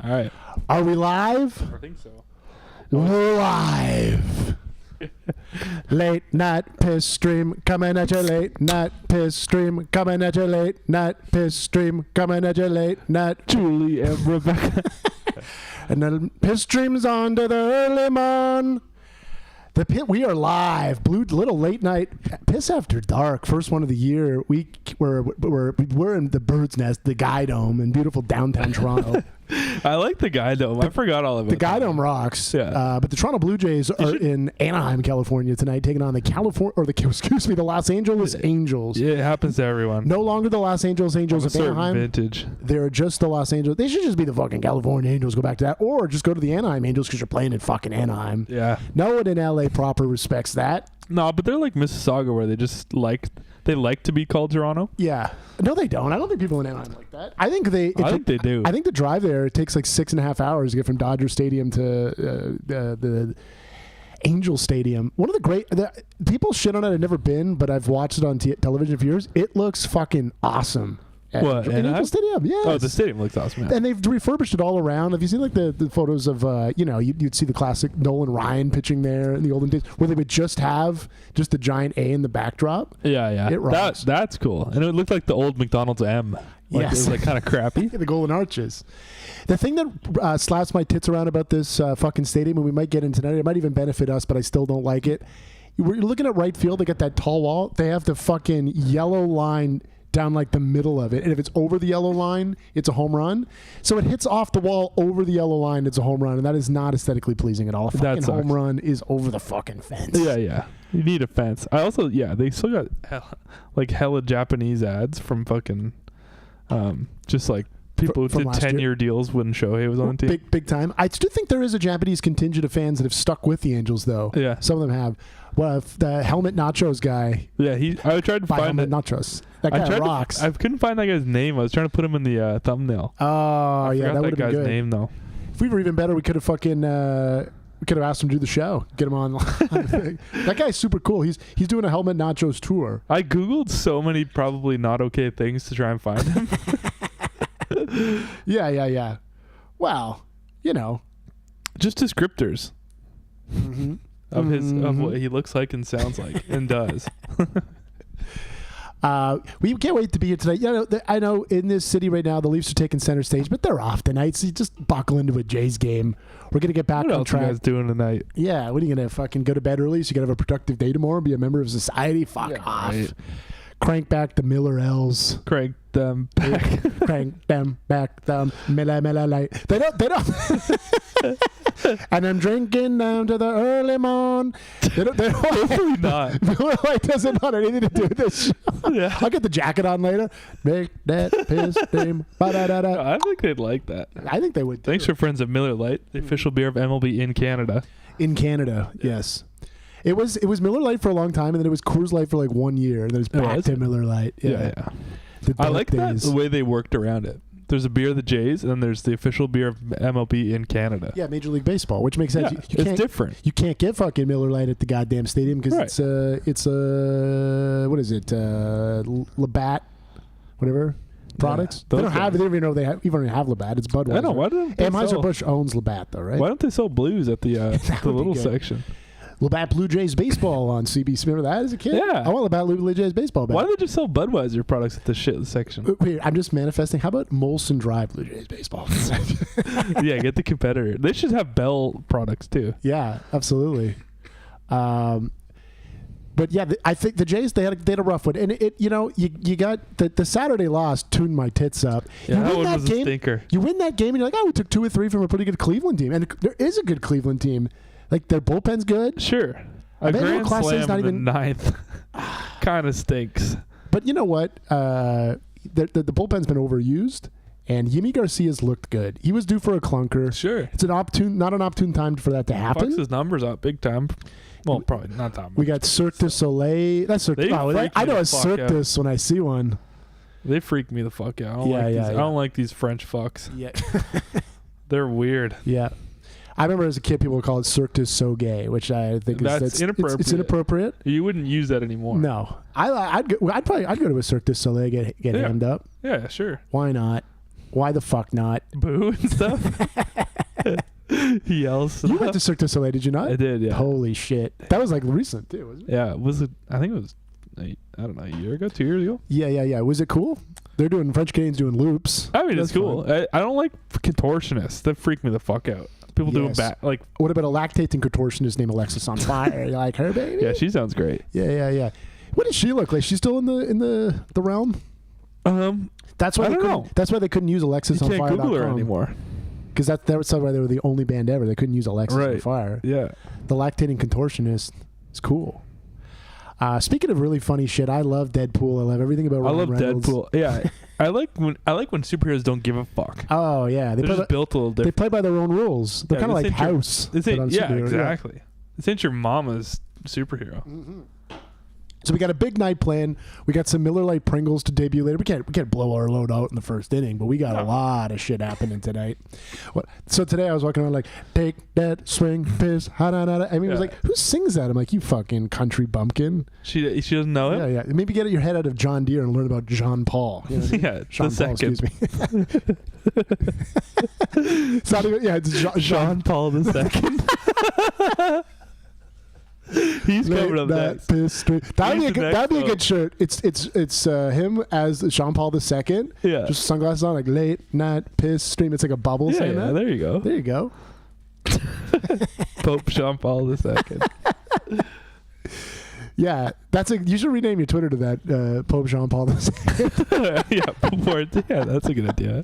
All right. Are we live? I think so. We're live. Late night piss stream coming at you. Late night piss stream coming at you. Late night piss stream coming at you. Late night. Julie and Rebecca. And the piss stream's on to the early morn. The pit. We are live. Blue little late night piss after dark. First one of the year. We're in the Bird's Nest, the Guy Dome, in beautiful downtown Toronto. I like the Guy Dome. I forgot all about The Guy that. Dome rocks. Yeah. But the Toronto Blue Jays are in Anaheim, California tonight, taking on the Los Angeles Angels. Yeah, it happens to everyone. No longer the Los Angeles Angels Of of a certain Anaheim. vintage. They're just the Los Angeles. They should just be the fucking California Angels. Go back to that, or just go to the Anaheim Angels because you're playing in fucking Anaheim. Yeah. No one in LA proper respects that. No, but they're like Mississauga, where they just like to be called Toronto. Yeah. No, they don't. I don't think people in Anaheim like that. I think they do. I think the drive there, it takes like 6.5 hours to get from Dodger Stadium to the Angel Stadium. One of the great people shit on it. I've never been, but I've watched it on television for years. It looks fucking awesome. What, in Angel Stadium? Yes. Oh, the stadium looks awesome. Yeah. And they've refurbished it all around. Have you seen like the photos of you'd see the classic Nolan Ryan pitching there in the olden days, where they would just have just the giant A in the backdrop? Yeah. It rocks. That's cool. And it looked like the old McDonald's M. Like, Yes. It was like kind of crappy. The Golden Arches. The thing that slaps my tits around about this fucking stadium, and we might get into tonight, it might even benefit us, but I still don't like it. You're looking at right field, they got that tall wall. They have the fucking yellow line down like the middle of it, and if it's over the yellow line, it's a home run. So it hits off the wall over the yellow line, it's a home run, and that is not aesthetically pleasing at all. A fucking home run is over the fucking fence. Yeah. You need a fence. I also, they still got hella Japanese ads from fucking, just like people who did 10-year deals when Shohei was on the team. Big time. I still think there is a Japanese contingent of fans that have stuck with the Angels, though. Yeah. Some of them have. Well, the Helmet Nachos guy. Yeah, I tried to find Helmet Nachos. That guy rocks. I couldn't find that guy's name. I was trying to put him in the thumbnail. Oh, yeah, that would have been good. Guy's name though. If we were even better, we could have fucking asked him to do the show. Get him on. That guy's super cool. He's doing a Helmet Nachos tour. I googled so many probably not okay things to try and find him. Yeah. Well, just descriptors. Mm-hmm. Of what he looks like and sounds like and does. We can't wait to be here tonight. I know in this city right now the Leafs are taking center stage, but they're off tonight, so you just buckle into a Jays game. We're gonna get back what on else track. you guys doing tonight? Yeah, what are you gonna fucking go to bed early so you can have a productive day tomorrow and be a member of society? Fuck off. Right. Crank back the Miller L's. Crank them back. Crank them back the Miller Lite. They don't. And I'm drinking down to the early morn. Hopefully not. Miller Lite doesn't want anything to do with this show. Yeah. I'll get the jacket on later. Make that piss dream. Ba-da-da-da. I think they'd like that. I think they would too. Thanks for friends of Miller Lite, the official beer of MLB in Canada. In Canada, yes. It was Miller Lite for a long time, and then it was Coors Light for like 1 year, and then it was back to Miller Lite. Yeah. I like that the way they worked around it. There's a beer of the Jays, and then there's the official beer of MLB in Canada. Yeah, Major League Baseball, which makes sense. Yeah, It's different. You can't get fucking Miller Lite at the goddamn stadium because it's what is it? Labatt, whatever products. Yeah, they don't have. They don't even know they have. Even have Labatt. It's Budweiser. I know. Why don't Anheuser-Busch owns Labatt though, right? Why don't they sell blues at the the little good. section? Labatt Blue Jays baseball on CBC. Remember that as a kid? Yeah. I want Labatt Blue Jays baseball back. Why do they just sell Budweiser products at the shit section? Wait, I'm just manifesting. How about Molson Drive Blue Jays baseball? Yeah, get the competitor. They should have Bell products too. Yeah, absolutely. But yeah, I think the Jays they had a rough one, and you got the Saturday loss tuned my tits up. Yeah, you win that was game, a stinker. You win that game, and you're like, oh, we took 2 or 3 from a pretty good Cleveland team, and there is a good Cleveland team. Like their bullpen's good. Sure, a Emmanuel grand Clase slam is not in even the 9th kind of stinks. But you know what? The bullpen's been overused. And Yimi Garcia's looked good. He was due for a clunker. Sure. It's not an opportune time for that to happen. Fucks his numbers up big time. Well, probably not that much. We got Cirque du Soleil. That's Cirque. I know a Cirque du when I see one. They freak me the fuck out. I don't like these French fucks. Yeah. They're weird. Yeah. I remember as a kid, people would call it Cirque du So Gay, which I think that's inappropriate. It's inappropriate. You wouldn't use that anymore. No, I'd go to a Cirque du Soleil get hammed up. Yeah, sure. Why not? Why the fuck not? Boo and stuff. He yells. You went to Cirque du Soleil, did you not? I did, yeah. Holy shit. That was like recent too, wasn't it? Yeah, was it? I think it was. I don't know, a year ago, 2 years ago. Yeah. Was it cool? They're doing French Canadians doing loops. I mean, That's it's cool. I don't like contortionists. That freak me the fuck out. People doing back like. What about a lactating contortionist named Alexis on Fire? You like her, baby? Yeah, she sounds great. Yeah. What does she look like? She's still in the realm. That's why I don't know. That's why they couldn't use Alexis on Fire. You can't Google her anymore. Because that was why they were the only band ever. They couldn't use Alexis on Fire. Yeah. The lactating contortionist is cool. Speaking of really funny shit, I love Deadpool. I love everything about Ryan Reynolds. Deadpool. Yeah. I like when superheroes don't give a fuck. Oh yeah, They're just built a little different. They play by their own rules. They're kind of like House. Yeah, exactly. Yeah. This ain't your mama's superhero. Mm-hmm. So we got a big night planned. We got some Miller Lite Pringles to debut later. We can't blow our load out in the first inning, but we got a lot of shit happening tonight. So today I was walking around like, take that swing, piss, ha-da-da-da. I mean, it was like, who sings that? I'm like, you fucking country bumpkin. She doesn't know him? Yeah. Maybe get your head out of John Deere and learn about Jean Paul. You know what I mean? Yeah, Sean the Paul, second. Excuse me. It's not even, it's Jean Paul the second. He's coming up next. That'd be a good shirt. It's him as Jean Paul II. Yeah. Just sunglasses on, like late night piss stream. It's like a bubble saying that. There you go. There you go. Pope Jean Paul II. Yeah, you should rename your Twitter to that. Pope Jean Paul II. Yeah, that's a good idea.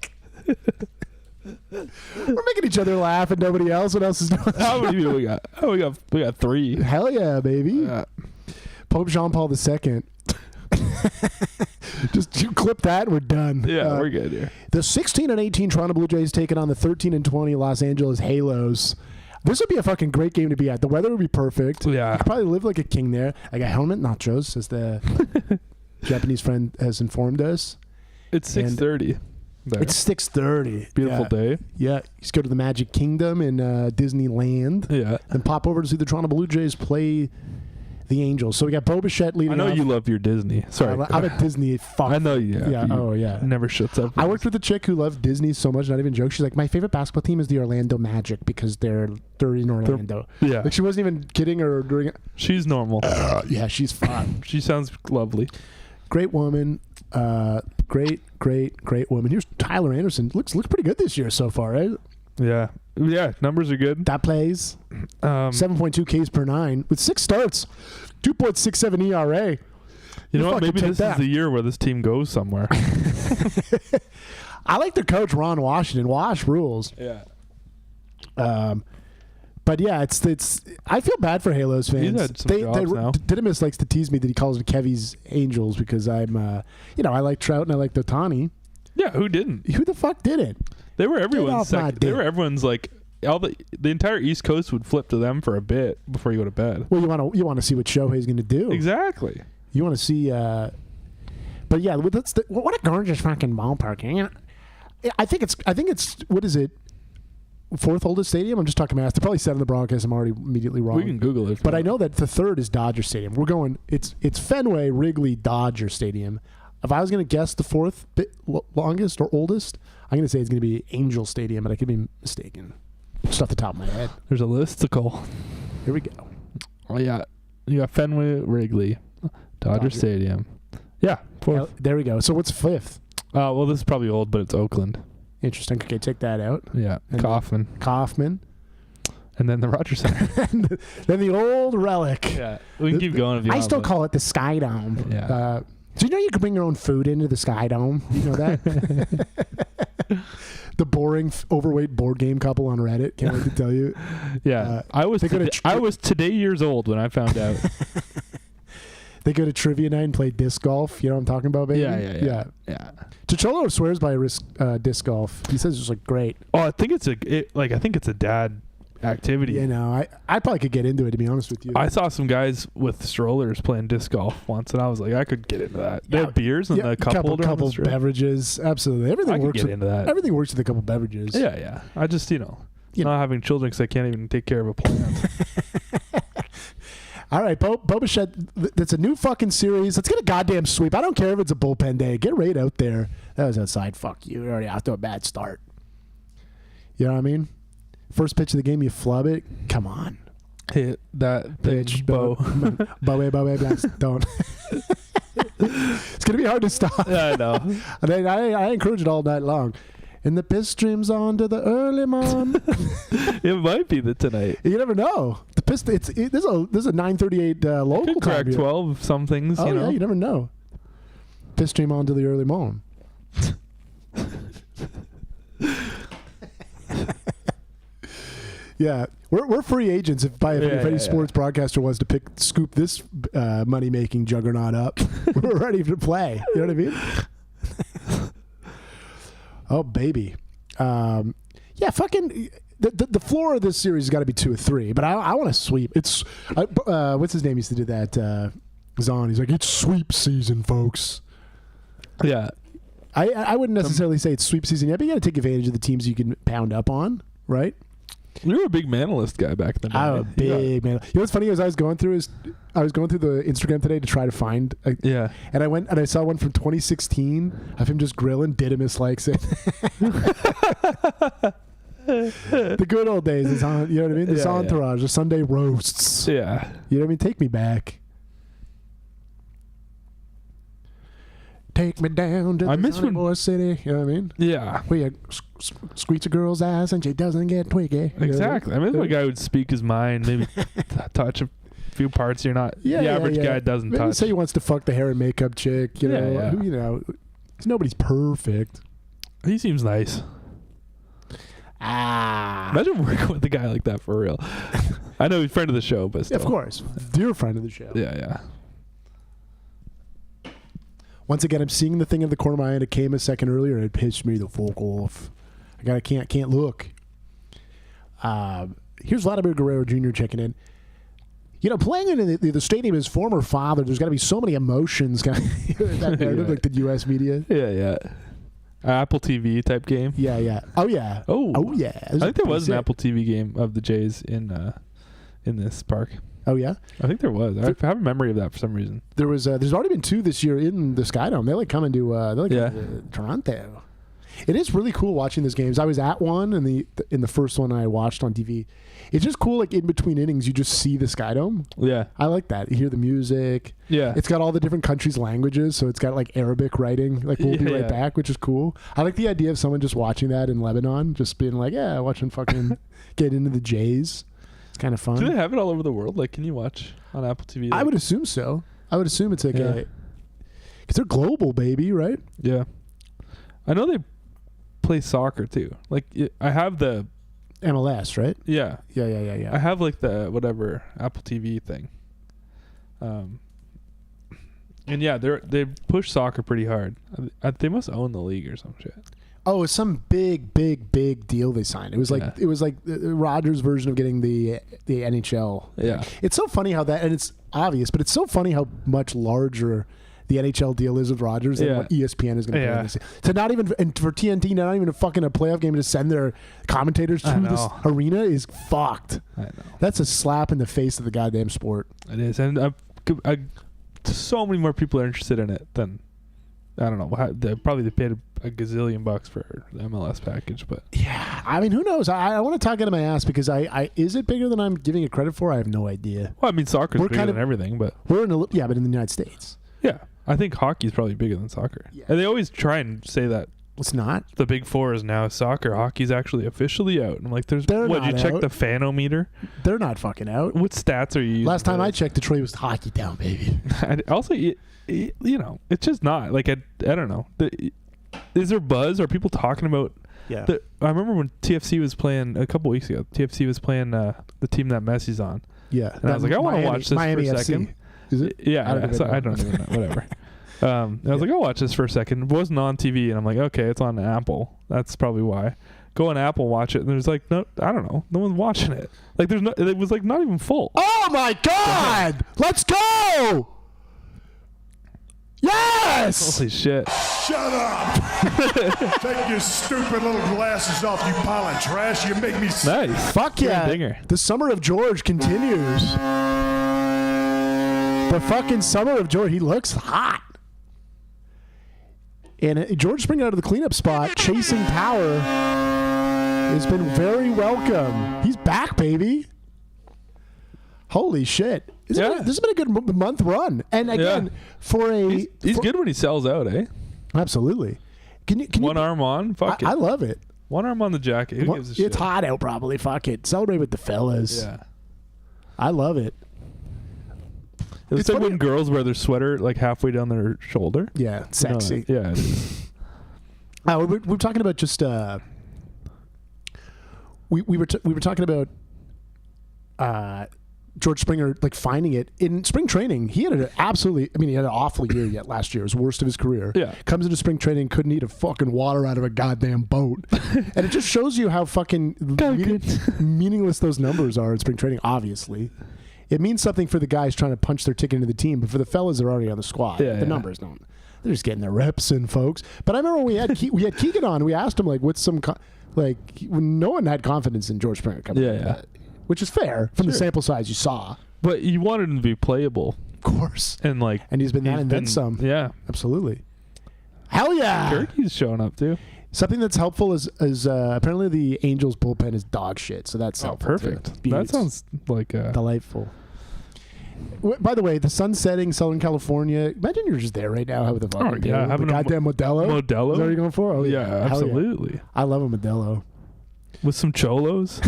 We're making each other laugh and nobody else. What else is doing? How many people we got? Oh, we got 3. Hell yeah, baby. Pope Jean Paul II. Just you clip that and we're done. Yeah, we're good here. The 16-18 Toronto Blue Jays taking on the 13-20 Los Angeles Halos. This would be a fucking great game to be at. The weather would be perfect. Yeah. You could probably live like a king there. I got helmet nachos, as the Japanese friend has informed us. It's 6:30. There. It's 6:30. Beautiful day. Yeah, you go to the Magic Kingdom in Disneyland. Yeah. Then pop over to see the Toronto Blue Jays play the Angels. So we got Bo Bichette leading. I know off. you love your Disney. Sorry, I'm a Disney fuck. I know you. Yeah. Yeah. Never shuts up. I worked with a chick who loved Disney so much, not even joke. She's like, my favorite basketball team is the Orlando Magic because they're in Orlando. Yeah. Like she wasn't even kidding or doing it. She's normal. Yeah, she's fun. She sounds lovely. Great woman. Great woman. Here's Tyler Anderson. Looks pretty good this year so far, right? Yeah. Numbers are good. That plays 7.2 Ks per 9 with 6 starts, 2.67 ERA. You know what? Maybe this is the year where this team goes somewhere. I like their coach Ron Washington. Wash rules. Yeah. But yeah, it's. I feel bad for Halos fans. He's had some jobs now. Didymus likes to tease me that he calls them Kevy's Angels because I'm, I like Trout and I like Ohtani. Yeah, who didn't? Who the fuck didn't? They were everyone's They were everyone's like all the entire East Coast would flip to them for a bit before you go to bed. Well, you want to see what Shohei's going to do. Exactly. You want to see. But yeah, what a gorgeous fucking ballpark. I think it's what is it? 4th oldest stadium? I'm just talking math. They're probably 7 in the broadcast. I'm already immediately wrong. We can Google it. But I know that the 3rd is Dodger Stadium. We're going. It's Fenway, Wrigley, Dodger Stadium. If I was going to guess the 4th longest or oldest, I'm going to say it's going to be Angel Stadium, but I could be mistaken. Just off the top of my head. There's a listicle. Here we go. Oh yeah, you got Fenway, Wrigley, Dodger Stadium. Yeah, 4th. There we go. So what's 5th? Well, this is probably old, but it's Oakland. Interesting. Okay, take that out. Yeah, and Kauffman. And then the Rogers Center. Then the old relic. Yeah, we can keep going if you want. I still call it the Sky Dome. Yeah. So you can bring your own food into the Sky Dome? You know that? The boring, overweight board game couple on Reddit. Can't wait to tell you. Yeah. I was today years old when I found out. They go to trivia night and play disc golf. You know what I'm talking about, baby? Yeah. Chicholo swears by disc golf. He says it's like great. Oh, I think it's a dad activity. You know, I probably could get into it, to be honest with you. I saw some guys with strollers playing disc golf once, and I was like, I could get into that. They have beers and the cup holder, couple beverages. Absolutely, everything works. Into that. Everything works with a couple beverages. Yeah. I just not having children because I can't even take care of a plant. All right, Bo Bichette, that's a new fucking series. Let's get a goddamn sweep. I don't care if it's a bullpen day. Get right out there. That was outside. Fuck you. You're already off to a bad start. You know what I mean? First pitch of the game, you flub it. Come on. Hit that Pitch, Bo. Bo, don't. It's going to be hard to stop. Yeah, I know. And I encourage it all night long. And the piss streams on to the early morn. It might be the tonight. You never know. The piss. There's a 9:38 local Could crack time. 12 some things. Oh you know? yeah, you never know. Piss stream on to the early morn. Yeah, we're free agents if any sports broadcaster wants to scoop this money making juggernaut up. We're ready to play. You know what I mean? Oh baby, yeah. Fucking the floor of this series has got to be 2 or 3, but I want to sweep. It's what's his name used to do that. Zahn. He's like, it's sweep season, folks. Yeah, I wouldn't necessarily say it's sweep season yet, but you got to take advantage of the teams you can pound up on, right? You were a big Manalist guy back then. I'm a big man. You know what's funny is I was going through the Instagram today to try to find. And I went and I saw one from 2016 of him just grilling. Didymus likes it. The good old days is on. You know what I mean? The entourage, the Sunday roasts. Yeah. You know what I mean? Take me back. Take me down to the Sunny Boy City. You know what I mean? Yeah. Where you squeeze a girl's ass and she doesn't get twiggy. Exactly. I mean, the guy would speak his mind, maybe touch a few parts you're not. The average guy doesn't maybe touch. Say he wants to fuck the hair and makeup chick. You know, nobody's perfect. He seems nice. Imagine working with a guy like that for real. I know he's a friend of the show, but still. Of course, dear friend of the show. Yeah. Once again, I'm seeing the thing in the corner of my eye, and it came a second earlier, and it pissed me the fuck off. I can't look. Here's Vladimir Guerrero Jr. checking in. You know, playing in the stadium, his former father, there's got to be so many emotions kind of that narrative, like the U.S. media. Yeah. Apple TV type game. Yeah. Oh yeah. I think there was an Apple TV game of the Jays in this park. Oh yeah, I think there was. I have a memory of that for some reason. There was. There's already been 2 this year in the Skydome. They coming to Toronto. It is really cool watching these games. I was at one in the first one I watched on TV. It's just cool. Like in between innings, you just see the Skydome. Yeah, I like that. You hear the music. Yeah, it's got all the different countries' languages, so it's got like Arabic writing. Like we'll be right back, which is cool. I like the idea of someone just watching that in Lebanon, just being like, yeah, watching fucking get into the Jays. It's kind of fun. Do they have it all over the world? Like, can you watch on Apple TV? I would assume so. I would assume it's like because they're global, baby, right? Yeah. I know they play soccer too. Like, I have the MLS, right? Yeah. Yeah. I have like the whatever Apple TV thing. And yeah, they push soccer pretty hard. They must own the league or some shit. Oh, it's some big deal they signed. It was like Rogers' version of getting the NHL. Yeah, it's so funny how that, and it's obvious, but it's so funny how much larger the NHL deal is with Rogers than what ESPN is going to do. To not even, and for TNT, not even a playoff game to send their commentators to this arena is fucked. I know. That's a slap in the face of the goddamn sport. It is, and so many more people are interested in it than. I don't know. Probably they paid a gazillion bucks for the MLS package, but yeah, I mean, who knows? I want to talk out of my ass because is it bigger than I'm giving it credit for? I have no idea. Well, I mean, soccer's bigger than everything, but but in the United States, yeah, I think hockey's probably bigger than soccer. Yeah. And they always try and say that it's not. The Big Four is now soccer. Hockey's actually officially out. And I'm like, check the fanometer? They're not fucking out. What stats are you using? Last time I checked, Detroit was hockey down, baby. Also, you know, it's just not like I don't know. Is there buzz? Are people talking about? Yeah. I remember when TFC was playing a couple weeks ago. TFC was playing the team that Messi's on. Yeah. And I was like, I want to watch this Miami for a second. FC. Is it? Yeah. I don't even know. Whatever. I was like, I'll watch this for a second. It wasn't on TV, and I'm like, okay, it's on Apple. That's probably why. Go on Apple, watch it, and there's like, no, I don't know, no one's watching it. Like, it was like not even full. Oh my God! Let's go! Yes! Holy shit! Shut up! Take your stupid little glasses off, you pile of trash. You make me nice. Fuck yeah! Dinger. The summer of George continues. The fucking summer of George. He looks hot. And George Springer out of the cleanup spot, chasing power, has been very welcome. He's back, baby. Holy shit. This has been a good month run. And again, for a... He's good when he sells out, eh? Absolutely. Can One arm on? Fuck it. I love it. One arm on the jacket. Who gives a shit? It's hot out, probably. Fuck it. Celebrate with the fellas. Yeah. I love it. It's like when girls wear their sweater like halfway down their shoulder. Yeah, sexy. Yeah, it is. We're talking about just we were talking about George Springer like finding it in spring training. He had he had an awful year yet last year. It was the worst of his career. Yeah. Comes into spring training, couldn't eat a fucking water out of a goddamn boat. And it just shows you how fucking meaningless those numbers are in spring training, obviously. It means something for the guys trying to punch their ticket into the team, but for the fellas that are already on the squad, the numbers don't. They're just getting their reps in, folks. But I remember when we had Keegan on. We asked him like, "What's some no one had confidence in George Springer coming in, which is fair from the sample size you saw. But you wanted him to be playable, of course, and he's been that and then some. Yeah, absolutely. Hell yeah, Kirky's showing up too. Something that's helpful is apparently the Angels bullpen is dog shit, so that's helpful. Perfect. That sounds like delightful. By the way, the sun setting, Southern California. Imagine you're just there right now with a fucking having a goddamn Modelo. Modelo? Is that what you're going for? Oh yeah, absolutely. Yeah. I love a Modelo with some cholos.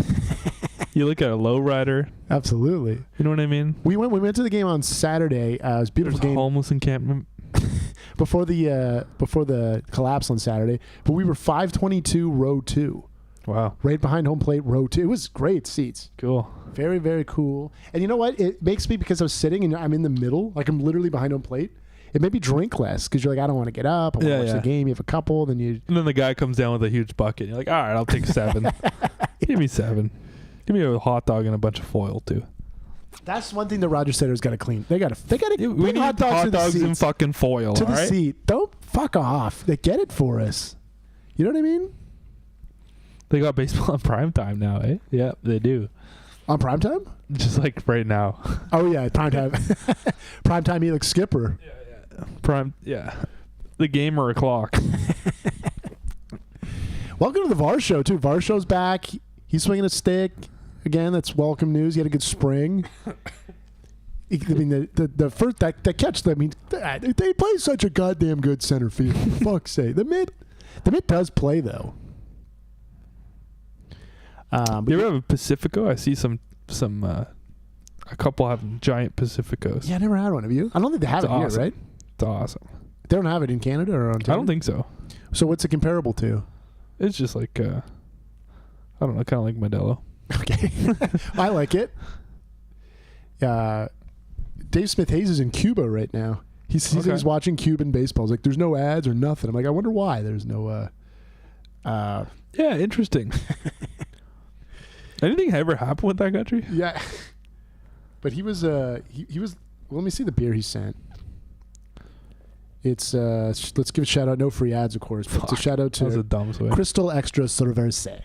You look at a lowrider. Absolutely. You know what I mean? We went to the game on Saturday. It was a beautiful game. Homeless encampment. before the collapse on Saturday, but we were 522 row 2. Wow. Right behind home plate, row 2. It was great seats. Cool. Very, very cool. And you know what? It makes me, because I was sitting and I'm in the middle, like I'm literally behind home plate, it made me drink less because you're like, I don't want to get up. I want to watch the game. You have a couple, and then the guy comes down with a huge bucket. You're like, all right, I'll take 7. Give me 7. Give me a hot dog and a bunch of foil too. That's one thing the Rogers Center's got to clean. They got to we need hot dogs and fucking foil to the seat. Don't fuck off. They get it for us. You know what I mean? They got baseball on primetime now, eh? Yeah, they do. On primetime? Just like right now. Oh yeah, primetime. Primetime Elix Skipper. Yeah. The gamer o'clock. Welcome to the VAR show too. VAR show's back. He's swinging a stick again. That's welcome news. He had a good spring. I mean, the first that catch. I mean, they play such a goddamn good center field. For fuck's sake, the mid does play though. You ever have a Pacifico? I see some a couple have giant Pacificos. Yeah, I never had one. Have you? I don't think they have it here, right? It's awesome. They don't have it in Canada or Ontario? I don't think so. So what's it comparable to? It's just like I don't know, kind of like Modelo. Okay, I like it. Dave Smith Hayes is in Cuba right now. He's watching Cuban baseball. He's like, there's no ads or nothing. I'm like, I wonder why there's no. Yeah, interesting. Anything ever happened with that country? Yeah, but he was he was. Well, let me see the beer he sent. It's let's give a shout out. No free ads, of course. But it's a shout out to Crystal Extra Cerveza.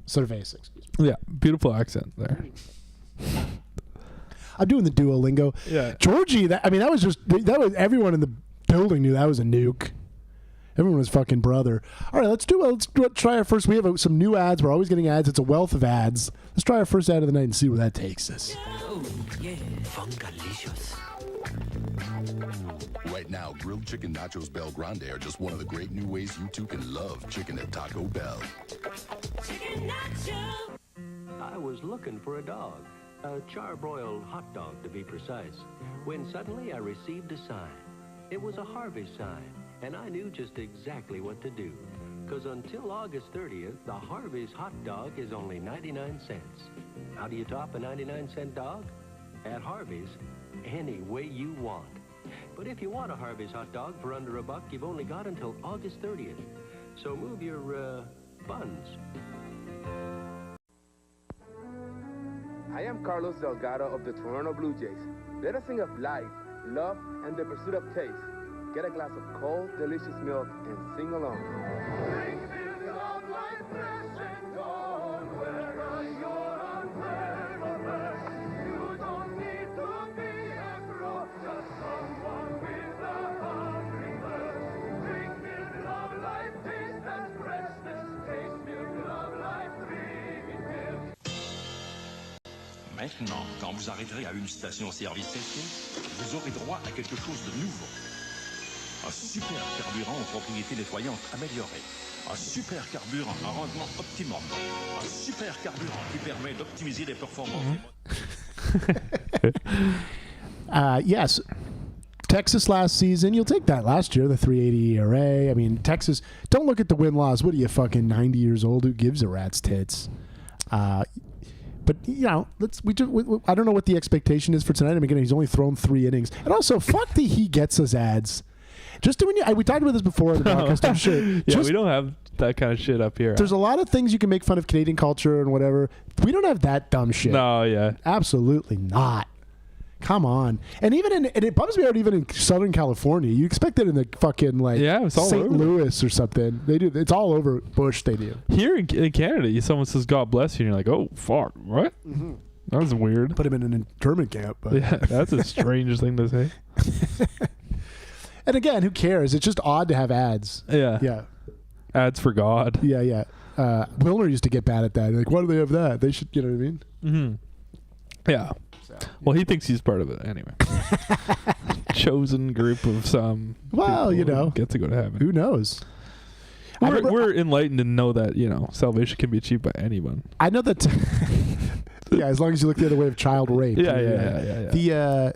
Cerveza, excuse me. Yeah, beautiful accent there. I'm doing the Duolingo. Yeah, Georgie. That was everyone in the building knew that was a nuke. Everyone was fucking brother. All right, let's try our first. We have some new ads. We're always getting ads. It's a wealth of ads. Let's try our first ad of the night and see where that takes us. Oh, yeah. Fungalicious. Right now, grilled chicken nachos Bel Grande are just one of the great new ways you too can love chicken at Taco Bell. Chicken nacho. I was looking for a dog, a charbroiled hot dog to be precise, when suddenly I received a sign. It was a Harvey's sign, and I knew just exactly what to do. Because until August 30th, the Harvey's hot dog is only 99 cents. How do you top a 99-cent dog? At Harvey's, any way you want. But if you want a Harvey's hot dog for under $1, you've only got until August 30th. So move your, buns. I am Carlos Delgado of the Toronto Blue Jays. Let us sing of life, love, and the pursuit of taste. Get a glass of cold, delicious milk and sing along. Maintenant, quand vous arrêterez à une station-service essai, vous aurez droit à quelque chose de nouveau. Un super carburant aux propriétés nettoyantes améliorées. Un super carburant à rendement optimum. Un super carburant qui permet d'optimiser les performances. Yes. Texas last season, you'll take that. Last year, the 380 ERA. I mean, Texas, don't look at the win-loss. What are you, fucking 90 years old? Who gives a rat's tits? But, you know, I don't know what the expectation is for tonight. I mean, again, he's only thrown 3 innings. And also, fuck the he gets us ads. Just doing, we talked about this before on the podcast, I'm sure. Yeah, we don't have that kind of shit up here. There's a lot of things you can make fun of Canadian culture and whatever. We don't have that dumb shit. No, yeah. Absolutely not. Come on. And it bums me out even in Southern California. You expect it in the fucking, like, it's all St. over. Louis or something. They do. It's all over Busch Stadium. Here in Canada, someone says, God bless you, and you're like, oh, fuck, what? Mm-hmm. That was weird. Put him in an internment camp. But. Yeah, that's a strange thing to say. And again, who cares? It's just odd to have ads. Yeah. Yeah. Ads for God. Yeah, yeah. Wilner used to get bad at that. Like, why do they have that? They should, you know what I mean? Mm-hmm. Yeah. So, well, he thinks he's part of it anyway. Chosen group of some. Well, you know, get to go to heaven. Who knows? We're enlightened and know that, you know, salvation can be achieved by anyone. I know that. Yeah, as long as you look the other way of child rape. Yeah.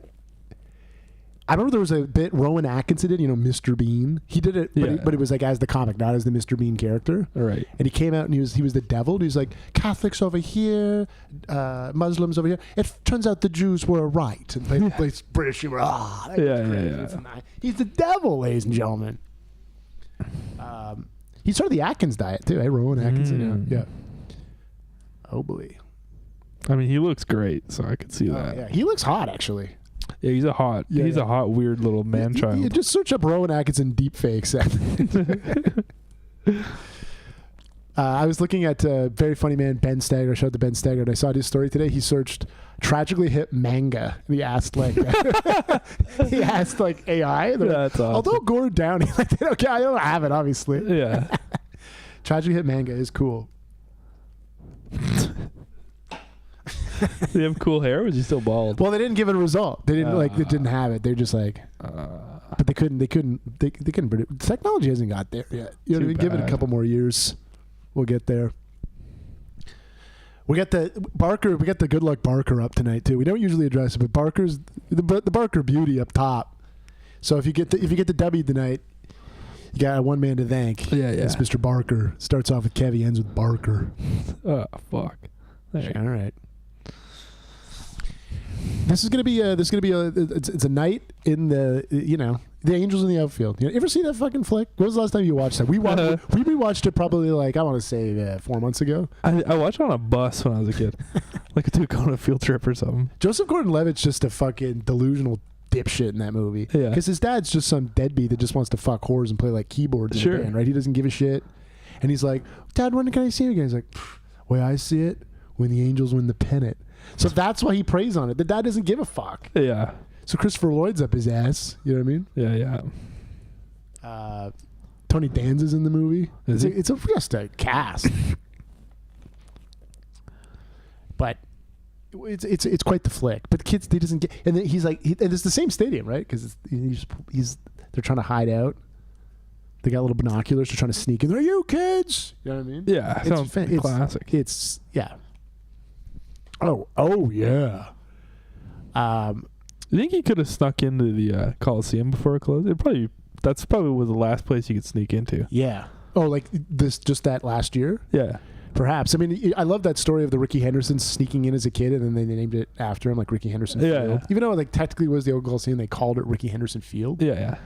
I remember there was a bit Rowan Atkinson did, you know, Mr. Bean. He did it, but it was like as the comic, not as the Mr. Bean character. Right. And he came out and he was the devil. And he was like, Catholics over here, Muslims over here. It turns out the Jews were right. And they British humor. He's the devil, ladies and gentlemen. He started the Atkins diet too, Rowan Atkinson. Yeah. Oh boy. I mean, he looks great, so I could see that. Yeah, he looks hot actually. Yeah, he's a hot, weird little man child. You just search up Rowan Atkinson deep fakes. I was looking at very funny man Ben Stagger. I showed the Ben Stagger, and I saw his story today. He searched tragically hit manga. And he asked like, AI. That's awesome. Although Gord Down, he's like, okay, I don't have it, obviously. Yeah. Tragically hit manga is cool. Did he have cool hair, or was he still bald? Well, they didn't give it a result. They didn't they didn't have it. They're just like, but they couldn't produce. Technology hasn't got there yet. You know what I mean? Give it a couple more years. We'll get there. We got the Barker. We got the Good Luck Barker up tonight too. We don't usually address it, but Barker's the Barker beauty up top. So if you get the W tonight, you got one man to thank. Yeah. It's Mr. Barker. Starts off with Kevy, ends with Barker. Oh fuck. All right. This is gonna be it's a night in the the Angels in the outfield. You ever see that fucking flick? When was the last time you watched that? We watched it probably like I want to say 4 months ago. I watched it on a bus when I was a kid, like a dude on a field trip or something. Joseph Gordon-Levitt's just a fucking delusional dipshit in that movie. Yeah, because his dad's just some deadbeat that just wants to fuck whores and play like keyboards in a band, right? He doesn't give a shit, and he's like, Dad, when can I see you again? He's like, way I see it, when the Angels win the pennant. So that's why he preys on it. The dad doesn't give a fuck. Yeah. So Christopher Lloyd's up his ass. You know what I mean? Yeah. Tony Danza's in the movie. Is it's just a cast. But it's quite the flick. But the kids, he doesn't get. And then he's like, and it's the same stadium, right? Because they're trying to hide out. They got little binoculars. They're trying to sneak in. They're you kids. You know what I mean? Yeah. It's classic. It's yeah. Oh yeah. You think he could have snuck into the Coliseum before it closed? That's probably was the last place you could sneak into. Yeah. Oh, like just that last year? Yeah. Perhaps. I mean, I love that story of the Ricky Henderson sneaking in as a kid, and then they named it after him, like Ricky Henderson Field. Yeah. Even though like technically it was the old Coliseum, they called it Ricky Henderson Field. Yeah.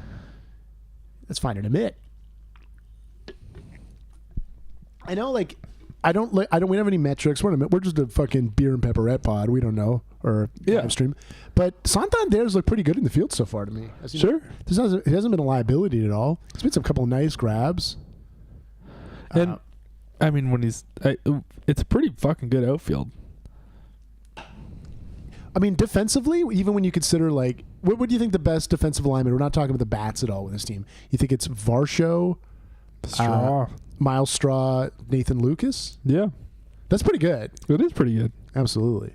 That's fine to admit. I know, like. We don't have any metrics. We're just a fucking beer and pepperette pod. We don't know or live stream. But Santander's look pretty good in the field so far to me. Sure. He hasn't been a liability at all. He's made some couple of nice grabs. And I mean, when it's a pretty fucking good outfield. I mean, defensively, even when you consider like, what do you think the best defensive lineman? We're not talking about the bats at all with this team. You think it's Varsho, Straw, Miles Straw, Nathan Lucas? Yeah. That's pretty good. It is pretty good. Absolutely.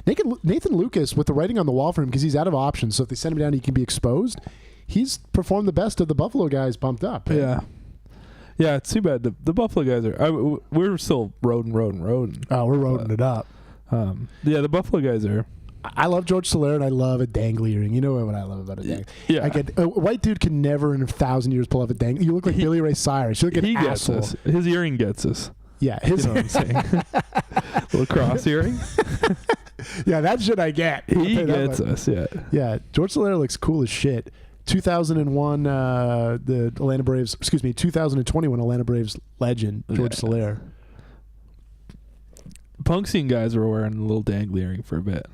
Nathan Lucas, with the writing on the wall for him, because he's out of options, so if they send him down, he can be exposed. He's performed the best of the Buffalo guys bumped up. Yeah. Yeah, it's too bad. The Buffalo guys are... we're still roading. Oh, we're roading it up. Yeah, the Buffalo guys are... I love George Soler, and I love a dangly earring. You know what I love about a dangly. Yeah. A white dude can never in 1,000 years pull off a dangly. You look like Billy Ray Cyrus. You look like an gets asshole. us. His earring gets us. Yeah. You know what I'm saying? Little cross earring. Yeah, that shit I get. He gets us, yeah. Yeah, George Soler looks cool as shit. 2001, the Atlanta Braves, 2021 Atlanta Braves legend, George Soler. Punk scene guys were wearing a little dangly earring for a bit.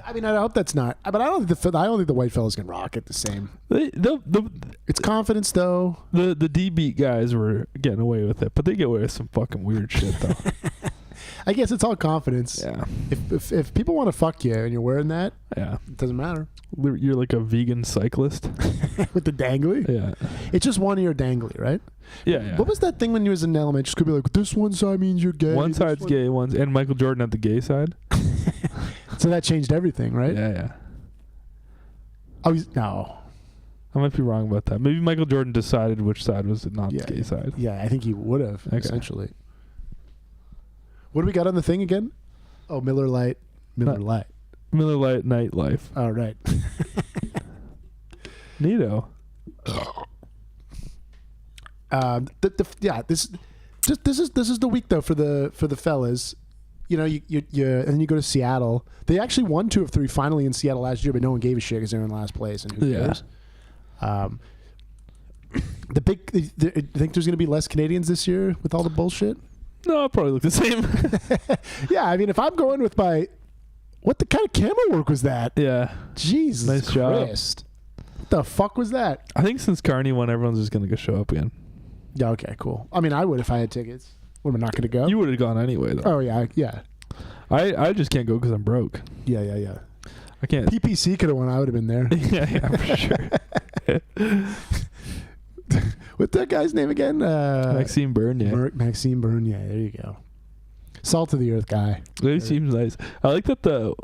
I mean, I hope that's not. But I don't think the white fellas can rock it the same. It's confidence, though. The D-beat guys were getting away with it, but they get away with some fucking weird shit, though. I guess it's all confidence. Yeah. If people want to fuck you and you're wearing that, Yeah. it doesn't matter. You're like a vegan cyclist. With the dangly? Yeah. It's just one ear dangly, right? Yeah. What was that thing when you was in elementary school? Be like, this one side means you're gay. One side's gay, and Michael Jordan had the gay side. So that changed everything, right? Yeah. Oh, no. I might be wrong about that. Maybe Michael Jordan decided which side was not the gay side. Yeah, I think he would have, Okay. essentially. What do we got on the thing again? Oh, Miller Lite. Miller Lite. Miller Lite Nightlife. All right. Neato. This is the week though for the fellas. You know, you and then you go to Seattle. They actually won 2 of 3 finally in Seattle last year, but no one gave a shit because they were in last place, and who cares? You think there's going to be less Canadians this year with all the bullshit? No, I'll probably look the same. Yeah, I mean, if I'm going with what the kind of camera work was that? Yeah. Jesus Nice job. Christ. What the fuck was that? I think since Carney won, everyone's just going to go show up again. Yeah, okay, cool. I mean, I would if I had tickets. What, am I not going to go? You would have gone anyway, though. Oh, yeah, yeah. I just can't go because I'm broke. Yeah. I can't. PPC could have won. I would have been there. yeah, for sure. What's that guy's name again? Maxime Bernier. Maxime Bernier. There you go. Salt of the earth guy. He seems nice. I like that the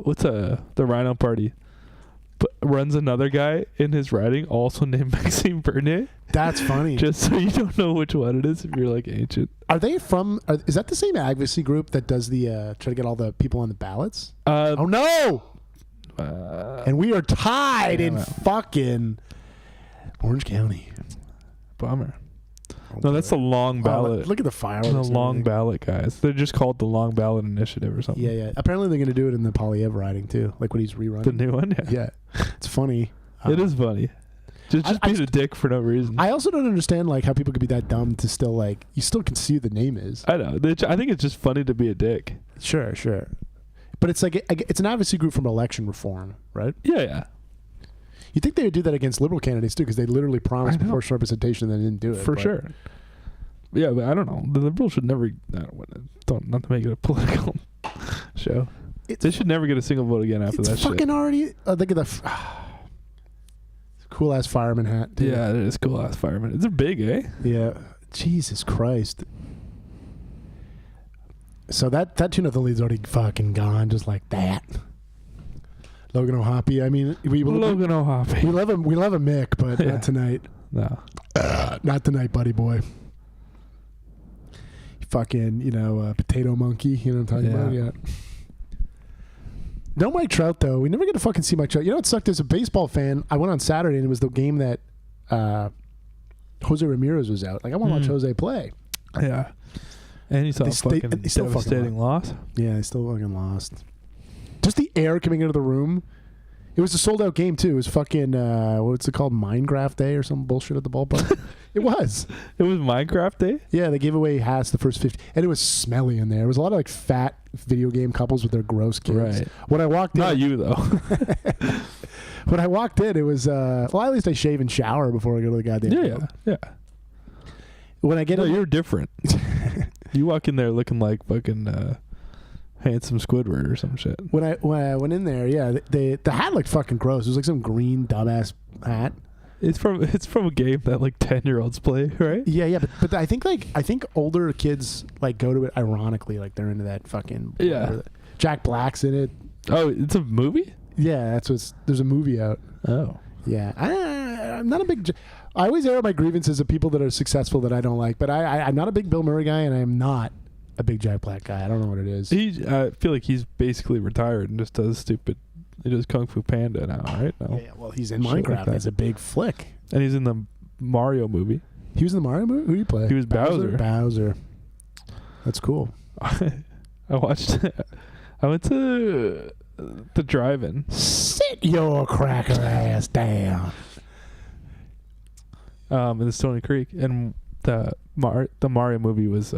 Rhino Party runs another guy in his riding also named Maxime Bernier. That's funny. Just so you don't know which one it is if you're like ancient. Are they from? Is that the same advocacy group that does the try to get all the people on the ballots? Oh no! And we are tied in fucking Orange County. Bummer. No, that's the long ballot. Look at the fireworks. The long ballot guys. They're just called the Long Ballot Initiative or something. Yeah. Apparently they're going to do it in the Polyev riding too, like when he's rerunning. The new one. Yeah. It's funny. It is funny. Just being a dick for no reason. I also don't understand like how people could be that dumb to still like you still can see who the name is. I know. I think it's just funny to be a dick. Sure. But it's like it's an advocacy group from election reform, right? Yeah. You think they would do that against liberal candidates too, because they literally promised proportional representation and they didn't do it. For sure. Yeah, but I don't know. The liberals should never. Not to make it a political show. They should never get a single vote again after that. It's fucking already. Look at the cool ass fireman hat. Too. Yeah, it is cool ass fireman. It's big, eh? Yeah. Jesus Christ. So that tune of the lead's already fucking gone, just like that. Logan O'Hoppe. I mean, Logan O'Hoppe. We love him. We love a Mick, but not tonight. No, not tonight, buddy boy. Fucking, potato monkey. You know what I'm talking about? Yeah. No Mike Trout though. We never get to fucking see Mike Trout. You know what sucked? As a baseball fan, I went on Saturday and it was the game that Jose Ramirez was out. Like I want to watch Jose play. Yeah. And he saw a fucking devastating loss. Yeah, they still fucking lost. Just the air coming into the room. It was a sold out game too. It was fucking what's it called? Minecraft Day or some bullshit at the ballpark. It was. It was Minecraft Day? Yeah, they gave away hats the first 50. And it was smelly in there. It was a lot of like fat video game couples with their gross kids. Right. When I walked in. Not you though. When I walked in, it was well, at least I shave and shower before I go to the goddamn game. Yeah. When I get in, you're different. You walk in there looking like fucking handsome Squidward or some shit. When I went in there, yeah, the hat looked fucking gross. It was like some green dumbass hat. It's from a game that like 10-year-olds play, right? Yeah, but I think older kids like go to it ironically, like they're into that fucking Yeah. Jack Black's in it. Oh, it's a movie? Yeah, there's a movie out. Oh. Yeah, I'm not a big. I always air my grievances of people that are successful that I don't like, but I'm not a big Bill Murray guy, and I am not a big Jack Black guy. I don't know what it is. I feel like he's basically retired and just does he does Kung Fu Panda now, right? No. Yeah, well, he's in Shit like Minecraft. that. He's a big flick. And he's in the Mario movie. He was in the Mario movie? Who did he play? He was Bowser. Bowser. That's cool. I watched I went to the drive-in. Sit your cracker ass down. In the Stony Creek, and the Mario movie was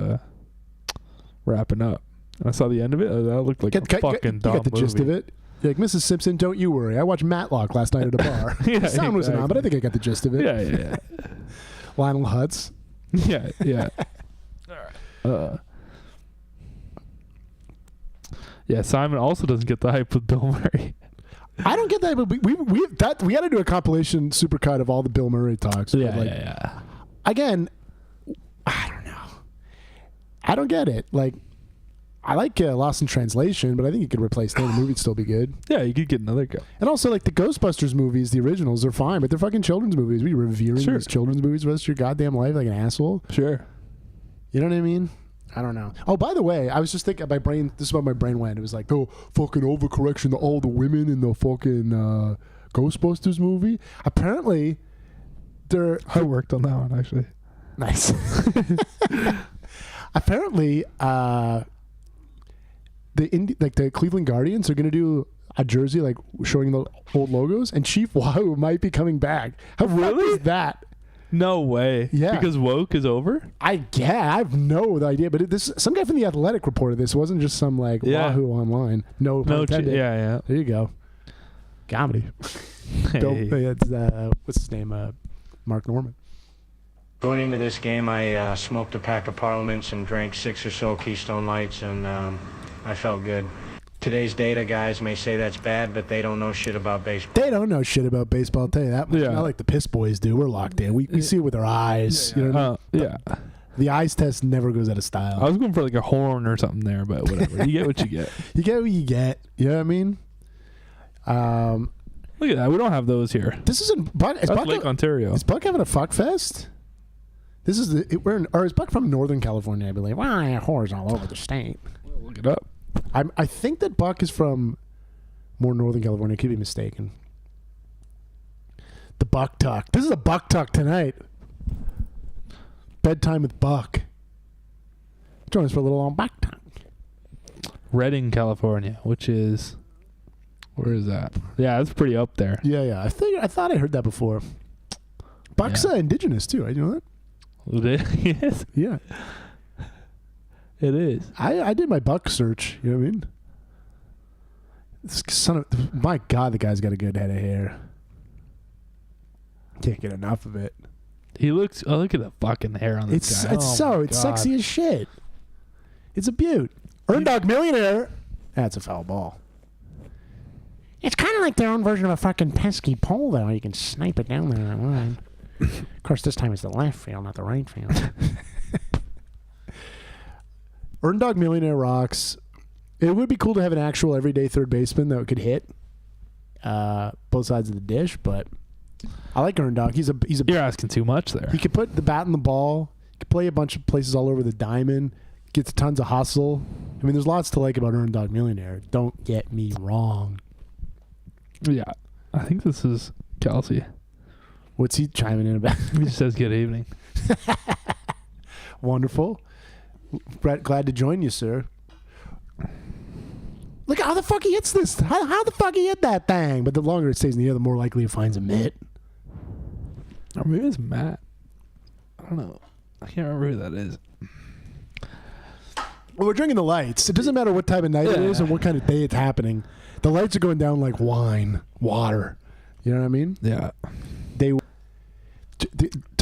wrapping up. And I saw the end of it. That looked like a fucking dumb You got the movie. gist of it. You're like, Mrs. Simpson, don't you worry. I watched Matlock last night at a bar. Yeah, The sound wasn't on, but I exactly. think I got the gist of it. Yeah. Lionel Hutz. Yeah. All right. Yeah, Simon also doesn't get the hype with Bill Murray. I don't get that, but we got to do a compilation supercut of all the Bill Murray talks. But Yeah. Again, I don't know. I don't get it. Like, I like Lost in Translation, but I think you could replace that. The movie'd still be good. Yeah, you could get another guy. And also, like, the Ghostbusters movies, the originals, are fine, but they're fucking children's movies. We revering these children's movies for the rest of your goddamn life like an asshole. Sure. You know what I mean? I don't know. Oh, by the way, I was just thinking, this is what my brain went. It was like, oh, fucking overcorrection to all the women in the fucking Ghostbusters movie. Apparently, I worked on that one, actually. Nice. Apparently, the Cleveland Guardians are going to do a jersey like showing the old logos, and Chief Wahoo might be coming back. How fuck is that? No way. Yeah. Because woke is over? I have no idea, but some guy from The Athletic reported this. It wasn't just some like Wahoo online. No pun intended. Yeah. There you go. Comedy. Hey. It's, what's his name? Mark Norman. Going into this game, I smoked a pack of Parliaments and drank 6 or so Keystone Lights, and I felt good. Today's data guys may say that's bad, but they don't know shit about baseball. They don't know shit about baseball. I'll tell you that much. Yeah. Not like the Piss Boys do. We're locked in. We see it with our eyes. You know what I mean? Yeah. The eyes test never goes out of style. I was going for like a horn or something there, but whatever. You get what you get. You get what you get. You know what I mean? Look at that. We don't have those here. This isn't Buck. Is That's Buck, Lake Ontario. is Buck having a fuck fest? This is is Buck from Northern California? I believe. Well, I have whores all over the state. Look it up. I think that Buck is from more Northern California. I could be mistaken. The Buck Talk. This is a Buck Talk tonight. Bedtime with Buck. Join us for a little on Buck Talk. Redding, California, which is... Where is that? Yeah, that's pretty up there. Yeah. I thought I heard that before. Buck's indigenous too. I know that. It is? Yeah. It is. I did my Buck search. You know what I mean? This son of my God, the guy's got a good head of hair. Can't get enough of it. He looks... Oh, look at the fucking hair on this guy. It's sexy as shit. It's a beaut. Earn Dog Millionaire. That's a foul ball. It's kind of like their own version of a fucking pesky pole, though. You can snipe it down there that line. Of course, this time it's the left field, not the right field. Earn Dog Millionaire rocks. It would be cool to have an actual everyday third baseman that could hit both sides of the dish, but I like Earn Dog. He's a. You're asking too much there. He could put the bat in the ball. He could play a bunch of places all over the diamond. Gets tons of hustle. I mean, there's lots to like about Earn Dog Millionaire. Don't get me wrong. Yeah. I think this is Kelsey. What's he chiming in about? He just says good evening. Wonderful. Brett, glad to join you, sir. Look how the fuck he hits this. How the fuck he hit that thing? But the longer it stays in the air, the more likely it finds a mitt. Or maybe it's Matt. I don't know. I can't remember who that is. Well, we're drinking the lights. It doesn't matter what time of night it is and what kind of day it's happening. The lights are going down like wine, water. You know what I mean? Yeah.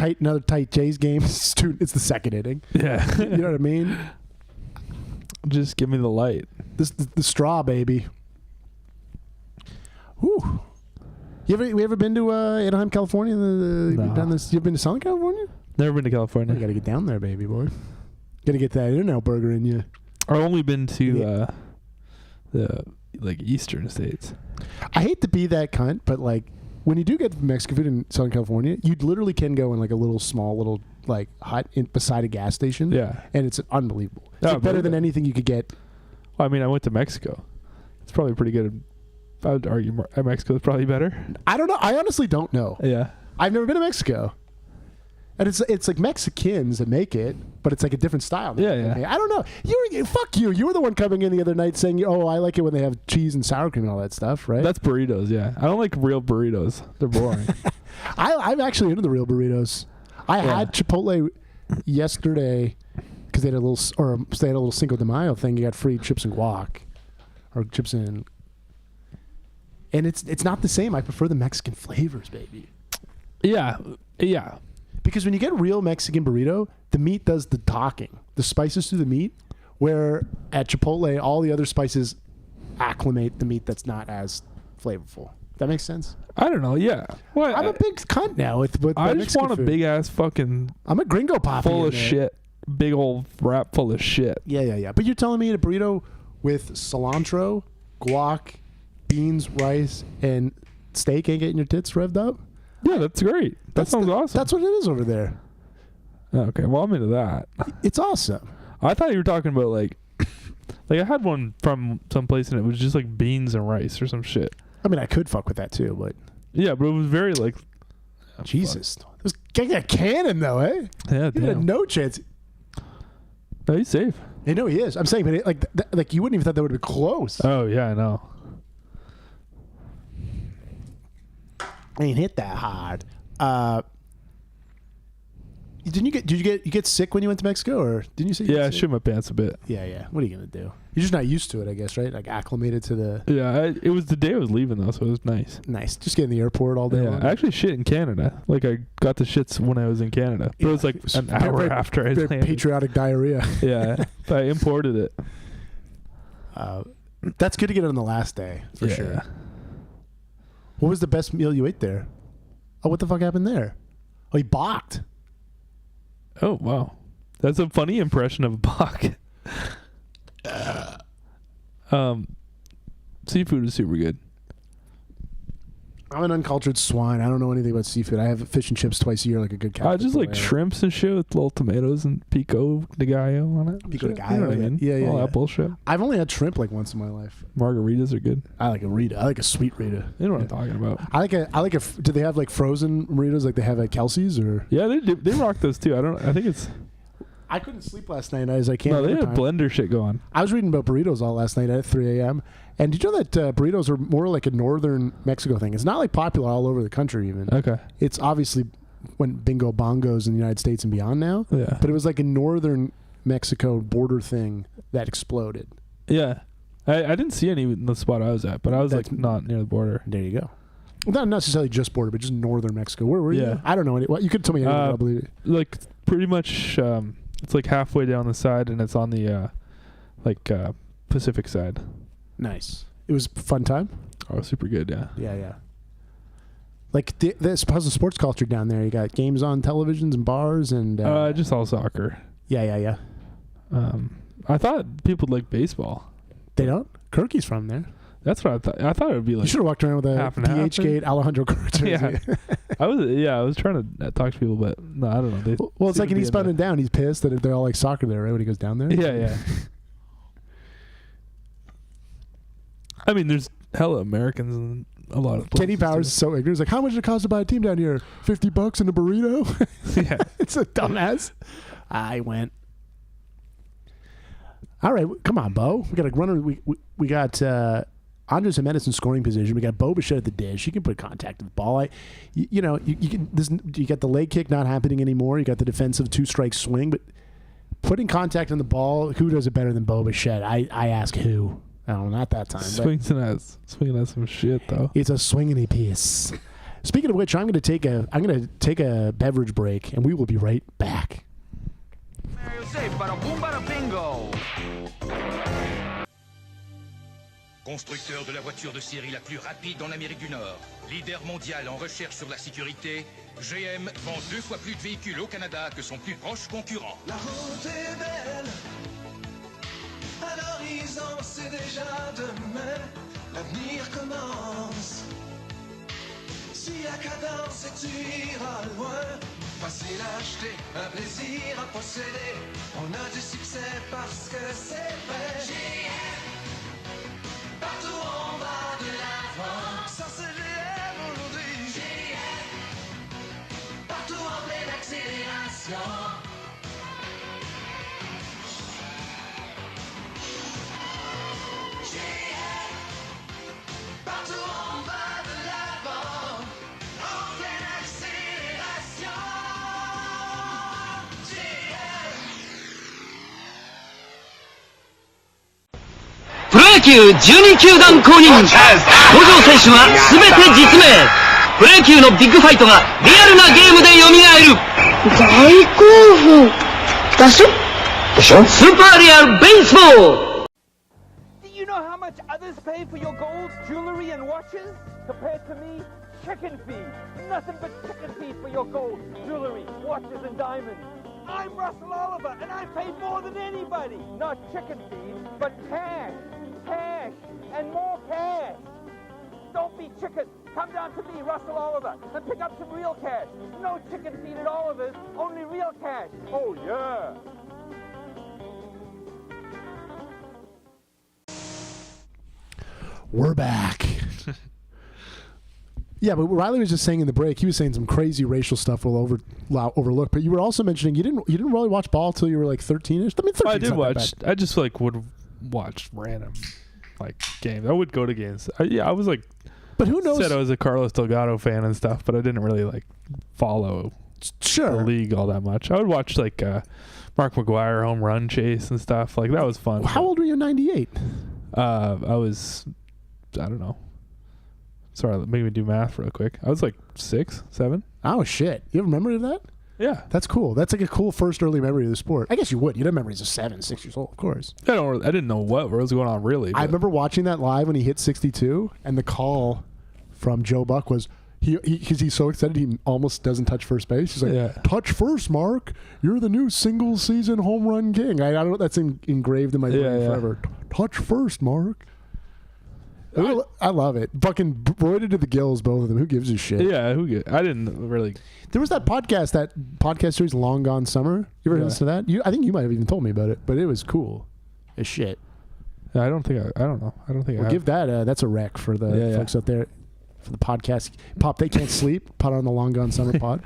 Another tight Jays game. It's the second inning. Yeah. You know what I mean? Just give me the light. The straw, baby. Whew. We ever been to Anaheim, California? No. Done this? You've been to Southern California? Never been to California. You got to get down there, baby boy. Got to get that In-N-Out burger in you. I've only been to the like eastern states. I hate to be that cunt, but like when you do get Mexican food in Southern California, you literally can go in like a little small like hut beside a gas station. Yeah. And it's unbelievable. It's Yeah, like better than anything you could get. Well, I mean, I went to Mexico. It's probably pretty good. I would argue Mexico is probably better. I don't know. I honestly don't know. Yeah. I've never been to Mexico. And it's like Mexicans that make it, but it's like a different style. Yeah. I don't know. Fuck you. You were the one coming in the other night saying, "Oh, I like it when they have cheese and sour cream and all that stuff." Right? That's burritos. Yeah. I don't like real burritos. They're boring. I'm actually into the real burritos. I had Chipotle yesterday because they had a little Cinco de Mayo thing. You got free chips and guac, or chips and it's not the same. I prefer the Mexican flavors, baby. Yeah. Because when you get real Mexican burrito, the meat does the talking. The spices do the meat, where at Chipotle, all the other spices acclimate the meat that's not as flavorful. That makes sense? I don't know. Yeah. Well, I'm a big cunt now with I just Mexican want a food. big ass fucking I'm a gringo pop full of shit. Big old wrap full of shit. Yeah. But you're telling me a burrito with cilantro, guac, beans, rice, and steak ain't getting your tits revved up? Yeah, that's great. That sounds awesome. That's what it is over there. Okay, well, I'm into that. It's awesome. I thought you were talking about like I had one from someplace and it was just like beans and rice or some shit. I mean, I could fuck with that too, but yeah, but it was very like Jesus. This guy got a cannon though, eh? Yeah, he had damn. no chance. No, he's safe. I know he is. I'm saying, but like you wouldn't even thought that would have been close. Oh yeah, I know. I ain't hit that hard. Did you get sick when you went to Mexico, or didn't you say? Yeah, I shit my pants a bit. Yeah. What are you gonna do? You're just not used to it, I guess, right? Like acclimated to the. Yeah, it was the day I was leaving though, so it was nice. Nice. Just get in the airport all day Yeah, long. I actually shit in Canada. Like I got the shits when I was in Canada, but it was like an hour after I very landed. patriotic diarrhea. Yeah, but I imported it. That's good to get it on the last day for sure. What was the best meal you ate there? Oh, what the fuck happened there? Oh, he balked. Oh wow, that's a funny impression of Bach. Seafood is super good. I'm an uncultured swine. I don't know anything about seafood. I have fish and chips twice a year, like a good cat. I just like shrimps and shit with little tomatoes and pico de gallo on it. Pico de Shit, gallo, you know what I mean? yeah. All that bullshit. I've only had shrimp like once in my life. Margaritas are good. I like a Rita. I like a sweet Rita. You know what I'm talking about. I like a. Do they have like frozen burritos like they have at Kelsey's or? Yeah, they do. They rock those too. I think it's. I couldn't sleep last night as I can't. No, they had blender shit going. I was reading about burritos all last night at 3 a.m. And did you know that burritos are more like a northern Mexico thing? It's not like popular all over the country even. Okay. It's obviously went bingo bongos in the United States and beyond now. Yeah. But it was like a northern Mexico border thing that exploded. Yeah. I didn't see any in the spot I was at, but I was like not near the border. There you go. Well, not necessarily just border, but just northern Mexico. Where were you? I don't know. Well, you could tell me anything, I'll believe it. Like pretty much, it's like halfway down the side, and it's on the Pacific side. Nice. It was a fun time? Oh, super good, yeah. Yeah. Like, how's the sports culture down there? You got games on televisions and bars and... just all soccer. Yeah. I thought people would like baseball. They don't? Kirky's from there. That's what I thought. I thought it would be like... You should have walked around with a DH-gate Alejandro Kirk jersey. Yeah. I was trying to talk to people, but no, I don't know. Well, it's like in Eastbound and Down. He's pissed that they're all like soccer there, right, when he goes down there? Yeah. I mean, there's hella Americans in a lot of places. Kenny Powers is so ignorant. He's like, how much does it cost to buy a team down here? $50 and a burrito? Yeah. It's a dumbass. I went. All right, come on, Bo. We got a runner. We got Andres Jimenez in scoring position. We got Bo Bichette at the dish. He can put contact with the ball. You got the leg kick not happening anymore. You got the defensive 2-strike swing, but putting contact on the ball, who does it better than Bo Bichette? I ask who. Oh, not that time. Swinging at some shit though. It's a swinging piece. Speaking of which, I'm going to take a beverage break, and we will be right back. Constructeur de la voiture de série la plus rapide en Amérique du Nord, leader mondial en recherche sur la sécurité, GM vend 2 fois plus de véhicules au Canada que son plus proche concurrent. La route est belle, à l'horizon c'est déjà demain, l'avenir commence. Si la cadence et tu iras loin, facile à acheter, un plaisir à posséder, on a du succès parce que c'est vrai. GM, partout on va de l'avant, ça c'est GM aujourd'hui. GM, partout en pleine accélération. GM, partout on va de l'avant, en pleine accélération. GM. プロ野球12球団公認、登場選手は全て実名。プロ野球のビッグファイトがリアルなゲームで蘇る。大興奮だしょでしょ。スーパーリアルベースボール。 Do you know how much others pay for your gold, jewelry, and watches? Compared to me, chicken feed. Nothing but chicken feed for your gold, jewelry, watches, and diamonds. I'm Russell Oliver, and I pay more than anybody. Not chicken feed, but cash. Cash. And more cash. Don't be chicken. Come down to me, Russell Oliver, and pick up some real cash. No chicken feed at Oliver's, only real cash. Oh, yeah. We're back. Yeah, but Riley was just saying in the break, he was saying some crazy racial stuff we'll overlook. But you were also mentioning you didn't really watch ball till you were like 13ish. I mean, 13 I did watch. I just like would watch random like games. I would go to games. I was like, but who knows? Said I was a Carlos Delgado fan and stuff, but I didn't really like follow the league all that much. I would watch like Mark McGwire home run chase and stuff. Like that was fun. How old were you in '98? I was, I don't know. Sorry, make me do math real quick. I was like 6, 7. Oh shit! You have a memory of that? Yeah, that's cool. That's like a cool first early memory of the sport. I guess you would. You'd have memories of 7, 6 years old, of course. I didn't know what was going on really. I remember watching that live when he hit 62, and the call from Joe Buck was because he's so excited he almost doesn't touch first base. He's like, "Touch first, Mark. You're the new single season home run king." I don't know. That's engraved in my brain forever. Touch first, Mark. I love it. Fucking roided to the gills, both of them. Who gives a shit? Yeah, I didn't really. There was that podcast series, Long Gone Summer. You ever listen to that? I think you might have even told me about it, but it was cool as shit. Yeah, I don't think I don't know. I don't think we'll give that. That's a rec for the folks out there for the podcast. Pop, they can't sleep. Put on the Long Gone Summer pod.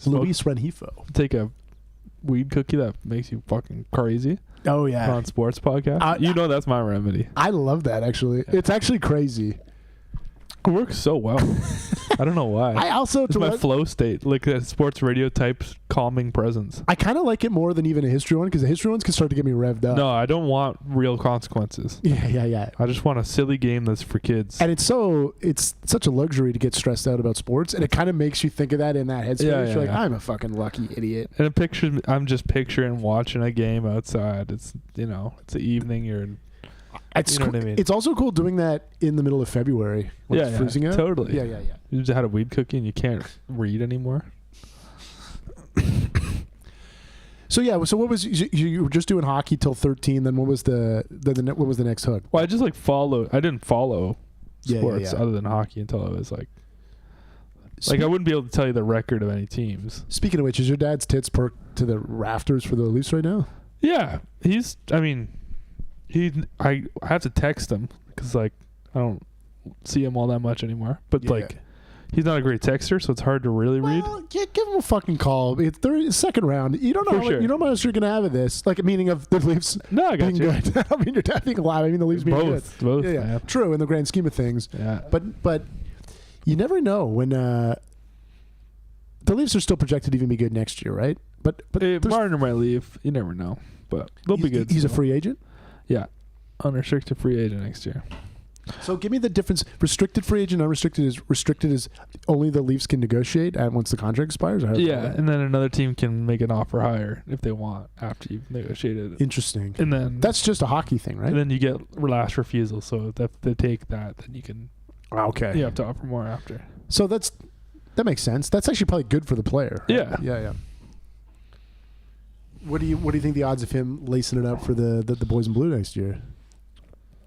Luis Rengifo. Take a weed cookie that makes you fucking crazy. Oh yeah, on sports podcast. You know that's my remedy. I love that actually. Yeah. It's actually crazy. It works so well. I don't know why. I also it's my flow state, like a sports radio type calming presence. I kind of like it more than even a history one because the history ones can start to get me revved up. No, I don't want real consequences. Yeah. I just want a silly game that's for kids. And it's such a luxury to get stressed out about sports, and it kind of makes you think of that in that headspace. You're like, I'm a fucking lucky idiot. And I'm just picturing watching a game outside. It's it's the evening. You're. It's you know what I mean? It's also cool doing that in the middle of February when it's freezing out. Totally. Yeah. You just had a weed cookie and you can't read anymore. So what was you were just doing hockey till 13? Then what was what was the next hook? Well, I just I didn't follow sports other than hockey until I was like I wouldn't be able to tell you the record of any teams. Speaking of which, is your dad's tits perked to the rafters for the Leafs right now? Yeah, I have to text him because I don't see him all that much anymore. But he's not a great texter, so it's hard to really read. Yeah, give him a fucking call. It's second round. You don't know. You don't know how much you're gonna have of this. Like a meaning of the Leafs. No, I got being you. Good. I don't mean your dad being alive. I mean the Leafs being good. Both. Yeah. True in the grand scheme of things. Yeah. But you never know when the Leafs are still projected to even be good next year, right? But Marner might leave. You never know. But they'll be good. He's a free agent? Yeah. Unrestricted free agent next year. So give me the difference. Restricted free agent, unrestricted is restricted is only the Leafs can negotiate at once the contract expires. Yeah, and then another team can make an offer higher if they want after you've negotiated it. Interesting. And then that's just a hockey thing, right? And then you get last refusal. So if they take that, then you can. Okay. You have to offer more after. So that makes sense. That's actually probably good for the player. Right? Yeah. Yeah. What do you think the odds of him lacing it up for the boys in blue next year?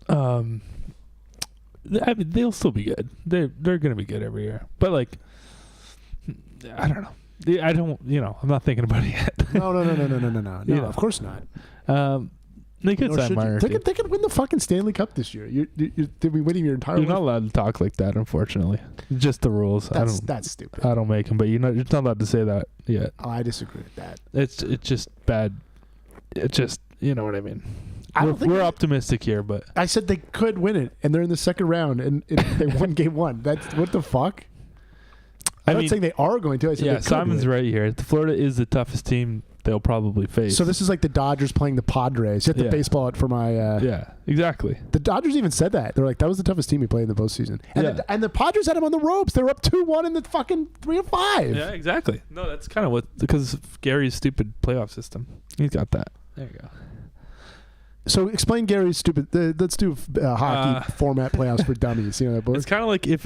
I mean, they'll still be good. They're going to be good every year. But like, I don't know. I don't. I'm not thinking about it yet. No. No, of course not. They could sign Meyer. They could win the fucking Stanley Cup this year. They'll be winning your entire life. You're not allowed to talk like that, unfortunately. Just the rules. That's stupid. I don't make them, but you're not allowed to say that yet. Oh, I disagree with that. It's just bad. It's just, you know what I mean. We're optimistic here, but I said they could win it, and they're in the second round, and they won game one. That's what the fuck. I'm not saying they are going to. I said they could Simon's win. right here. Florida is the toughest team they'll probably face. So this is like the Dodgers playing the Padres. You have to baseball it for my... yeah, exactly. The Dodgers even said that. They're like, that was the toughest team we played in the postseason. And, the Padres had them on the ropes. They were up 2-1 in the fucking 3-5. Yeah, exactly. No, that's kind of what... Because of Gary's stupid playoff system. He's got that. There you go. So explain Gary's stupid... let's do hockey format playoffs for dummies. You know that book? It's kind of like if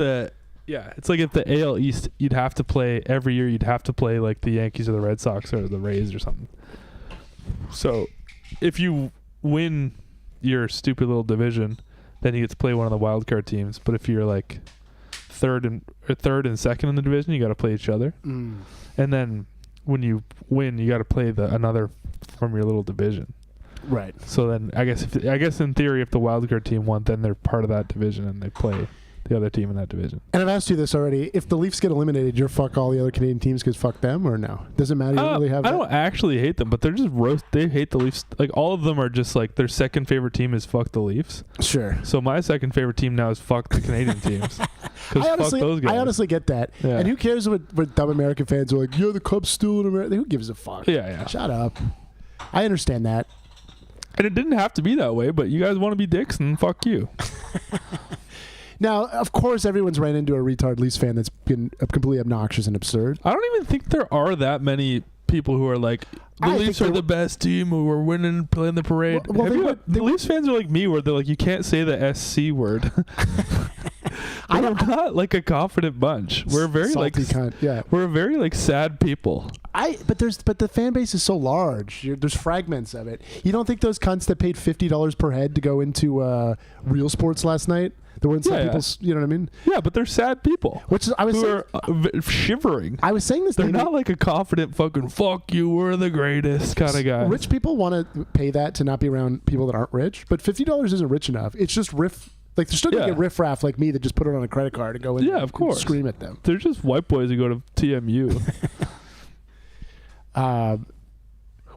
it's like if the AL East, you'd have to play every year. You'd have to play like the Yankees or the Red Sox or the Rays or something. So, if you win your stupid little division, then you get to play one of the wild card teams. But if you're like third and second in the division, you got to play each other. Mm. And then when you win, you got to play another from your little division. Right. So then I guess in theory, if the wild card team won, then they're part of that division and they play the other team in that division. And I've asked you this already. If the Leafs get eliminated, you're fuck all the other Canadian teams because fuck them, or no? Doesn't matter. You don't really have I don't actually hate them, but they're just they hate the Leafs. Like all of them are just like their second favorite team is fuck the Leafs. Sure. So my second favorite team now is fuck the Canadian teams. I fuck those guys. honestly get that. Yeah. And who cares what dumb American fans are like, yeah, the Cubs still in America. Who gives a fuck? Yeah. Shut up. I understand that. And it didn't have to be that way, but you guys want to be dicks, and fuck you. Now, of course, everyone's ran into a retard Leafs fan that's been completely obnoxious and absurd. I don't even think there are that many people who are like, the Leafs are the best team who are winning, playing the parade. The Leafs fans are like me, where they're like, you can't say the SC word. I'm not like a confident bunch. We're very Salty cunt. Yeah. We're very like sad people. But the fan base is so large. There's fragments of it. You don't think those cunts that paid $50 per head to go into Real Sports last night? There weren't some people, you know what I mean? Yeah, but they're sad people. Which is, I was who saying, are shivering. I was saying this. They're not like a confident fucking fuck you, we're the greatest kind of guy. Rich people want to pay that to not be around people that aren't rich, but $50 isn't rich enough. It's just riff. Like they're still gonna get riffraff like me that just put it on a credit card and go in. Of course. And scream at them. They're just white boys who go to TMU.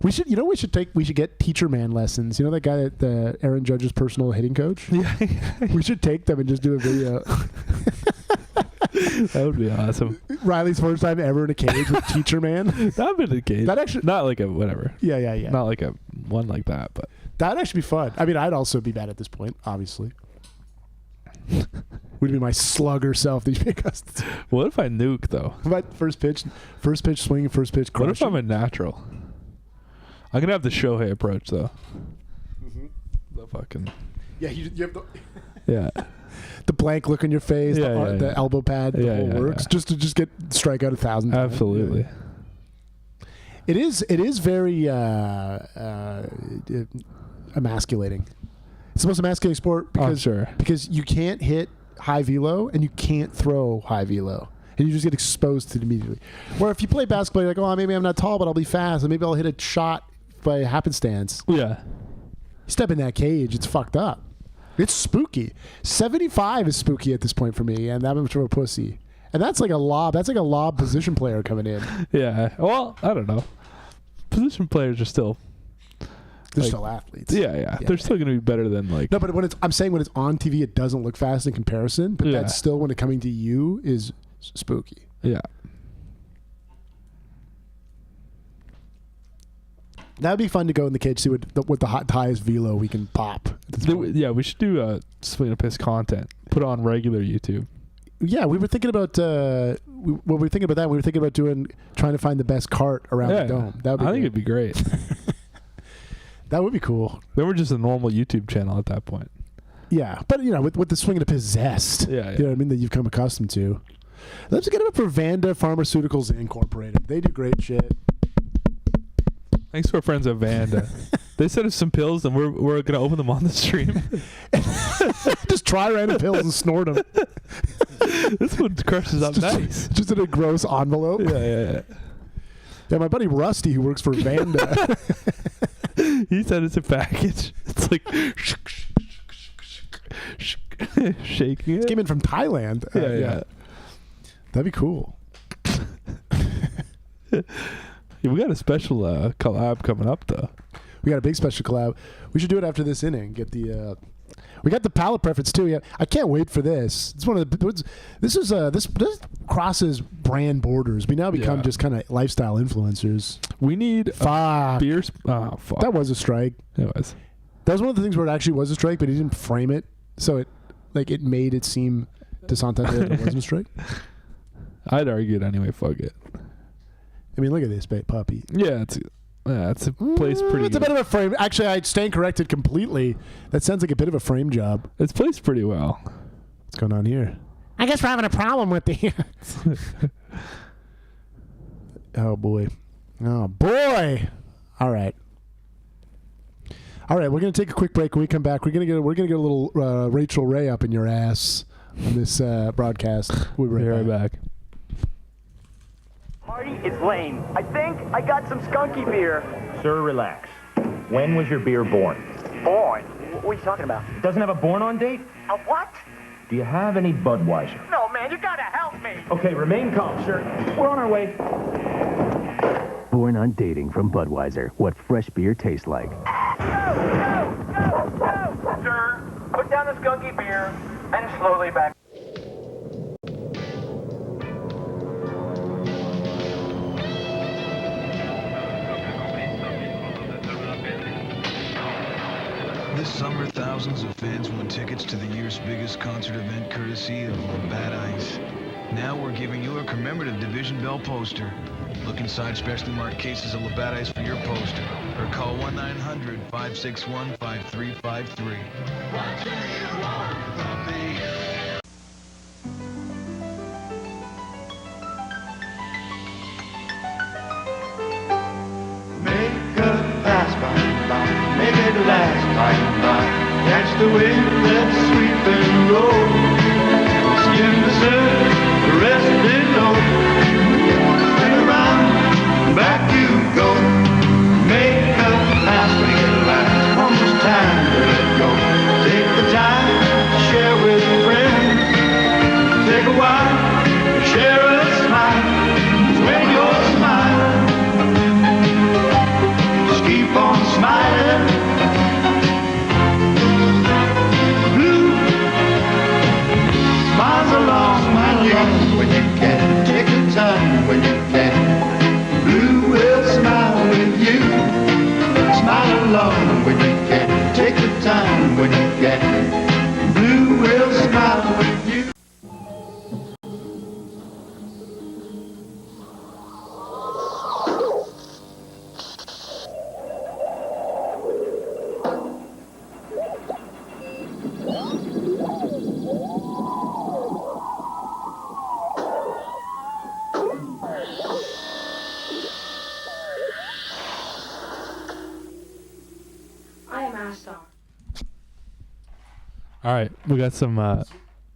We should get teacher man lessons. You know that guy the Aaron Judge's personal hitting coach? Yeah. We should take them and just do a video. That would be awesome. Riley's first time ever in a cage with teacher man. That'd be the cage. That actually not like a whatever. Yeah. Not like a one like that, but that'd actually be fun. I mean, I'd also be bad at this point, obviously. Would be my slugger self that you make us. What if I nuke though? But first pitch swinging, first pitch crushing. What if I'm a natural? I'm gonna have the Shohei approach though. Mm-hmm. The fucking. Yeah, you have the. Yeah. The blank look on your face, the elbow pad, the whole works, just to get strike out 1,000 times. Absolutely. It is very emasculating. It's the most emasculating sport because you can't hit high velo and you can't throw high velo. And you just get exposed to it immediately. Where if you play basketball, you're like, oh, maybe I'm not tall, but I'll be fast, and maybe I'll hit a shot by happenstance. Yeah. You step in that cage, it's fucked up. It's spooky. 75 is spooky at this point for me, and that much of a pussy. And that's like a lob. That's like a lob position player coming in. Yeah. Well, I don't know. Position players are still. They're still athletes. Yeah. They're still going to be better than like. No, but I'm saying when it's on TV, it doesn't look fast in comparison. But that's still when it coming to you is spooky. Yeah. That'd be fun to go in the cage, see what the highest velo we can pop. Yeah, we should do Swing and Piss content. Put it on regular YouTube. Yeah, we were thinking about when we were thinking about that. We were thinking about trying to find the best cart around the dome. That would be I think it'd be great. That would be cool. Then we're just a normal YouTube channel at that point. Yeah, but with the Swing and Piss zest. Yeah, you know what I mean, that you've come accustomed to. Let's get it up for Vanda Pharmaceuticals Incorporated. They do great shit. Thanks to our friends at Vanda. They sent us some pills, and we're gonna open them on the stream. Just try random pills and snort them. This one crushes up nice. Just in a gross envelope. Yeah. Yeah, my buddy Rusty, who works for Vanda, he said it's a package. It's like shaking it. It came in from Thailand. Yeah. That'd be cool. Yeah, we got a special collab coming up, though. We got a big special collab. We should do it after this inning. Get the. We got the palette preference too. Yeah, I can't wait for this. It's one of the. This crosses brand borders. We now become just kind of lifestyle influencers. We need beer. Oh fuck! That was a strike. It was. That was one of the things where it actually was a strike, but he didn't frame it, so it made it seem to Santander that it wasn't a strike. I'd argue it anyway. Fuck it. I mean, look at this puppy. Yeah, it's a placed pretty. It's a bit of a frame. Actually, I stand corrected completely. That sounds like a bit of a frame job. It's placed pretty well. What's going on here? I guess we're having a problem with the. Oh boy! All right. We're gonna take a quick break. When we come back, we're gonna get a little Rachel Ray up in your ass on this broadcast. We'll be right back. Marty, it's Lane. I think I got some skunky beer. Sir, relax. When was your beer born? Born? What are you talking about? Doesn't have a born-on date? A what? Do you have any Budweiser? No, man, you gotta help me. Okay, remain calm, sir. We're on our way. Born on Dating from Budweiser. What fresh beer tastes like. No! Sir, put down the skunky beer and slowly back. This summer, thousands of fans won tickets to the year's biggest concert event courtesy of Labatt Ice. Now we're giving you a commemorative Division Bell poster. Look inside specially marked cases of Labatt Ice for your poster. Or call 1-900-561-5353. What do you want from me? Make a fast bye, make it last bye. Catch the wind that's sweeping roll. Skim the surf, the rest below. Spin around, back you go. Make a fast, make it last. Almost time to let go. Take the time to share with friends. Take a while, share a smile. When you're smiling, just keep on smiling. Blue smiles along when you can. Take your time when you can. Blue will smile with you. Smile along when you can. Take your time when you can. Blue will smile with you. I am Astar. All right, we got some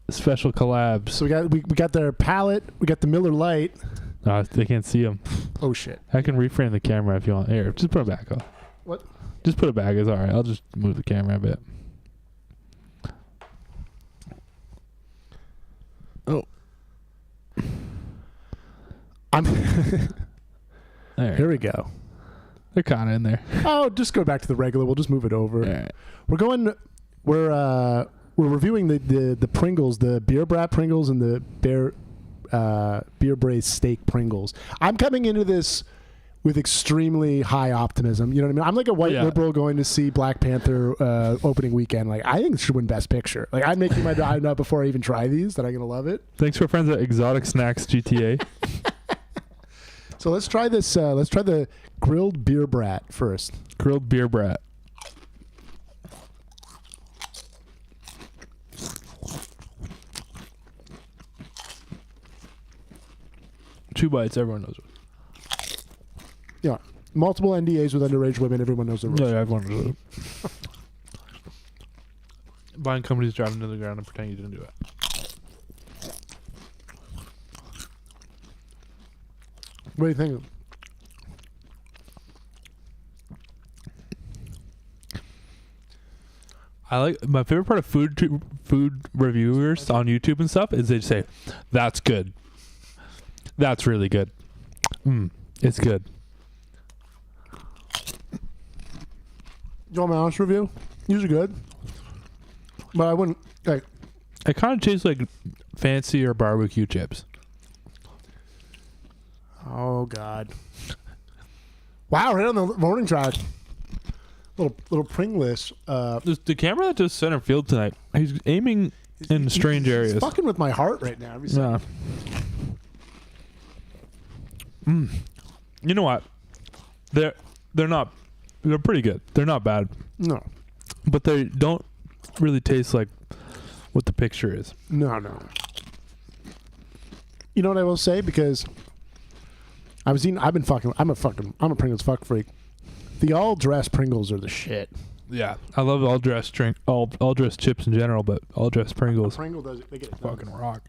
special collabs. So we got their palette. We got the Miller Lite. They can't see them. Oh shit! I can reframe the camera if you want. Here, just put it back. What? Just put it back. It's all right. I'll just move the camera a bit. Oh. Here we go. They're kind of in there. Oh, just go back to the regular. We'll just move it over. Right. We're reviewing the Pringles, the Beer Brat Pringles and the Beer Braised Steak Pringles. I'm coming into this with extremely high optimism. You know what I mean? I'm like a white Yeah. liberal going to see Black Panther opening weekend. Like, I think it should win Best Picture. Like, I'm making my mind up before I even try these that I'm gonna love it. Thanks to our friends at Exotic Snacks GTA. So let's try this. Let's try the grilled beer brat first. Grilled beer brat. Two bites, everyone knows it. Yeah, multiple NDAs with underage women. Everyone knows the rules. Yeah, everyone knows it. Buying companies driving to the ground and pretending you didn't do it. What do you think? I like my favorite part of food reviewers on YouTube and stuff is they say, "That's good. That's really good. It's good." You want my honest review? These are good, but I wouldn't. Like, It kind of tastes like fancier barbecue chips. oh God! Wow, right on the morning track. Little Pringles. The camera that does center field tonight, he's aiming in strange areas. He's fucking with my heart right now. Every Yeah. second. You know what? They're pretty good. They're not bad. No. But they don't really taste like what the picture is. No. You know what I will say, because I'm a Pringles fuck freak. The all dressed Pringles are the shit. Yeah, I love all dressed chips in general, but all dressed Pringles Pringle does it. They get it done. fucking rock.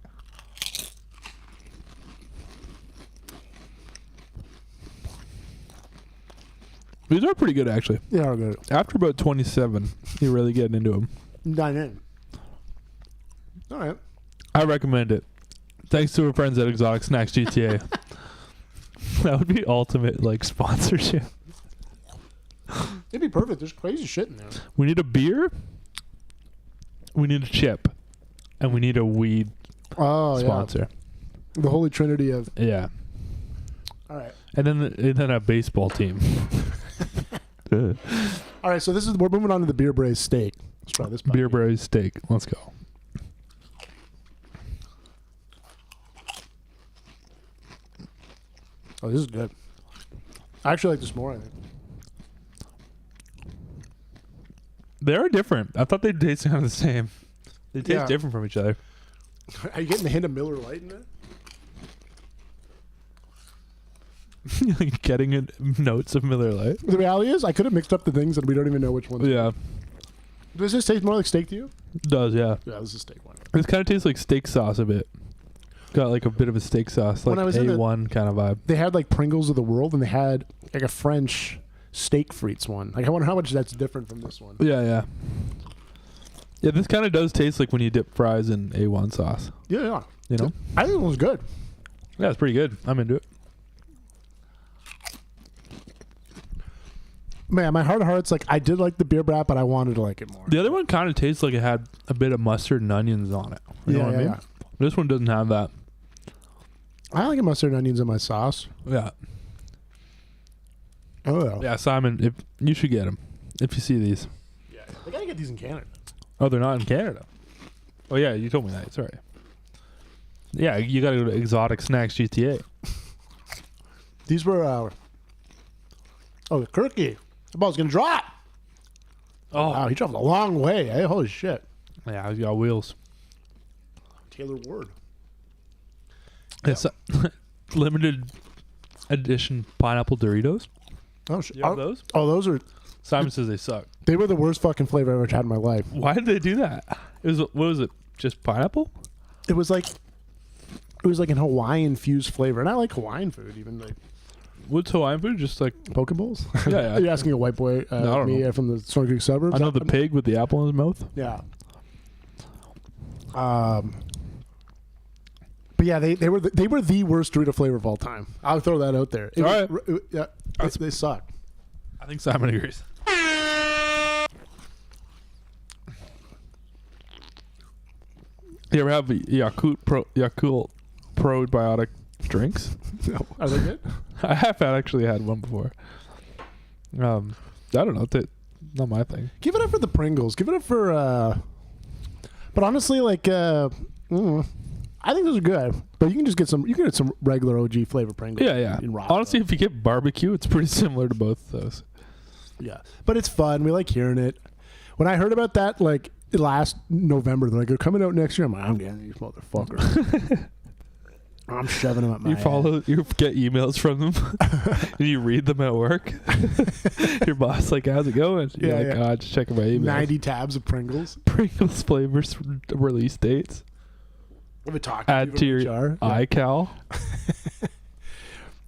These are pretty good, actually. They are good. After about 27, you're really getting into them. Dine in. All right. I recommend it. Thanks to our friends at Exotic Snacks GTA. That would be ultimate like sponsorship. It'd be perfect. There's crazy shit in there. We need a beer. We need a chip, and we need a weed sponsor. Yeah. The holy trinity of. Yeah. All right. And then a baseball team. All right. So we're moving on to the beer braised steak. Let's try this. Beer braised steak. Let's go. Oh, this is good. I actually like this more, I think. They're different. I thought they'd taste kind of the same. They taste Yeah. different from each other. Are you getting a hint of Miller Lite in there? Getting notes of Miller Lite. The reality is, I could have mixed up the things and we don't even know which one. Yeah. Does this taste more like steak to you? It does, yeah. Yeah, this is steak one. This kind of tastes like steak sauce a bit. Got like a bit of a steak sauce, like When I was in A1 kind of vibe. They had like Pringles of the world, and they had like a French steak frites one. Like, I wonder how much that's different from this one. Yeah. Yeah, this kind of does taste like when you dip fries in A1 sauce. Yeah. You know? I think it was good. Yeah, it's pretty good. I'm into it. Man, my heart of hearts, like, I did like the beer brat, but I wanted to like it more. The other one kind of tastes like it had a bit of mustard and onions on it. You know what I mean? Yeah. This one doesn't have that. I like mustard and onions in my sauce. Yeah. Oh, yeah. Yeah, Simon, if you should get them if you see these. Yeah. They gotta get these in Canada. Oh, they're not in Canada. Oh yeah, you told me that. Sorry. Yeah, you got to go to Exotic Snacks GTA. These were, the Kirky. The ball's gonna drop. Oh. Wow, he dropped a long way, eh? Holy shit. Yeah, he's got wheels. Taylor Ward. It's limited edition pineapple Doritos. Oh, shit. You have those? Oh, those are. Simon says they suck. They were the worst fucking flavor I've ever had in my life. Why did they do that? What was it? Just pineapple? It was like an Hawaiian fused flavor, and I like Hawaiian food. Even like, what's Hawaiian food? Just like poke bowls. Yeah. Are you asking a white boy? No, I don't know. From the Stony Creek suburbs. I know the pig with the apple in his mouth. Yeah. But yeah, they were the worst Dorito flavor of all time. I'll throw that out there. They suck. I think Simon agrees. You ever have Yakult probiotic drinks. No, are they good? I have actually had one before. I don't know. Not my thing. Give it up for the Pringles. Give it up for. But honestly, like, I think those are good. But you can just get some. You can get some regular OG flavor Pringles. Yeah. Honestly, if you get barbecue, it's pretty similar to both of those. Yeah, but it's fun. We like hearing it. When I heard about that, like last November, they're like, "They're coming out next year." I'm like, "I'm getting these motherfuckers." I'm shoving them up my ass. You get emails from them, and you read them at work. Your boss like, "How's it going?" You're like, "Oh, just checking my emails." 90 tabs of Pringles. Pringles flavors release dates. Add to your iCal.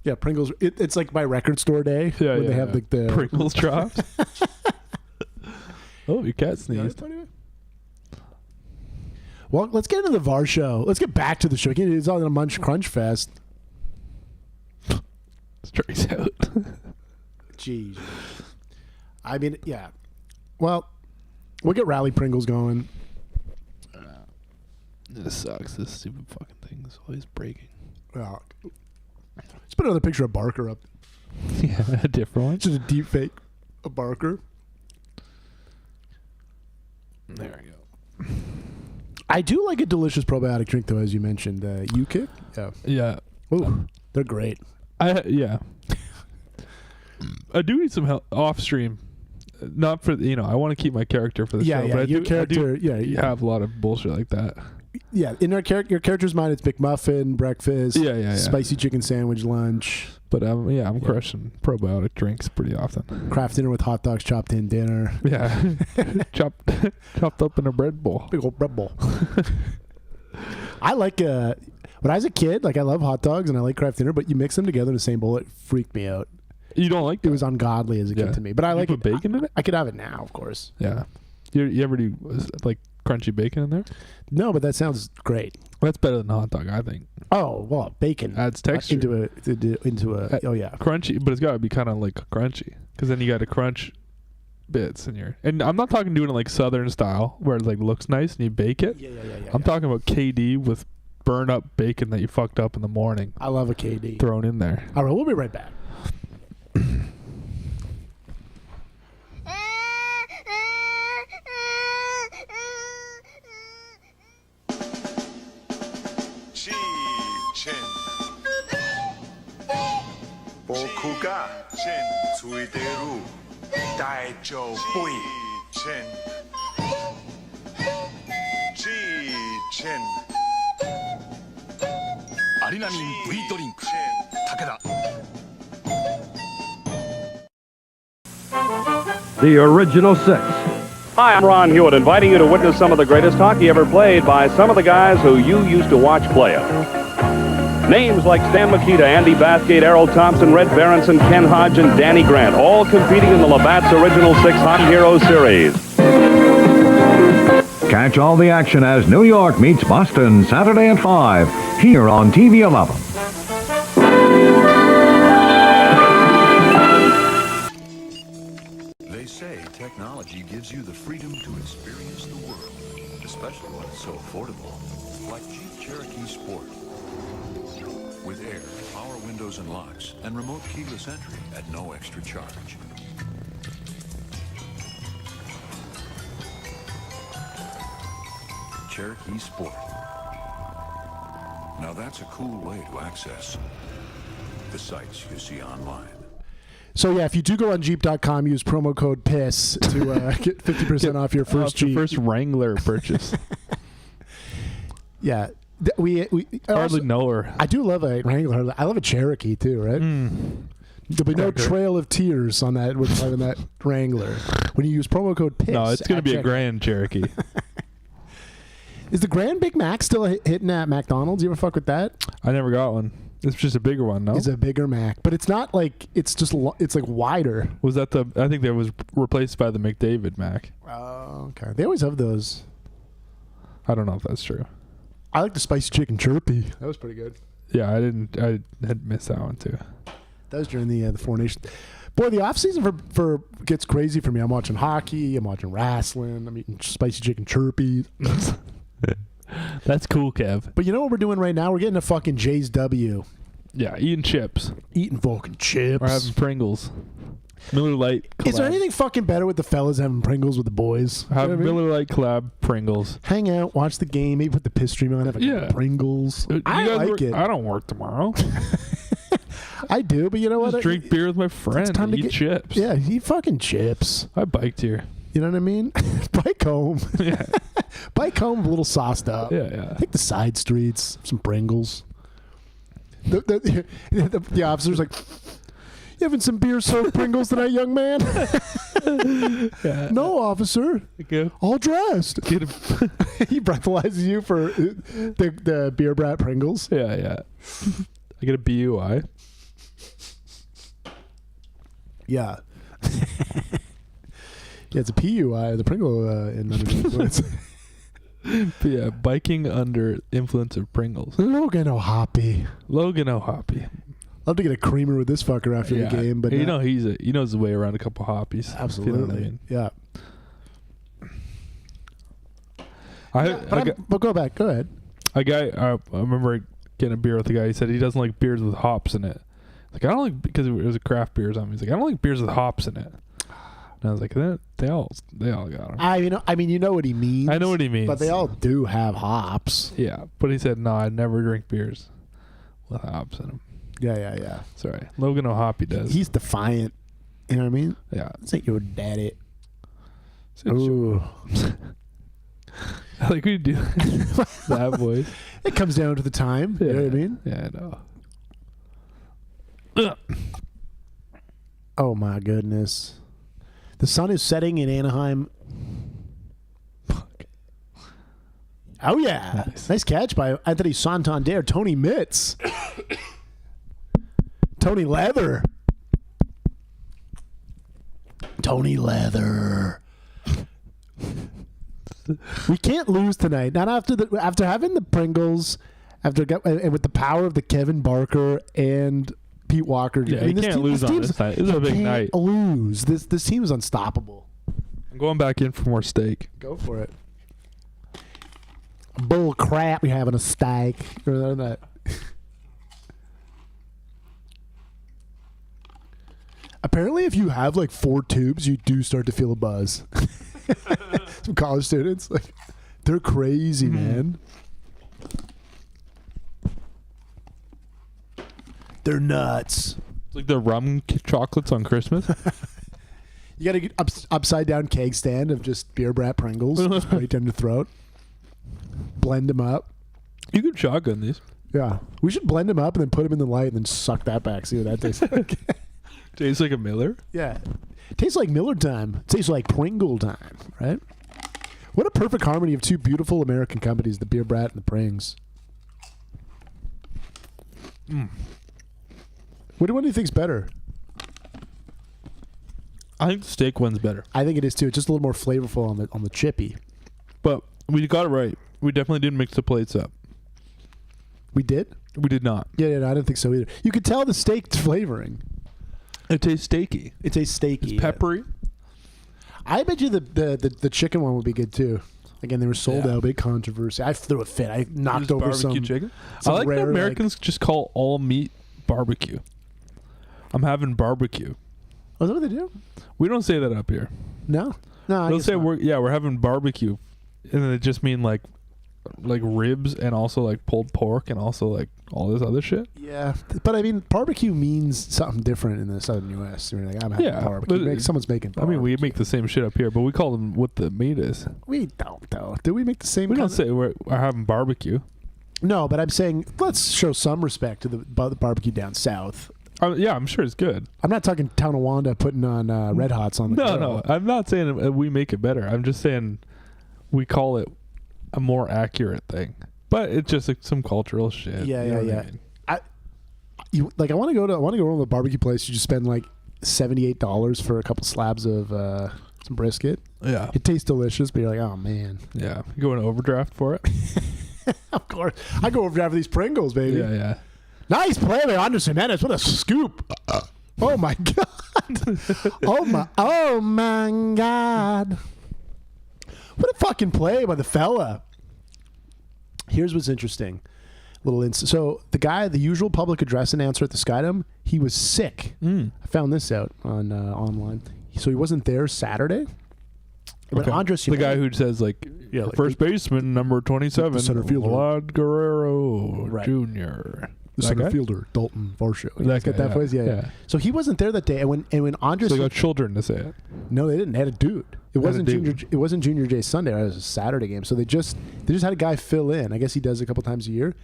Yeah, Pringles. It's like my record store day when they have like the Pringles drops. Oh, your cat sneezed. Well, let's get into the VAR show. Let's get back to the show. It's all in a Munch Crunch Fest. Strikes out. Jeez. I mean, yeah. Well, we'll get Rally Pringles going. This sucks. This stupid fucking thing is always breaking. Let's put another picture of Barker up. Yeah, a different one. Just a deep fake of Barker. There we go. I do like a delicious probiotic drink, though, as you mentioned. UKIP? Yeah. Yeah. Ooh, they're great. I do need some help off stream. Not for I want to keep my character for the show. Yeah, but your character. You have a lot of bullshit like that. Yeah, in your character's mind, it's McMuffin, breakfast, Yeah. spicy chicken sandwich, lunch. But I'm crushing probiotic drinks pretty often. Craft dinner with hot dogs chopped in dinner. Yeah, chopped up in a bread bowl. Big old bread bowl. I like when I was a kid, like I love hot dogs and I like craft dinner, but you mix them together in the same bowl, it freaked me out. You don't like that? It was ungodly as a kid to me, but I like put bacon in it. I could have it now, of course. Yeah, you ever do like crunchy bacon in there? No, but that sounds great. That's better than a hot dog, I think. Oh well, bacon adds texture into a. Oh yeah, crunchy, but it's got to be kind of like crunchy because then you got to crunch bits in your. And I'm not talking doing it like Southern style where it like looks nice and you bake it. Yeah. I'm talking about KD with burn up bacon that you fucked up in the morning. I love a KD thrown in there. All right, we'll be right back. 보쿠가 수이대로 다이조 뿌이 지첸 아리나민 Vドリンク武田 The Original Six. Hi, I'm Ron Hewitt, inviting you to witness some of the greatest hockey ever played by some of the guys who you used to watch play it. Names like Stan Mikita, Andy Bathgate, Errol Thompson, Red Berenson, Ken Hodge, and Danny Grant, all competing in the Labatt's Original Six Hockey Heroes Series. Catch all the action as New York meets Boston Saturday at 5 here on TV 11. They say technology gives you the freedom to experience the world, especially when it's so affordable, like Jeep Cherokee Sport. With air, power windows and locks, and remote keyless entry at no extra charge. Cherokee Sport. Now that's a cool way to access the sites you see online. So yeah, if you do go on Jeep.com, use promo code PISS to get 50% off your first Jeep. First Wrangler purchase. Yeah. We hardly know her. I do love a Wrangler. I love a Cherokee too, right? There'll be no trail of tears on that with having that Wrangler when you use promo code PISS. No, it's going to be a Grand Cherokee. Is the Grand Big Mac still hitting at McDonald's? You ever fuck with that? I never got one. It's just a bigger one, no? It's a bigger Mac, but it's not like it's just it's like wider. Was that I think that was replaced by the McDavid Mac. Oh, okay. They always have those. I don't know if that's true. I like the spicy chicken chirpy. That was pretty good. Yeah, I had missed that one too. That was during the Four Nations. Boy, the off season for gets crazy for me. I'm watching hockey. I'm watching wrestling. I'm eating spicy chicken chirpy. That's cool, Kev. But you know what we're doing right now? We're getting a fucking Jay's W. Yeah, eating chips. Eating fucking chips. Or having Pringles. Miller Lite collab. Is there anything fucking better with the fellas having Pringles with the boys? Have You know what I mean? Miller Lite collab Pringles. Hang out, watch the game, maybe put the piss stream on, have a couple Pringles. You I guys like work- it. I don't work tomorrow. I do, but you know what? Just drink beer with my friend. time to Eat get- chips. Yeah, eat fucking chips. I biked here. You know what I mean? Bike home. Yeah. Bike home a little sauced up. Yeah. Take the side streets, some Pringles. The officer's like, you having some beer-soaked Pringles tonight, young man? No, officer. Okay. All dressed. Get him. He breathalyzes you for the beer brat Pringles. Yeah. I get a BUI. Yeah. Yeah, it's a PUI, the Pringle in under influence. But yeah, biking under influence of Pringles. Logan O'Hoppy. Love to get a creamer with this fucker after the game, but he not- he knows his way around a couple hoppies. Absolutely. You know what I mean? Yeah. But go back. Go ahead. I remember getting a beer with a guy. He said he doesn't like beers with hops in it. Like, I don't like, because it was a craft beer or something. He's like, I don't like beers with hops in it. And I was like, they all got them. I mean, you know what he means. I know what he means. But they all do have hops. Yeah, but he said, no, I never drink beers with hops in them. Yeah. Sorry. Logan O'Hoppy does. He's defiant. You know what I mean? Yeah. It's like your daddy. Said, Ooh. I like we do that voice. It comes down to the time. You know what I mean? Yeah, I know. Oh, my goodness. The sun is setting in Anaheim. Fuck. Oh, yeah. Nice catch by Anthony Santander. Tony Mitz. Tony Leather. Tony Leather. We can't lose tonight. Not after having the Pringles, and with the power of the Kevin Barker and Pete Walker. Yeah, you can't lose on this night. This is a big night. Lose. This team is unstoppable. I'm going back in for more steak. Go for it. Bull crap! You're having a steak. Or that. Apparently, if you have like 4 tubes, you do start to feel a buzz. Some college students, like, they're crazy, man. They're nuts. It's like the rum chocolates on Christmas. You got to get upside down keg stand of just beer brat Pringles just right down your throat. Blend them up. You could shotgun these. Yeah, we should blend them up and then put them in the light and then suck that back. See what that tastes like. Tastes like a Miller. Yeah, tastes like Miller time. Tastes like Pringle time, right? What a perfect harmony of two beautiful American companies, the Beer Brat and the Prings. What do you think's better? I think the steak one's better. I think it is too. It's just a little more flavorful on the chippy. But we got it right. We definitely didn't mix the plates up. We did? We did not. Yeah, I don't think so either. You could tell the steak flavoring. It tastes steaky. It tastes steaky. It's peppery. I bet you the chicken one would be good too. Again, they were sold out. Big controversy. I threw a fit. I knocked over barbecue some chicken. some I like rare, that Americans just call all meat barbecue. I'm having barbecue. Oh, is that what they do? We don't say that up here. No. I They'll guess say not. we're having barbecue, and then it just mean like ribs and also like pulled pork and also like all this other shit. Yeah, but I mean, barbecue means something different in the southern U.S. I mean, like, I'm having barbecue. Someone's making I barbecue. mean, we make the same shit up here, but we call them what the meat is. We don't, though. Do we make the same? We don't say we're having barbecue. No, but I'm saying let's show some respect to the barbecue down south. Yeah, I'm sure it's good. I'm not talking Tonawanda putting on Red Hots on the grill. No, I'm not saying we make it better. I'm just saying we call it a more accurate thing. But it's just like some cultural shit. Yeah, you know yeah. what I mean? I want to go to the barbecue place. You just spend like $78 for a couple slabs of some brisket. Yeah, it tastes delicious, but you're like, oh man. Yeah, you go in overdraft for it. Of course, I go overdraft for these Pringles, baby. Yeah. Nice play by Anderson Ennis. What a scoop! Oh my god! Oh my god! What a fucking play by the fella. Here's what's interesting. So the guy, the usual public address announcer at the Skydome, he was sick. I found this out on online. So he wasn't there Saturday. But Andres, the guy who says first baseman number 27, center fielder, Vlad Guerrero Jr. The center fielder, Dalton Varsho. That get that voice? Yeah. So he wasn't there that day, and when Andres, so they got children to say it. No, they didn't. They had a dude. It wasn't Junior. It wasn't Junior J Sunday. It was a Saturday game. So they just had a guy fill in. I guess he does it a couple times a year.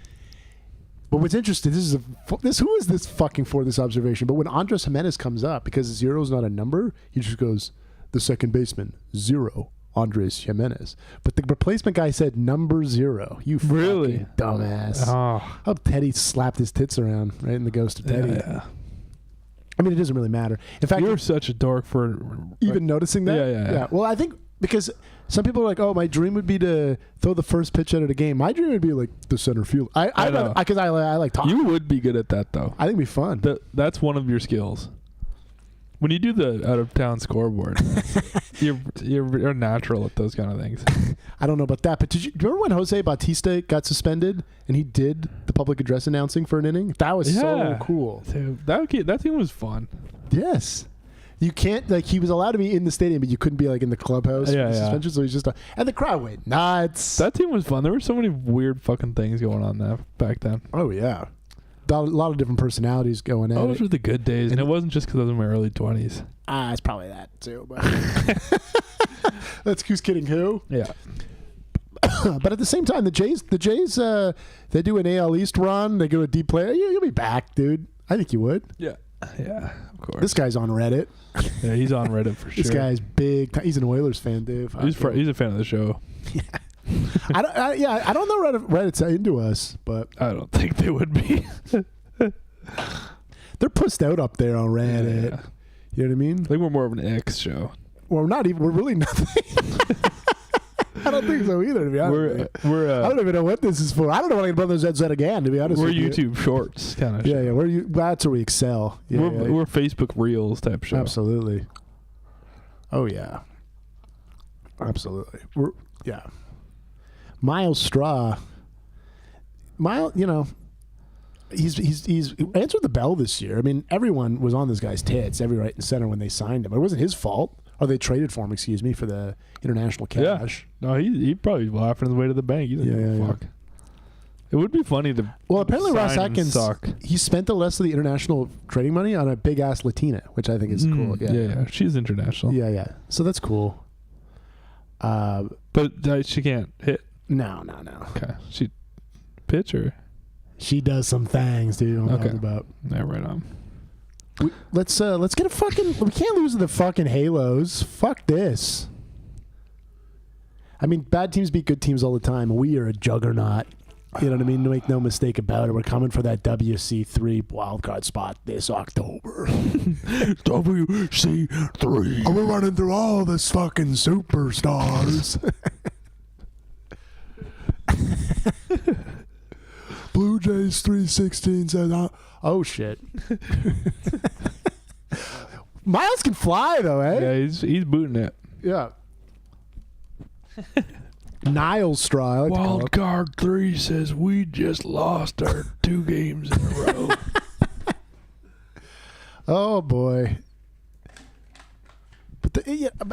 But what's interesting, who is this fucking for this observation? But when Andres Jimenez comes up, because 0 is not a number, he just goes, the second baseman, 0, Andres Jimenez. But the replacement guy said number 0. You fucking dumbass. Oh. How Teddy slapped his tits around right in the ghost of Teddy. Yeah. I mean, it doesn't really matter. In fact, you're such a dork for even noticing that. Yeah. Well, I think because some people are like, "Oh, my dream would be to throw the first pitch out of the game." My dream would be like the center field. I know because I like talking. You would be good at that though. I think it'd be fun. That's one of your skills. When you do the out of town scoreboard, you're natural at those kind of things. I don't know about that, but do you remember when Jose Bautista got suspended and he did the public address announcing for an inning? That was so cool. Dude, that thing was fun. Yes. You can't, he was allowed to be in the stadium, but you couldn't be, in the clubhouse for the suspension, so he's just, and the crowd went nuts. That team was fun. There were so many weird fucking things going on there back then. Oh, yeah. A lot of different personalities going at Those were the good days, and it wasn't just because I was in my early 20s. It's probably that, too. But that's who's kidding who. Yeah. But at the same time, the Jays, they do an AL East run. They go a deep play. You'll be back, dude. I think you would. Yeah, of course. This guy's on Reddit. Yeah, he's on Reddit for sure. This guy's big. He's an Oilers fan, Dave. He's a fan of the show. Yeah. I don't know Reddit's into us, but I don't think they would be. They're pushed out up there on Reddit. Yeah. You know what I mean? I think we're more of an X show. We're not even. We're really nothing. I don't think so either. To be honest, I don't even know what this is for. I don't know what I can put those heads at again. To be honest, we're with YouTube Shorts kind of. Yeah. That's where we excel. Yeah, we're Facebook Reels type show. Absolutely. Oh yeah. Absolutely. Miles Straw. He's answered the bell this year. I mean, everyone was on this guy's tits, every right and center when they signed him. It wasn't his fault. Or they traded for him, for the international cash. Yeah. No, he probably laughing his way to the bank. He doesn't give a fuck. It would be funny to. Well, apparently Ross Atkins, he spent the rest of the international trading money on a big ass Latina, which I think is cool. Yeah, she's international. Yeah. So that's cool. But she can't hit. No. Okay, she pitcher. She does some things, dude. Okay. About. Yeah, right on. Let's get a fucking. We can't lose to the fucking Halos. Fuck this. I mean, bad teams beat good teams all the time. We are a juggernaut. You know what I mean? Make no mistake about it. We're coming for that WC3 wildcard spot this October. WC3. And we're running through all the fucking superstars. Blue Jays 316 says, oh shit. Miles can fly though, eh? Yeah, he's booting it. Yeah. Niles Straw. Wild card 3 says we just lost our 2 games in a row. Oh boy. But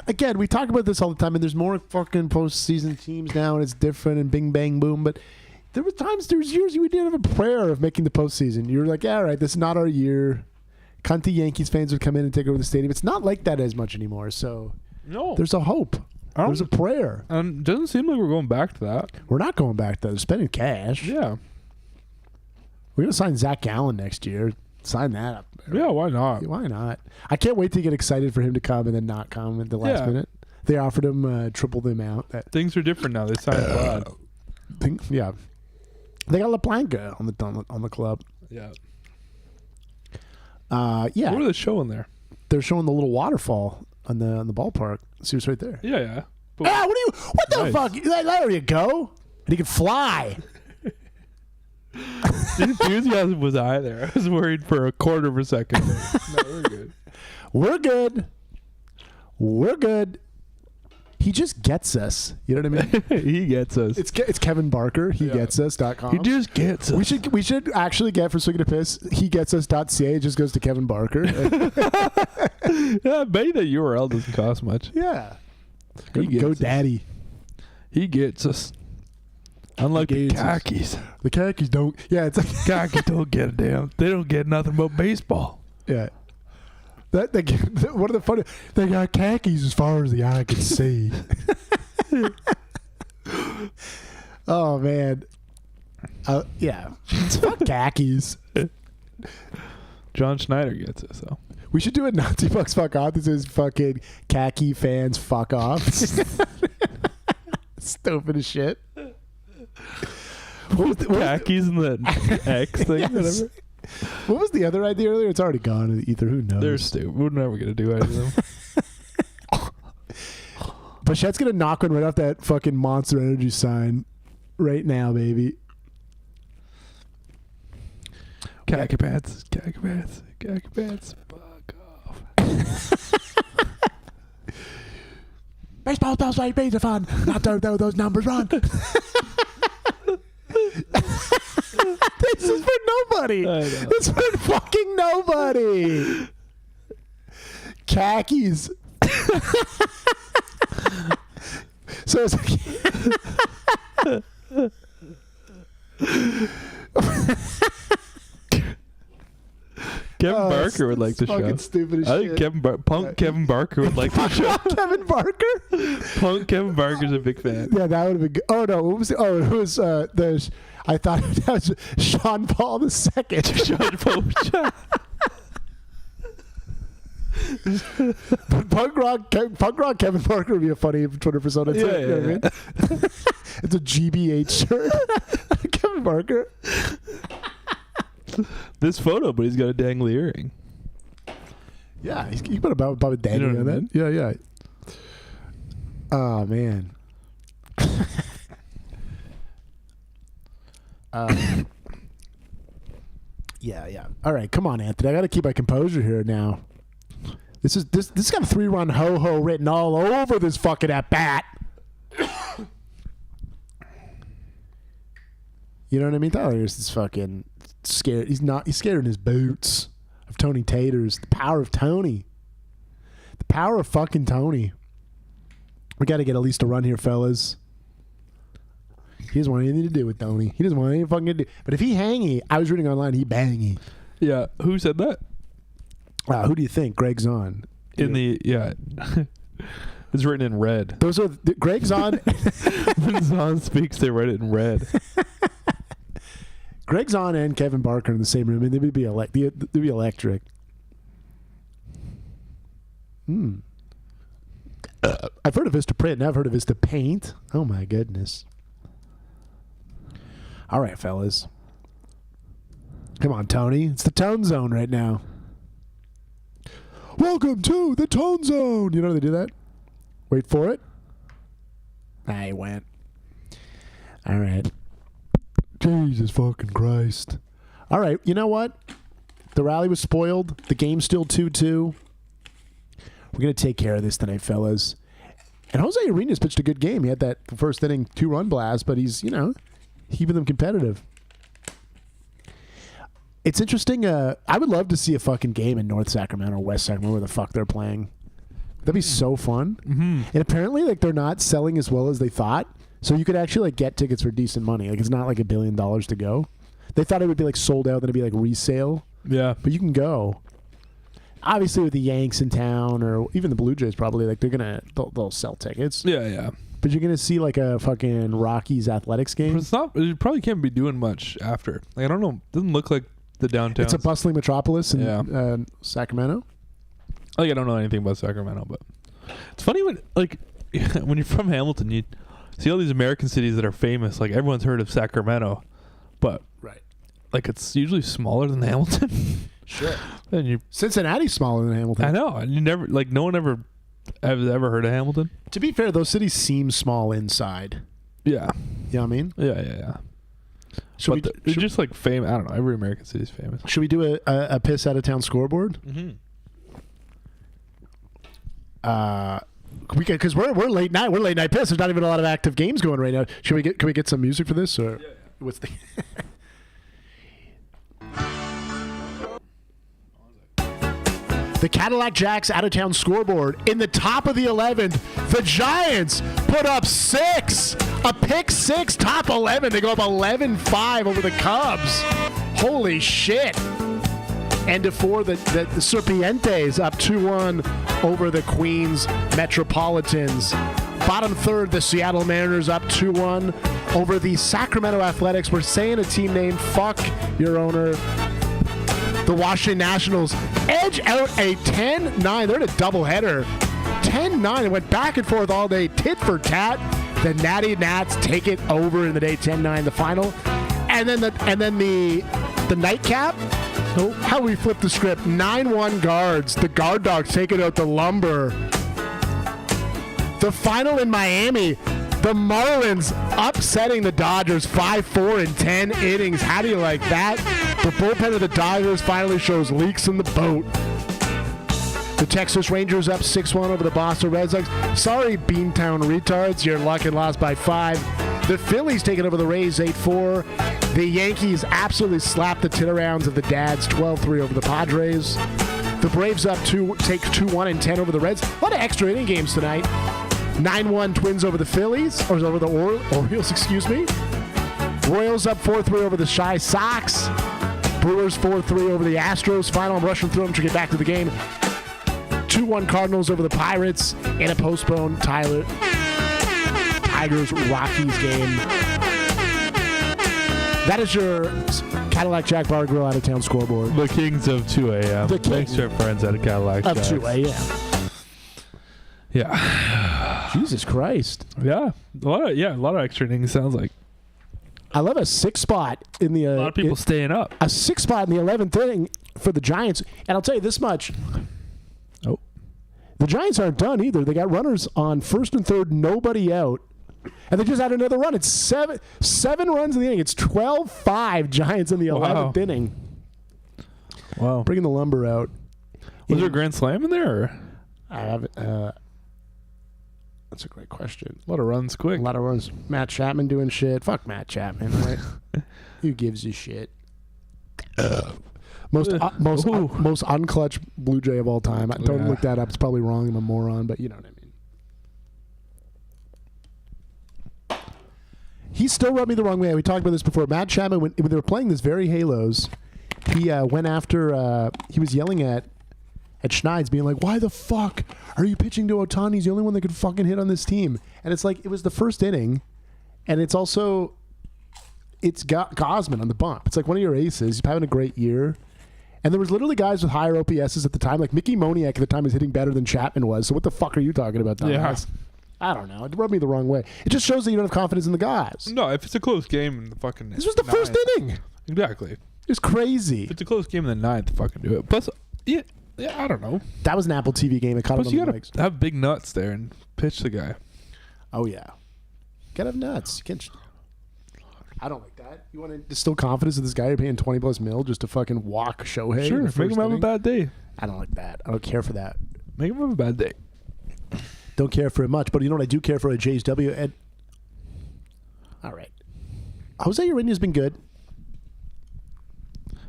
again, we talk about this all the time, and there's more fucking postseason teams now, and it's different, and bing bang boom. But there was years we didn't have a prayer of making the postseason. You were like, all right, this is not our year. Cunty Yankees fans would come in and take over the stadium. It's not like that as much anymore. So no, there's a hope. There's a prayer. Doesn't seem like we're going back to that. We're not going back to that. We're spending cash. Yeah. We're going to sign Zach Gallen next year. Sign that up. Yeah, why not? Why not? I can't wait to get excited for him to come and then not come at the last minute. They offered him triple the amount. Things are different now. They signed Vlad. Yeah. They got LaPlanca on the club. Yeah. Yeah. What are they showing there? They're showing the little waterfall on the ballpark. See what's right there. Yeah. What the fuck? There you go. And he can fly. The enthusiasm was high there. I was worried for a quarter of a second. No, we're good. We're good. he just gets us. You know what I mean? He gets us. It's Kevin Barker. He gets us.com. He just gets us. We should actually get for Swinging a Piss. He gets us.ca. It just goes to Kevin Barker. Yeah, maybe the URL doesn't cost much. Yeah. Go daddy. He gets us. Unlike the khakis. The khakis don't. Yeah, it's like khakis don't get a damn. They don't get nothing but baseball. Yeah. What are the funny? They got khakis as far as the eye can see. Oh man. Yeah. Fuck khakis. John Schneider gets it. So we should do a Nazi Bucks fuck off. This is fucking khaki fans fuck off. Stupid as shit. What was the khakis and the X thing? Yes. Whatever. What was the other idea earlier? It's already gone in the ether. Who knows? They're stupid. We're never gonna do any of them. Bachette's gonna knock one right off that fucking Monster Energy sign right now, baby. Khaki pants. Khaki pants. Khaki pants. Fuck off. Baseball does like beats are fun. Not those numbers run. This is for nobody. It's for fucking nobody. Khakis. So it's Kevin Barker would like the show. Fucking stupid as I shit. think Kevin Barker would like the show. Kevin Barker? Punk Kevin Barker's a big fan. Yeah, that would have been good. Oh no, what was it? Oh, it was I thought that was Sean Paul II. Sean Paul. Punk rock Kevin Barker would be a funny Twitter persona too. Yeah, You know what I mean? It's a GBH shirt. Kevin Barker. This photo, but he's got a dangly earring. Yeah, you put about a dangly You know on what I that. Yeah, yeah. Oh man. Yeah. All right, come on, Anthony. I got to keep my composure here now. This got a 3-run ho-ho written all over this fucking at bat. You know what I mean? Tyler's this fucking scared. He's scared in his boots of Tony Taters. The power of Tony. The power of fucking Tony. We got to get at least a run here, fellas. He doesn't want anything to do with Tony. He doesn't want anything fucking to do. But if he hangy, I was reading online, he bangy. Yeah, who said that? Who do you think? Greg Zahn. It's written in red. Those are Greg Zahn. When Zahn speaks, they write it in red. Greg Zahn and Kevin Barker in the same room, and they would be electric. I've heard of Vistaprint, and I've heard of Vistapaint. Oh my goodness. All right, fellas. Come on, Tony. It's the Tone Zone right now. Welcome to the Tone Zone. You know how they do that? Wait for it. He went. All right. Jesus fucking Christ. All right, you know what? The rally was spoiled. The game's still 2-2. We're going to take care of this tonight, fellas. And Jose Arenas pitched a good game. He had that first inning 2-run blast, but he's, keeping them competitive. It's interesting. I would love to see a fucking game in North Sacramento or West Sacramento, where the fuck they're playing. That'd be so fun. Mm-hmm. And apparently, they're not selling as well as they thought. So you could actually get tickets for decent money. It's not like $1 billion to go. They thought it would be sold out, then it'd be resale. Yeah, but you can go. Obviously, with the Yanks in town, or even the Blue Jays, probably they'll sell tickets. Yeah. But you're gonna see a fucking Rockies Athletics game. But it's not. You probably can't be doing much after. I don't know. It doesn't look like the downtown. It's a bustling metropolis in Sacramento. I don't know anything about Sacramento, but it's funny when when you're from Hamilton, you see all these American cities that are famous. Everyone's heard of Sacramento, but right, it's usually smaller than Hamilton. Sure. And Cincinnati's smaller than Hamilton. I know. And you never no one ever has ever heard of Hamilton. To be fair, those cities seem small inside. Yeah. You know what I mean? Yeah. They're just famous. I don't know. Every American city is famous. Should we do a piss out of town scoreboard? Mm-hmm. because we're late night. We're late night piss. There's not even a lot of active games going right now. Can we get some music for this or what's the? The Cadillac Jacks out-of-town scoreboard. In the top of the 11th, the Giants put up 6. A pick 6, top 11. They go up 11-5 over the Cubs. Holy shit. And to 4, the Serpientes up 2-1 over the Queens Metropolitans. Bottom third, the Seattle Mariners up 2-1 over the Sacramento Athletics. We're saying a team name. Fuck your owner. The Washington Nationals edge out a 10-9. They're in a doubleheader. 10-9. It went back and forth all day, tit for tat. The Natty Nats take it over in the day, 10-9, the final. And then the nightcap. Oh, how we flip the script. 9-1 Guards. The Guard Dogs taking out the Lumber. The final in Miami. The Marlins upsetting the Dodgers 5-4 in 10 innings. How do you like that? The bullpen of the Dodgers finally shows leaks in the boat. The Texas Rangers up 6-1 over the Boston Red Sox. Sorry, Beantown retards. You're lucky lost by 5. The Phillies taking over the Rays 8-4. The Yankees absolutely slapped the tit-arounds of the Dads 12-3 over the Padres. The Braves take 2-1 and 10 over the Reds. A lot of extra inning games tonight. 9-1 Twins over the Phillies, or over the Orioles, excuse me. Royals up 4-3 over the Shy Sox. Brewers 4-3 over the Astros. Final, I'm rushing through them to get back to the game. 2-1 Cardinals over the Pirates in a postponed Tigers Rockies game. That is your Cadillac Jack Bar Grill out of town scoreboard. The Kings of 2 a.m. Thanks to our friends at Cadillac Of Jacks. 2 a.m. Yeah. Jesus Christ. Yeah. A lot of extra innings, sounds like. I love a 6 spot in the. A lot of people staying up. A 6 spot in the 11th inning for the Giants. And I'll tell you this much. Oh. The Giants aren't done either. They got runners on first and third, nobody out. And they just had another run. It's seven runs in the inning. It's 12-5 Giants in the 11th inning. Wow. Bringing the Lumber out. Was there a grand slam in there? Or? I have it. That's a great question. A lot of runs quick. A lot of runs. Matt Chapman doing shit. Fuck Matt Chapman, right? Who gives a shit? Most unclutch Blue Jay of all time. Don't look that up. It's probably wrong. I'm a moron, but you know what I mean. He still rubbed me the wrong way. We talked about this before. Matt Chapman, when they were playing this very Halos, he went after. He was yelling at Schneid's, being like, "Why the fuck are you pitching to Ohtani? He's the only one that could fucking hit on this team." And it's like, it was the first inning, and it's also, it's got Gosman on the bump. It's like one of your aces. He's having a great year. And there was literally guys with higher OPSs at the time. Like Mickey Moniak at the time was hitting better than Chapman was. So what the fuck are you talking about, Thomas? Yeah. I don't know. It rubbed me the wrong way. It just shows that you don't have confidence in the guys. No, if it's a close game in the fucking This was the first inning. Exactly. It's crazy. If it's a close game in the 9th, fucking do it. Plus, yeah, I don't know. That was an Apple TV game. It caught Plus, him you on the gotta legs. have big nuts there and pitch the guy. Oh, yeah. Gotta have nuts. You can't. I don't like that. You want to distill confidence in this guy you're paying $20+ mil just to fucking walk Shohei? Sure, in the make first him have a inning? bad day. I don't like that. I don't care for that. Make him have a bad day. Don't care for it much, but you know what I do care for? A Jays W. Ed. All right. Jose Urania's been good.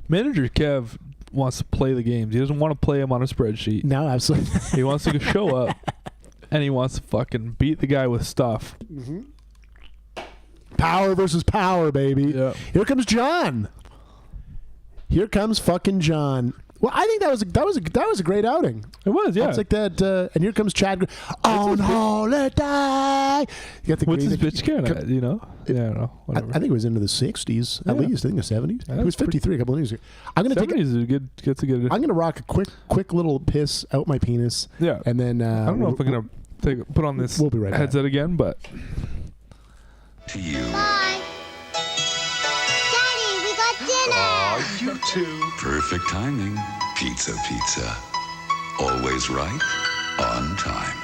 Manager Kev wants to play the games. He doesn't want to play them on a spreadsheet. No, absolutely. He wants to show up, and he wants to fucking beat the guy with stuff. Mm-hmm. Power versus power, baby. Yeah. Here comes John. Here comes fucking John. Well, I think that was a great outing. It was, yeah. It's like that. And here comes Chad. On holiday. You got the What's his green- pitch count at, you know? Yeah, I don't know. I Whatever. think it was into the 60s, at Yeah. least. I think the 70s. Yeah, He was that's pretty- 53 a couple of years ago. I'm gonna take. 70s is a good. Gets a good. I'm gonna rock a quick little piss out my penis. Yeah. And then I don't know if I'm gonna put on this we'll be right back. headset again, but To you. Bye. Daddy, we got dinner. Aw, you too. Perfect timing. Pizza. Always right, on time.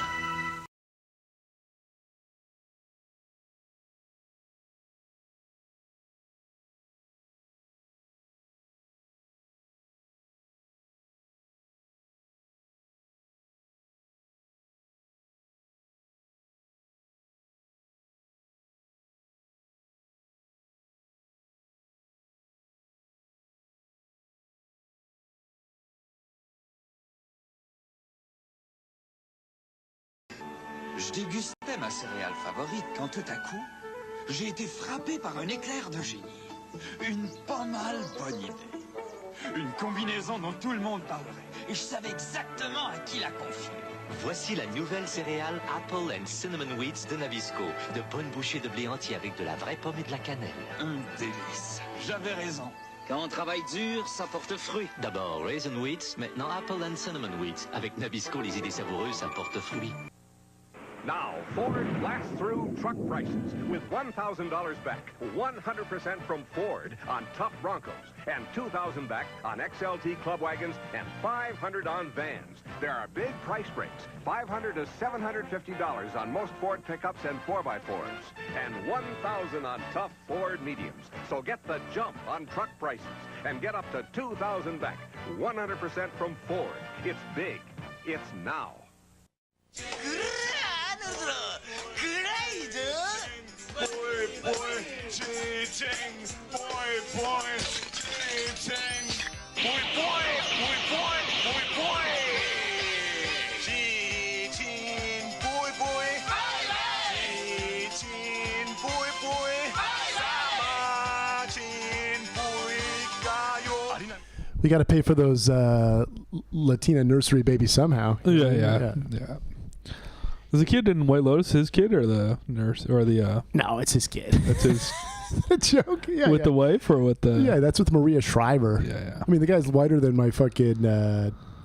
Je dégustais ma céréale favorite quand tout à coup, j'ai été frappé par un éclair de génie. Une pas mal bonne idée. Une combinaison dont tout le monde parlerait. Et je savais exactement à qui la confier. Voici la nouvelle céréale Apple and Cinnamon Wheats de Nabisco. De bonnes bouchées de blé entier avec de la vraie pomme et de la cannelle. Un délice. J'avais raison. Quand on travaille dur, ça porte fruit. D'abord Raisin Wheats, maintenant Apple and Cinnamon Wheats. Avec Nabisco, les idées savoureuses, ça porte fruit. Now, Ford blasts through truck prices with $1,000 back, 100% from Ford on tough Broncos, and $2,000 back on XLT club wagons, and $500 on vans. There are big price breaks, $500 to $750 on most Ford pickups and 4x4s, and $1,000 on tough Ford mediums. So get the jump on truck prices and get up to $2,000 back, 100% from Ford. It's big. It's now. Boy, cheating. Boy, cheating. Boy, cheating. Boy. Cheating, boy. We got to pay for those Latina nursery babies somehow. Yeah. Is the kid in White Lotus his kid or the nurse or the? No, it's his kid. That's his. A joke. Yeah, with the wife or with the? Yeah, that's with Maria Shriver. Yeah. I mean, the guy's whiter than my fucking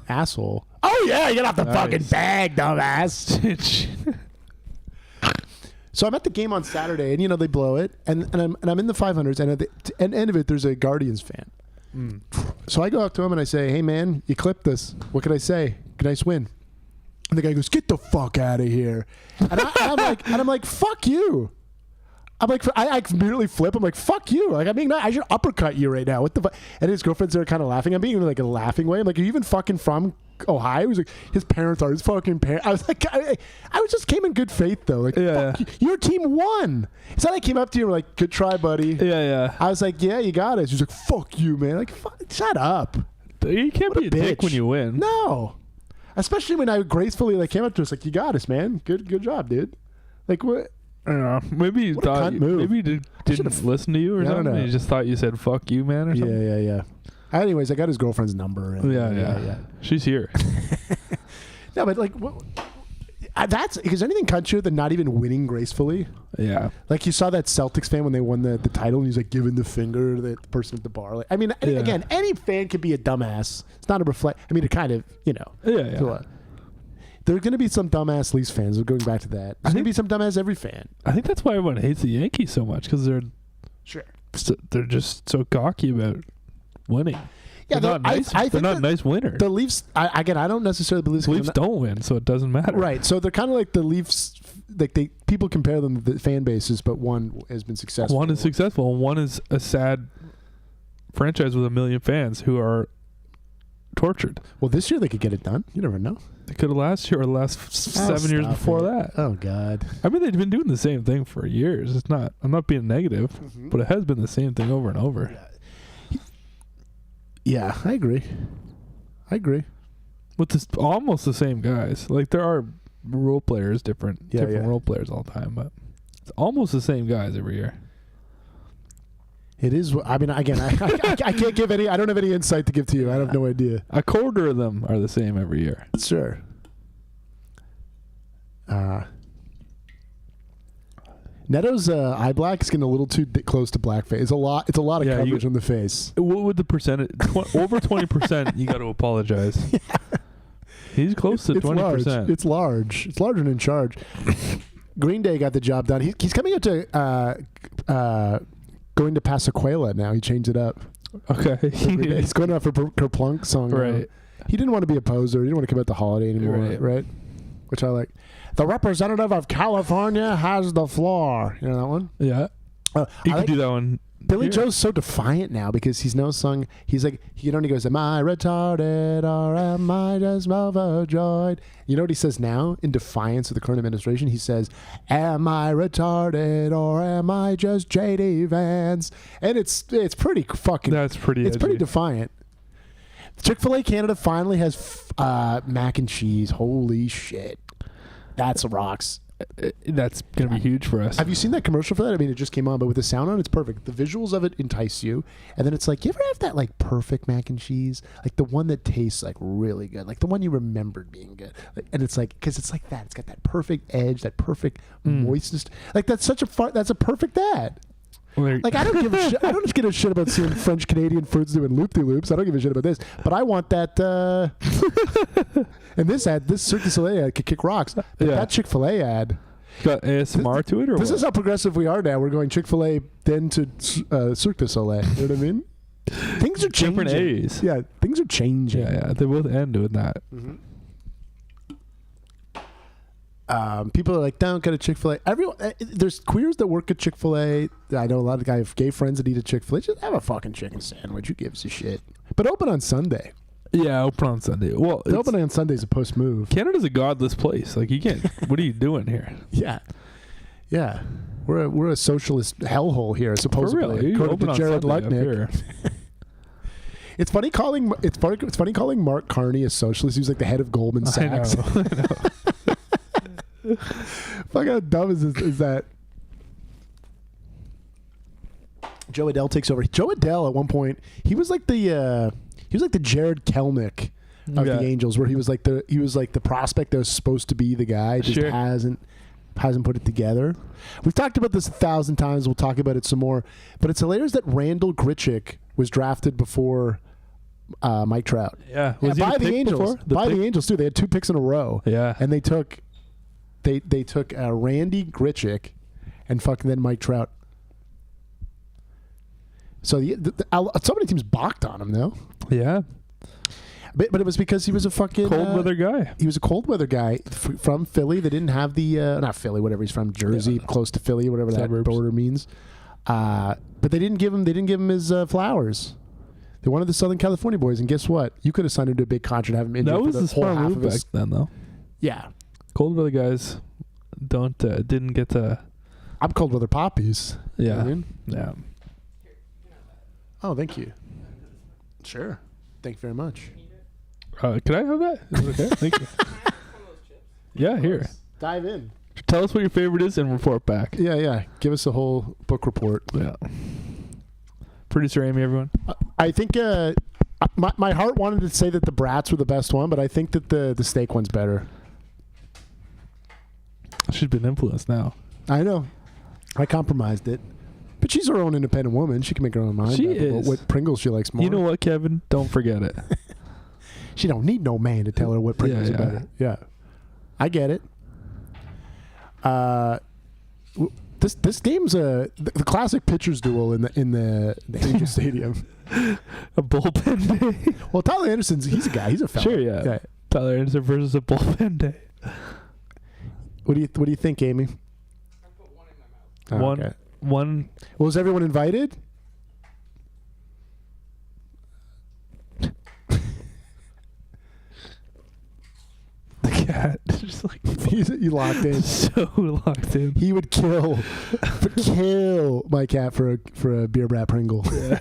asshole. Oh yeah, get off the fucking bag, dumbass. So I'm at the game on Saturday, and they blow it, and I'm in the 500s, and at the end of it, there's a Guardians fan. So I go up to him and I say, "Hey man, you clipped this. What can I say? Nice win." And the guy goes, "Get the fuck out of here!" And I'm like, "Fuck you!" I'm like, I immediately flip. I'm like, "Fuck you!" Like, I should uppercut you right now. What the fuck? And his girlfriend's there, kind of laughing. I'm being like a laughing way. I'm like, "Are you even fucking from Ohio?" He's like, "His parents are his fucking parents." I was like, I was just came in good faith though. Like, fuck you. Your team won. It's not I came up to you and were like, "Good try, buddy." Yeah. I was like, "Yeah, you got it." She's like, "Fuck you, man." Like, shut up. You can't be a dick when you win. No. Especially when I gracefully came up to us like, "You got us, man. Good job, dude." Like, what? I don't know. Maybe you thought maybe he didn't listen to you or something. He just thought you said "fuck you, man" or something. Yeah. Anyways, I got his girlfriend's number. And Yeah. She's here. No, but that's because anything country than not even winning gracefully. Yeah. Like you saw that Celtics fan when they won the title, and he's like giving the finger to the person at the bar. Like, again, any fan could be a dumbass. It's not a reflect. it kind of, Yeah. So, there are going to be some dumbass Leafs fans. We're going back to that. There's going to be some dumbass every fan. I think that's why everyone hates the Yankees so much because they're just so cocky about winning. Yeah, they're not nice. They're not nice winners. The Leafs, I don't necessarily believe the Leafs don't win, so it doesn't matter. Right. So they're kind of like the Leafs. Like people compare them to the fan bases, but one has been successful. One is successful, and one is a sad franchise with 1 million fans who are tortured. Well, this year they could get it done. You never know. They could have last year or the last 7 years before that. Oh God. They've been doing the same thing for years. It's not. I'm not being negative, but it has been the same thing over and over. Yeah, I agree. With almost the same guys. Like there are role players, different role players all the time, but it's almost the same guys every year. It is. Again, I can't give any. I don't have any insight to give to you. I have no idea. A quarter of them are the same every year. Sure. Neto's eye black is getting a little too close to blackface. It's a lot of coverage on the face. What would the percentage? Over 20%. You got to apologize. Yeah. He's close to 20%. It's large. It's larger than in charge. Green Day got the job done. He's coming up to going to Pasaquela now. He changed it up. Okay. He's going out for Kerplunk song. Right. Now. He didn't want to be a poser. He didn't want to come out the holiday anymore. Right. Which I like. The representative of California has the floor. You know that one? Yeah. You could do that one. Billy Joe's so defiant now because he's no sung. He's like, he goes, "Am I retarded or am I just overjoyed?" You know what he says now in defiance of the current administration? He says, "Am I retarded or am I just J.D. Vance?" And it's pretty fucking. That's pretty. It's pretty defiant. Chick-fil-A Canada finally has mac and cheese. Holy shit. That's rocks. that's going to be huge for us. Have you seen that commercial for that? I mean, it just came on, but with the sound on, it's perfect. The visuals of it entice you, and then it's like, you ever have that like perfect mac and cheese, like the one that tastes like really good, like the one you remembered being good, and it's like because it's like that. It's got that perfect edge, that perfect moistness. Like that's such a that's a perfect ad. Like I don't give a shit. I don't give a shit about seeing French Canadian foods doing loop-de-loops. I don't give a shit about this. But I want that. And this ad, this Cirque du Soleil ad could kick rocks. But that Chick-fil-A ad got ASMR to it, or this what? is how progressive we are now. We're going Chick-fil-A then to Cirque du Soleil. You know what I mean? Things are changing. Different A's. Yeah, things are changing. Yeah. They both end with that. Mm-hmm. People are like, don't go to Chick-fil-A. Everyone, there's queers that work at Chick-fil-A. I know a lot of guys have gay friends that eat at Chick-fil-A. Just have a fucking chicken sandwich. Who gives a shit? But open on Sunday. Yeah, open on Sunday. Well, open on Sunday is a post move. Canada's a godless place. Like you can't. What are you doing here? Yeah. We're a socialist hellhole here, supposedly. For real, according to Jared Lutnick. It's funny calling Mark Carney a socialist. He was like the head of Goldman Sachs. I know. Fuck, how dumb is that? Joe Adele takes over. Joe Adele at one point, he was like the Jared Kelnick of the Angels, where he was like the prospect that was supposed to be the guy, just hasn't put it together. We've talked about this 1,000 times. We'll talk about it some more. But it's hilarious that Randall Grichuk was drafted before Mike Trout. Yeah, by the Angels. The Angels too. They had 2 picks in a row. Yeah, and they took Randy Grichuk and fucking then Mike Trout. So so many teams balked on him, though. Yeah. But it was because he was a fucking cold weather guy. He was a cold weather guy from Philly. They didn't have the not Philly, whatever he's from, Jersey, close to Philly, whatever that border means. But they didn't give him his flowers. They wanted the Southern California boys, and guess what? You could have signed him to a big contract, have him injured. That was for the the whole smart half move of back his, then, though. Yeah, cold weather guys didn't get to. I'm cold weather poppies. Yeah, you know what I mean? Yeah. Oh, thank you. Sure. Thank you very much. Can I have that? Is it okay? Thank you. Yeah, here. Dive in. Tell us what your favorite is and report back. Yeah. Give us a whole book report. Yeah. Producer Amy, everyone. I think my heart wanted to say that the Brats were the best one, but I think that the steak one's better. She's been influenced now. I know. I compromised it. But she's her own independent woman. She can make her own mind. She is. What Pringles she likes more. You know what, Kevin? Don't forget it. She don't need no man to tell her what Pringles are better. Yeah. I get it. This game's the classic pitchers duel in the Angel Stadium. A bullpen day. Well, Tyler Anderson's he's a guy. He's a fella. Sure, yeah. Tyler Anderson versus a bullpen day. What do you think, Amy? I put one in my mouth. One. Well, was everyone invited? The cat just like you locked in. So locked in. He would kill my cat for a beer brat Pringle. Yeah.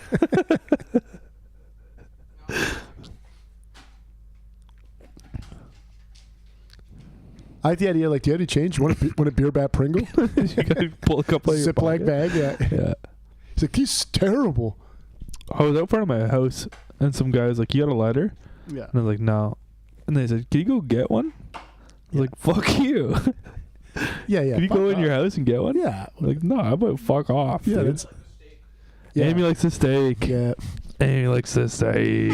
I like the idea. Like, do you have any change? You want a beer bat Pringle? You gotta pull a couple of your Ziploc bag. Yeah. He's like, he's terrible. I was out front of my house, and some guy was like, "You got a lighter?" Yeah. And I was like, "No." And they said, "Can you go get one?" I was like, "Fuck you." Yeah. Can you go in your house and get one? Yeah. I'm like, no, I'm like, fuck off. Yeah. Dude. Amy likes the steak. Yeah. Amy likes the steak.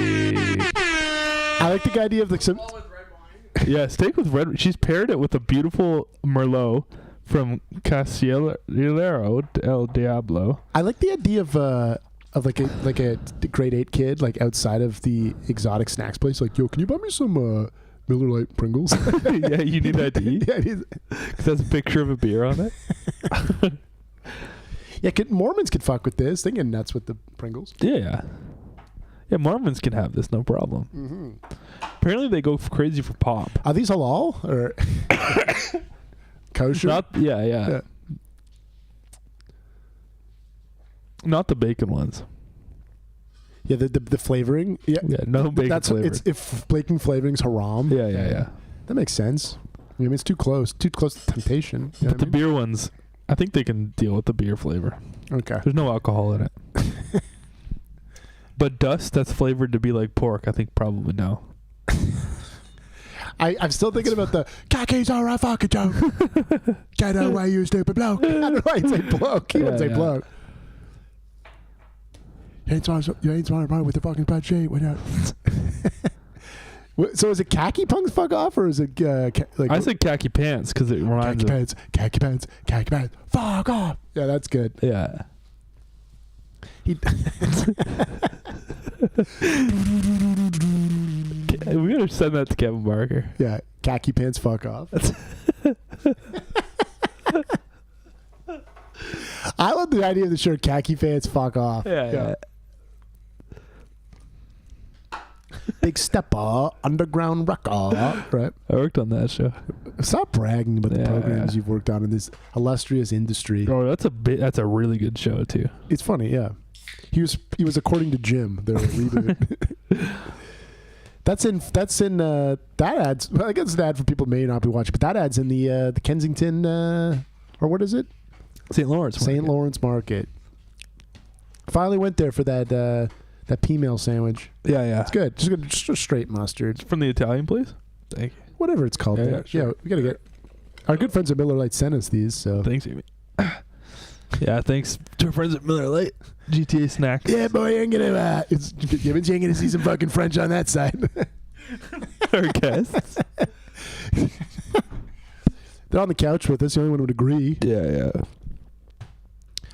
I like the idea of like some. Yeah, steak with red. She's paired it with a beautiful Merlot from Casillero del Diablo. I like the idea of like a grade 8 kid like outside of the exotic snacks place. Like, yo, can you buy me some Miller Lite Pringles? Yeah, you need ID. Yeah, because that's a picture of a beer on it. Yeah, Mormons could fuck with this. They get nuts with the Pringles. Yeah, Mormons can have this, no problem. Mm-hmm. Apparently, they go crazy for pop. Are these halal or kosher? Yeah. Not the bacon ones. Yeah, the flavoring. Yeah, no bacon flavoring. If bacon flavoring's haram. Yeah. That makes sense. I mean, it's too close to temptation. You know But the beer ones, I think they can deal with the beer flavor. Okay. There's no alcohol in it. But dust that's flavored to be like pork, I think probably no. I'm still thinking about the khakis are a fucking joke. Get away, you stupid bloke. I don't know why he'd say bloke. He wouldn't say bloke. You ain't trying to run with the fucking spreadsheet. So is it khaki punks fuck off, or is it like? I said khaki pants because it reminds me. Khaki pants, fuck off. Yeah, that's good. Yeah. We gotta send that to Kevin Barker. Yeah, khaki pants, fuck off. I love the idea of the shirt, khaki pants, fuck off. Yeah. Big Stepper, Underground Record, right? I worked on that show. Stop bragging about the programs you've worked on in this illustrious industry. Oh, that's a really good show too. It's funny, yeah. He was according to Jim, their reboot. That's in that ad's. Well, I guess an ad for people who may not be watching, but that ad's in the Kensington or what is it? St. Lawrence Market. Finally went there for that P-mail sandwich. Yeah. It's good. Just straight mustard. From the Italian place? Thank you. Whatever it's called. Yeah, sure. We gotta get our good friends at Miller Lite sent us these. So thanks, Amy. Yeah, thanks to our friends at Miller Lite. GTA snacks. Yeah, boy, you're gonna you're gonna see some fucking French on that side. Our guests. They're on the couch with us. The only one would agree. Yeah.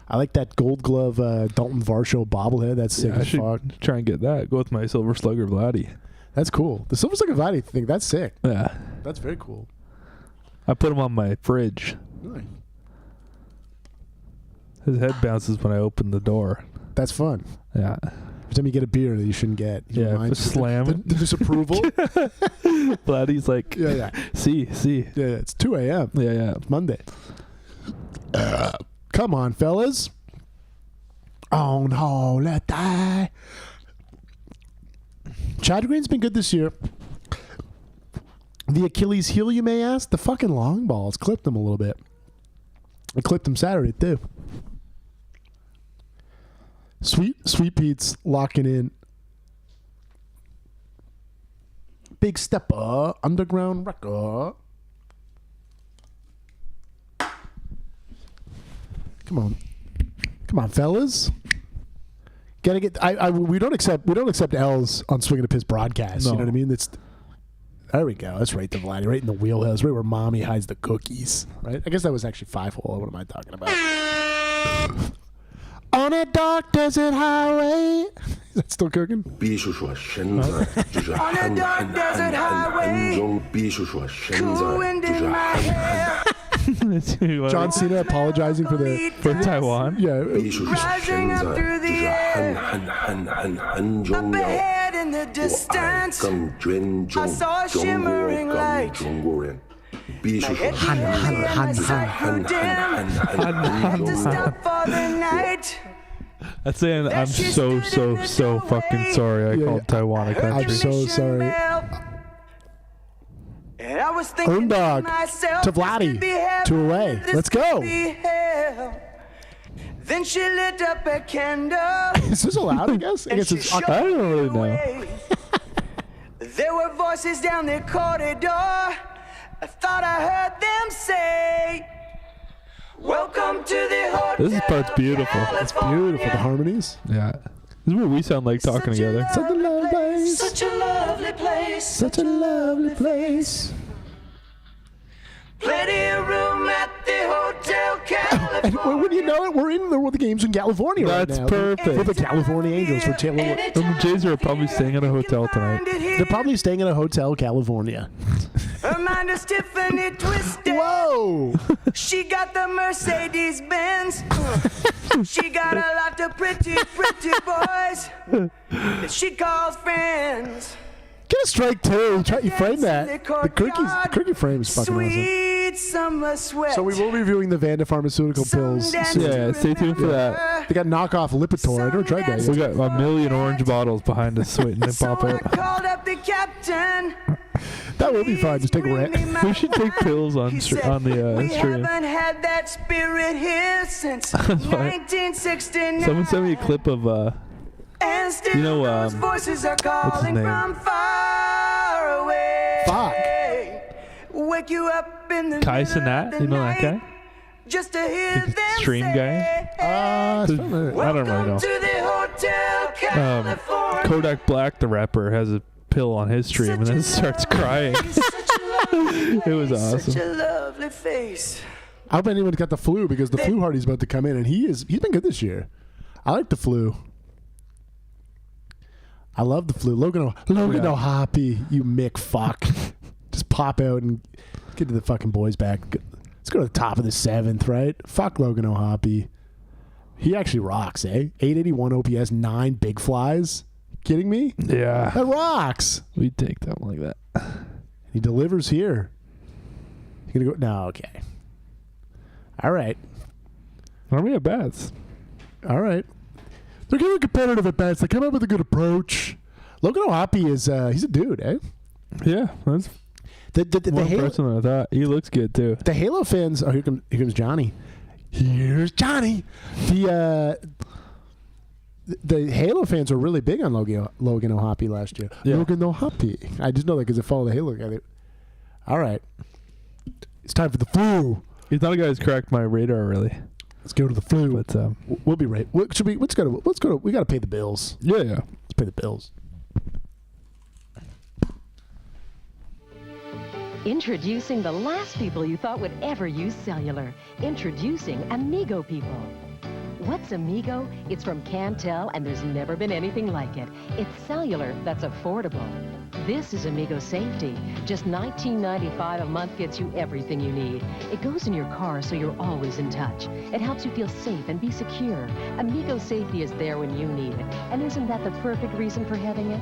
I like that Gold Glove Dalton Varsho bobblehead. That's sick as fuck. Try and get that. Go with my Silver Slugger Vladdy. That's cool. The Silver Slugger Vladdy thing, that's sick. Yeah. That's very cool. I put him on my fridge. Really? His head bounces when I open the door. That's fun. Yeah. Every time you get a beer that you shouldn't get. Yeah, slam it. The disapproval. Vladdy's like, yeah. See. Yeah, it's 2 a.m. Yeah. It's Monday. Come on, fellas. On holiday. Chad Green's been good this year. The Achilles heel, you may ask? The fucking long balls clipped him a little bit. I clipped him Saturday, too. Sweet Pete's locking in. Big Stepper, Underground Record. Come on, fellas. Gotta get. We don't accept L's on Swinging a Piss broadcast. No. You know what I mean? There we go. That's right, the Vladdy, right in the wheelhouse, right where mommy hides the cookies. Right? I guess that was actually 5-hole. What am I talking about? On a dark desert highway. Is that still cooking? On a dark desert highway. Cool wind in my hair. John Cena apologizing for Taiwan. Yeah. Rising up through the air. Up ahead in the distance, I saw a shimmering light. My head began, my sight grew dim. To stop for the night. That's saying I'm so fucking sorry I called Taiwan a country. I'm so sorry. And I was thinking Erndog to Vladdy, to away. Let's go. Then she lit up a candle. Is this allowed, I guess? I guess it's. I don't really know. There were voices down the corridor. I thought I heard them say, "Welcome to the hotel." This part's beautiful. It's beautiful. The harmonies. Yeah. This is what we sound like talking together. Such a lovely place. Such a lovely place. Such a lovely place. Plenty of room at the Hotel California. And when you know it, we're in the games in California right now. That's perfect. We're the California Angels for Taylor. The Jays are probably staying at a hotel tonight. They're probably staying at a hotel, California. Her mind is Tiffany twisted. Whoa! She got the Mercedes Benz. She got a lot of pretty boys that she calls friends. Get a strike two. You frame that. The cookie frame is fucking awesome. Sweet summer sweat. So we will be reviewing the Vanda Pharmaceutical pills. Yeah, stay tuned for that. They got knockoff Lipitor. I never tried that yet. We got a million orange bottles behind us waiting to pop out. I called up the captain. That would be fun. Just take a rant. We should take pills on the We stream. haven't had that spirit here since 1969. Someone sent me a clip of And still you know those voices are what's his calling name? from far away. Fuck. Wake you up in the Kai middle of Cenat. the You know that night guy? just to hear them Stream guy. I don't really know. to the Hotel California. Kodak Black, the rapper, has a pill on his stream and then starts crying. It was Such awesome. a lovely face. I hope anyone got the flu because the flu Hardy's about to come in, and he's been good this year. I like the flu. I love the flu. Logan O'Hoppe, you Mick fuck. Just pop out and get to the fucking boys back. Let's go to the top of the 7th, right? Fuck Logan O'Hoppe. He actually rocks, eh? 881 OPS, 9 big flies. Kidding me? Yeah. That rocks. We take that one like that. He delivers here. You gonna go? No, okay. All right. Why don't we have bats? All right. They're getting competitive at bats. They come up with a good approach. Logan O'Hoppe is he's a dude, eh? Yeah, that's the more Halo, impressive than I thought. He looks good too. the Halo fans. Oh, here comes Johnny. Here's Johnny. The Halo fans were really big on Logan O'Hoppe last year. Yeah. Logan O'Hoppe. I just know that because I follow the Halo guy. All right. It's time for the flu. He's not a guy who's cracked my radar really. Let's go to the flu. But We'll be right. Let's go to. We got to pay the bills. yeah. Let's pay the bills. Introducing the last people you thought would ever use cellular. Introducing Amigo People. What's Amigo? It's from Cantel, and there's never been anything like it. It's cellular that's affordable. This is Amigo Safety. Just $19.95 a month gets you everything you need. It goes in your car so you're always in touch. It helps you feel safe and be secure. Amigo Safety is there when you need it. And isn't that the perfect reason for having it?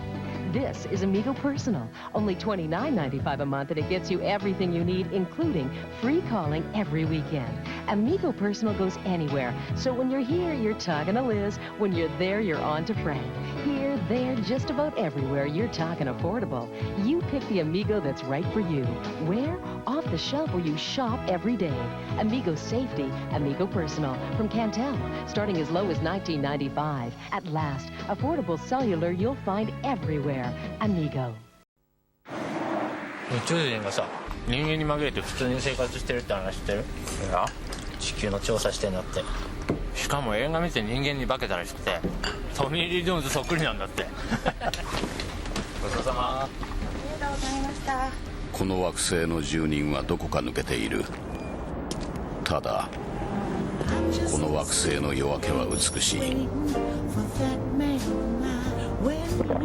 This is Amigo Personal. Only $29.95 a month, and it gets you everything you need, including free calling every weekend. Amigo Personal goes anywhere. So when you're here, you're talking to Liz. When you're there, you're on to Frank. Here, there, just about everywhere, you're talking affordable. You pick the Amigo that's right for you. Where? Off the shelf where you shop every day. Amigo Safety, Amigo Personal. From Cantel, starting as low as $19.95. At last, affordable cellular you'll find everywhere. Amigo. 宇宙人がさ、人間に紛れて普通に生活してるって話知ってる？いや、地球の調査してんだって。しかも映画見て人間に化けたらしくて、トミー・リー・ジョーンズそっくりなんだって。ごちそうさま。ありがとうございました。この惑星の住人はどこか抜けている。ただ、この惑星の夜明けは美しい。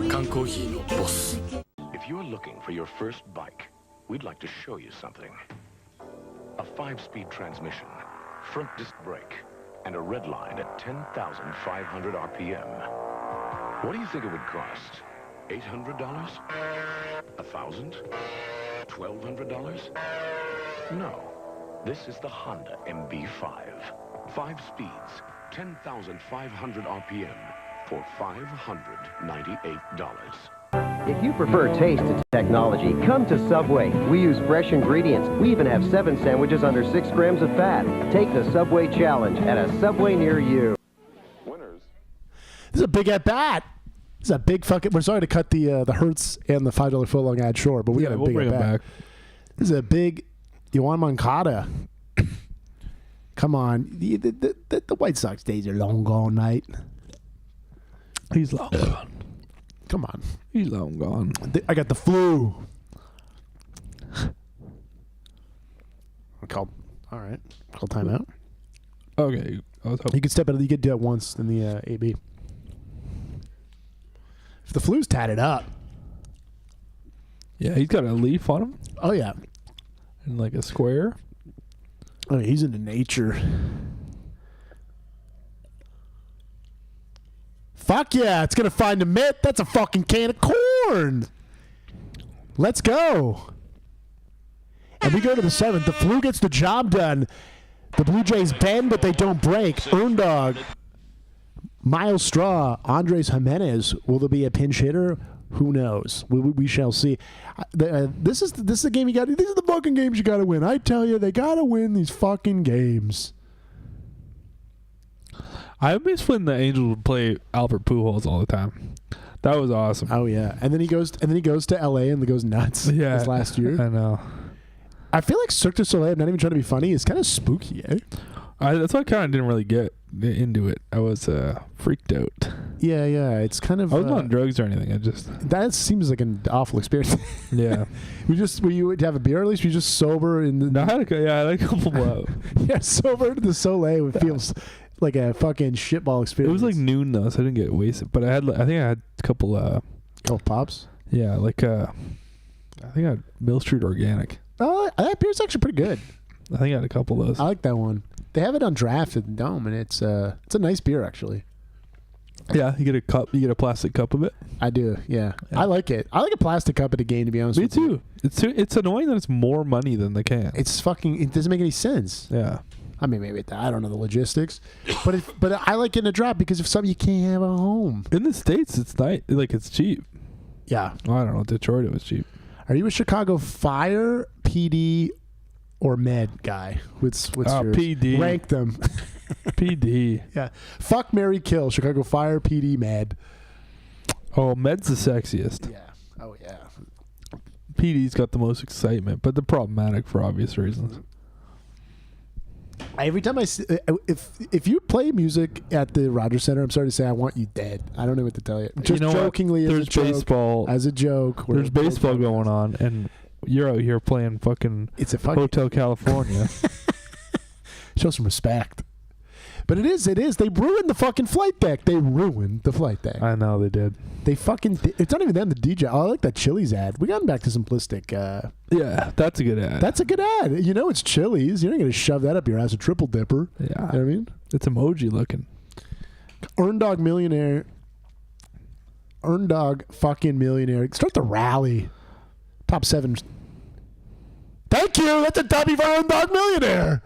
缶コーヒーのボス。 If you're looking for your first bike, we'd like to show you something. A 5-speed transmission, front disc brake, and a red line at 10,500 RPM. What do you think it would cost? $800? $1,000? $1,200? No. This is the Honda MB5. 5 speeds, 10,500 RPM for $598. If you prefer taste to technology, come to Subway. We use fresh ingredients. We even have 7 sandwiches under 6 grams of fat. Take the Subway challenge at a Subway near you. This is a big at bat. This is a big fucking. We're sorry to cut the Hertz and the $5 footlong ad short, but we got a big bring at it bat. back. This is a big. Yoan Moncada. Come on, the White Sox days are long gone, mate. He's long gone. Come on. He's long gone. I got the flu. All right. Call timeout. Okay. You could step out. You could do it once in the AB. If the flu's tatted up. Yeah, he's got a leaf on him. Oh yeah. And like a square. Oh, he's into nature. Fuck yeah, it's going to find a mitt. That's a fucking can of corn. Let's go. And we go to the 7th. The flu gets the job done. The Blue Jays bend, but they don't break. Earndog, Miles Straw, Andres Jimenez. Will there be a pinch hitter? Who knows? We shall see. This is the game you got. These are the fucking games you got to win. I tell you, they got to win these fucking games. I miss when the Angels would play Albert Pujols all the time. That was awesome. Oh yeah, and then he goes to L.A. and goes nuts. Yeah, this last year. I know. I feel like Cirque du Soleil, I'm not even trying to be funny, is kind of spooky, eh? That's why I kind of didn't really get into it. I was freaked out. Yeah, it's kind of... I wasn't on drugs or anything. That seems like an awful experience. Yeah. Were you to have a beer at least? Were you just sober? No, I had a couple Yeah, sober to the Soleil. It feels like a fucking shitball experience. It was like noon though, so I didn't get wasted. But I think I had a couple... couple pops? Yeah, I think I had Mill Street Organic. Oh, that beer's actually pretty good. I think I had a couple of those. I like that one. They have it on draft at the Dome, and it's a nice beer actually. Yeah, you get a cup. You get a plastic cup of it. I do. Yeah. I like it. I like a plastic cup at a game, to be honest. Me with too. You. It's annoying that it's more money than the can. It doesn't make any sense. Yeah. I mean, maybe I don't know the logistics, but I like it in a drop because if something you can't have at home. In the States, it's nice. Like it's cheap. Yeah. Well, I don't know. Detroit, it was cheap. Are you a Chicago Fire, PD, or Med guy? What's yours? PD. Rank them. PD. Yeah. Fuck, marry, kill. Chicago Fire, PD, Med. Oh, Med's the sexiest. Yeah. Oh yeah. PD's got the most excitement, but they're problematic for obvious reasons. Every time I see, if you play music at the Rogers Center, I'm sorry to say, I want you dead. I don't know what to tell you. Just jokingly, what? There's baseball as a joke. There's baseball going on, and you're out here playing fucking Hotel California. Show some respect. But it is. They ruined the fucking flight deck. They ruined the flight deck. I know they did. They fucking. It's not even them. The DJ. Oh, I like that Chili's ad. We got back to simplistic. Yeah, that's a good ad. That's a good ad. You know, it's Chili's. You're not gonna shove that up your ass. A triple dipper. Yeah. You know what I mean? It's emoji looking. Earn Dog Millionaire. Earn Dog fucking Millionaire. Start the rally. Top 7. Thank you. That's a W for Earn Dog Millionaire.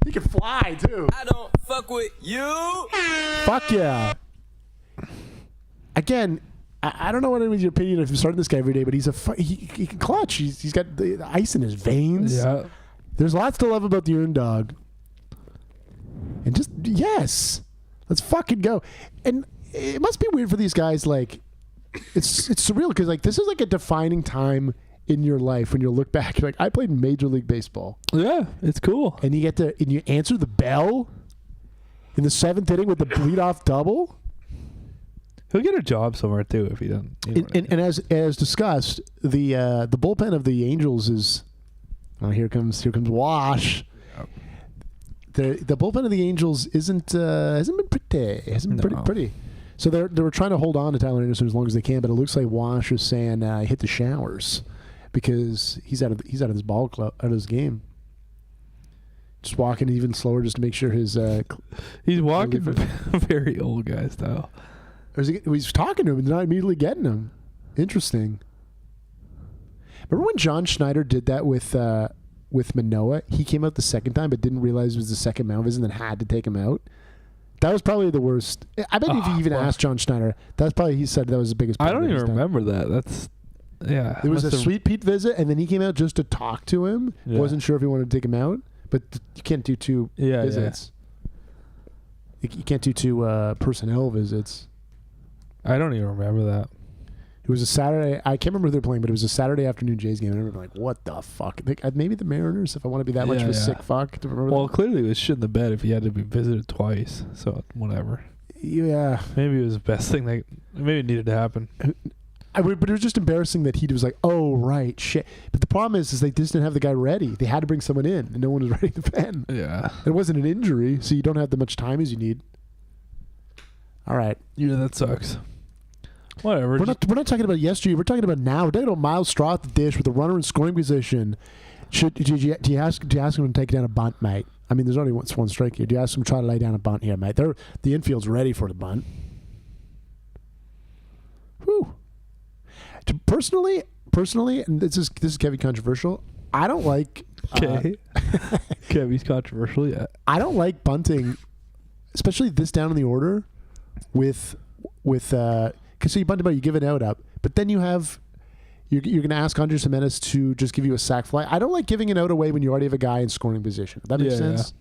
He can fly too. I don't fuck with you. Fuck yeah. Again, I don't know what anyone's opinion if you're starting this guy every day, but he can clutch. He's got the ice in his veins. Yeah. There's lots to love about the Earn Dog. And just yes, let's fucking go. And it must be weird for these guys. Like, it's surreal because like this is like a defining time in your life when you look back. You're like, I played Major League Baseball. Yeah, it's cool. And you answer the bell in the 7th inning with the leadoff double. He'll get a job somewhere too if he doesn't. And as discussed, the bullpen of the Angels is. Oh, here comes Wash. Yep. The bullpen of the Angels hasn't been pretty. So they were trying to hold on to Tyler Anderson as long as they can, but it looks like Wash is saying hit the showers because he's out of his ball club, out of his game. Just walking even slower just to make sure his. He's walking very old guy style. He's talking to him and not immediately getting him. Interesting. Remember when John Schneider did that with Manoah? He came out the second time but didn't realize it was the second mound visit and then had to take him out. That was probably the worst. I bet if you even asked John Schneider, that's probably he said that was the biggest. I don't even remember that. That's yeah. It was a Sweet Pete visit, and then he came out just to talk to him. Yeah. Wasn't sure if he wanted to take him out, but you can't do two visits. Yeah. You can't do two personnel visits. I don't even remember that. It was a Saturday. I can't remember who they're playing, but it was a Saturday afternoon Jays game. And I remember like, what the fuck? Maybe the Mariners, if I want to be that much of a sick fuck. To remember well, clearly it was shit in the bed if he had to be visited twice. So, whatever. Yeah. Maybe it was the best thing. Maybe it needed to happen. But it was just embarrassing that he was like, oh, right, shit. But the problem is they just didn't have the guy ready. They had to bring someone in, and no one was ready to pen. Yeah. It wasn't an injury, so you don't have that much time as you need. All right. Yeah, that sucks. Whatever. We're not talking about yesterday. We're talking about now. We're talking about Miles Straw at the dish with a runner in scoring position. Do you ask him to take down a bunt, mate? I mean, there's only one strike here. Do you ask him to try to lay down a bunt here, mate? The infield's ready for the bunt. Whew. Personally, and this is Kevin controversial. I don't like. Okay. Kevin's controversial. Yeah. I don't like bunting, especially this down in the order, with. Because so you bunt him out, you give it out up, But then you have you're going to ask Andres Gimenez to just give you a sack fly. I don't like giving it out away when you already have a guy in scoring position. That makes sense.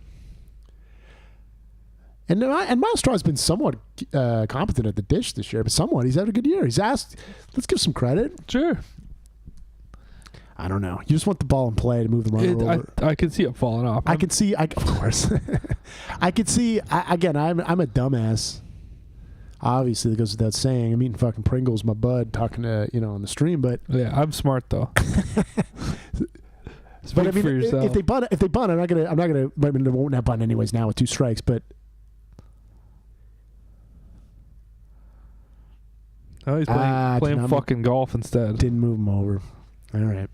And Miles Straw's been somewhat competent at the dish this year, but somewhat. He's had a good year. He's asked, let's give some credit. Sure. I don't know. You just want the ball in play to move the runner over. I can see it falling off. I can see, of course. I could see, again, I'm a dumbass. Obviously, that goes without saying. I'm eating fucking Pringles, my bud, talking to, on the stream, but. Yeah, I'm smart, though. But I mean, if they bunt, I'm not gonna. I mean, they won't have bunt anyways now with 2 strikes. But oh, he's playing fucking golf instead. Didn't move him over. All right,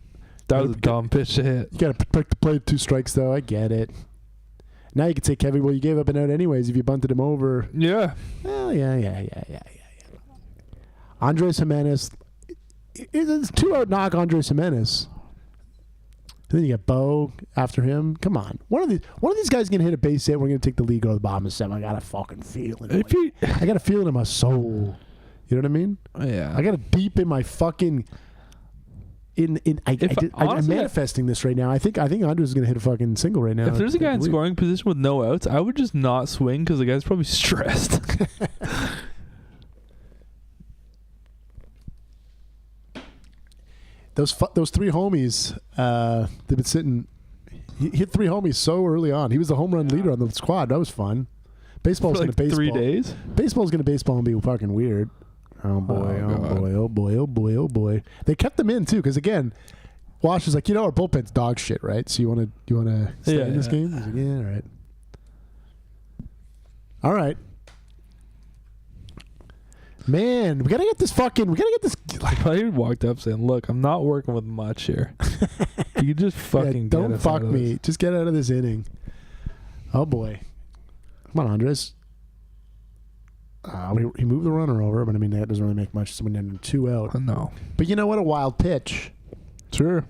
that was a dumb pitch to hit. You got to protect the play with 2 strikes, though. I get it. Now you can say, Kevin, well, you gave up an out anyways if you bunted him over. Yeah. Well, yeah. Andres Gimenez. It's 2-out knock Andres Gimenez. And then you got Bo after him. Come on, one of these guys is gonna hit a base hit. We're gonna take the lead, go to the bottom of 7. I got a fucking feeling. I got a feeling in my soul. You know what I mean? Yeah. I got it deep in my fucking. I'm manifesting this right now. I think Andres is gonna hit a fucking single right now. If there's a guy in scoring position with no outs, I would just not swing because the guy's probably stressed. Those 3 homies, they've been sitting. He hit 3 homies so early on. He was the home run leader on the squad. That was fun. Baseball's for going to baseball. 3 days? Baseball's going to baseball and be fucking weird. Oh boy. They kept them in too because again, Wash is like, our bullpen's dog shit, right? So you want to stay in this game? He's like, yeah, all right. All right. Man, we gotta get this. He walked up saying, "Look, I'm not working with much here. You just fucking don't fuck me. Just get out of this inning." Oh boy, come on, Andres. He moved the runner over, but I mean that doesn't really make much. So we ended 2 out. No, but you know what? A wild pitch. Sure.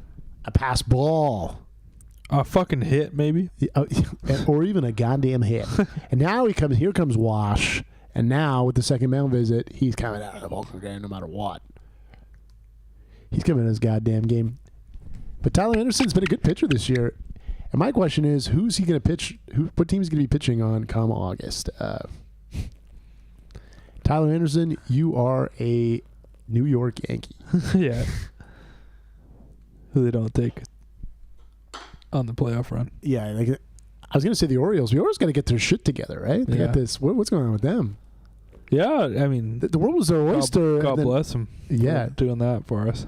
A pass ball. A fucking hit, maybe, or even a goddamn hit. And now here comes Wash. And now, with the second mound visit, he's coming out of the ballpark game no matter what. He's coming in his goddamn game. But Tyler Anderson's been a good pitcher this year. And my question is, who's he going to pitch? What team is going to be pitching on come August? Tyler Anderson, you are a New York Yankee. Yeah. Who they don't take on the playoff run. Yeah, I was going to say the Orioles. The Orioles got to get their shit together, right? They got this. What's going on with them? Yeah, I mean, the world was their oyster. God bless them. Yeah, doing that for us.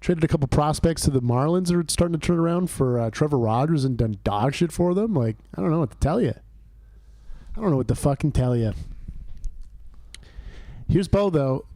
Traded a couple prospects to the Marlins that are starting to turn around for Trevor Rogers and done dog shit for them. Like, I don't know what to tell you. I don't know what to fucking tell you. Here's Bo though.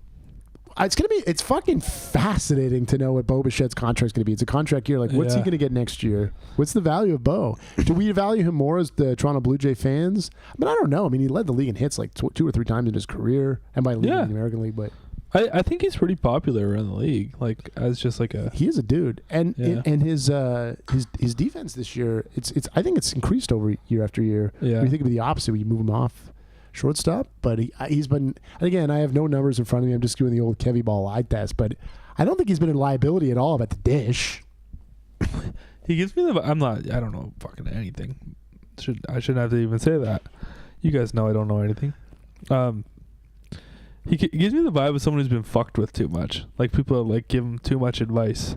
It's fucking fascinating to know what Bo Bichette's contract's going to be. It's a contract year. Like, what's he going to get next year? What's the value of Bo? Do we value him more as the Toronto Blue Jay fans? I mean, I don't know. I mean, he led the league in hits like 2 or 3 times in his career, and by leading the American League. But I think he's pretty popular around the league. Like, as just like a he is a dude, and his defense this year, I think it's increased over year after year. Yeah, you think it'd be the opposite when you move him off shortstop, but he's been, and again, I have no numbers in front of me. I'm just doing the old Kevy ball eye test, but I don't think he's been a liability at all at the dish. He gives me I don't know fucking anything. I shouldn't have to even say that. You guys know I don't know anything. He gives me the vibe of someone who's been fucked with too much. Like, people like give him too much advice.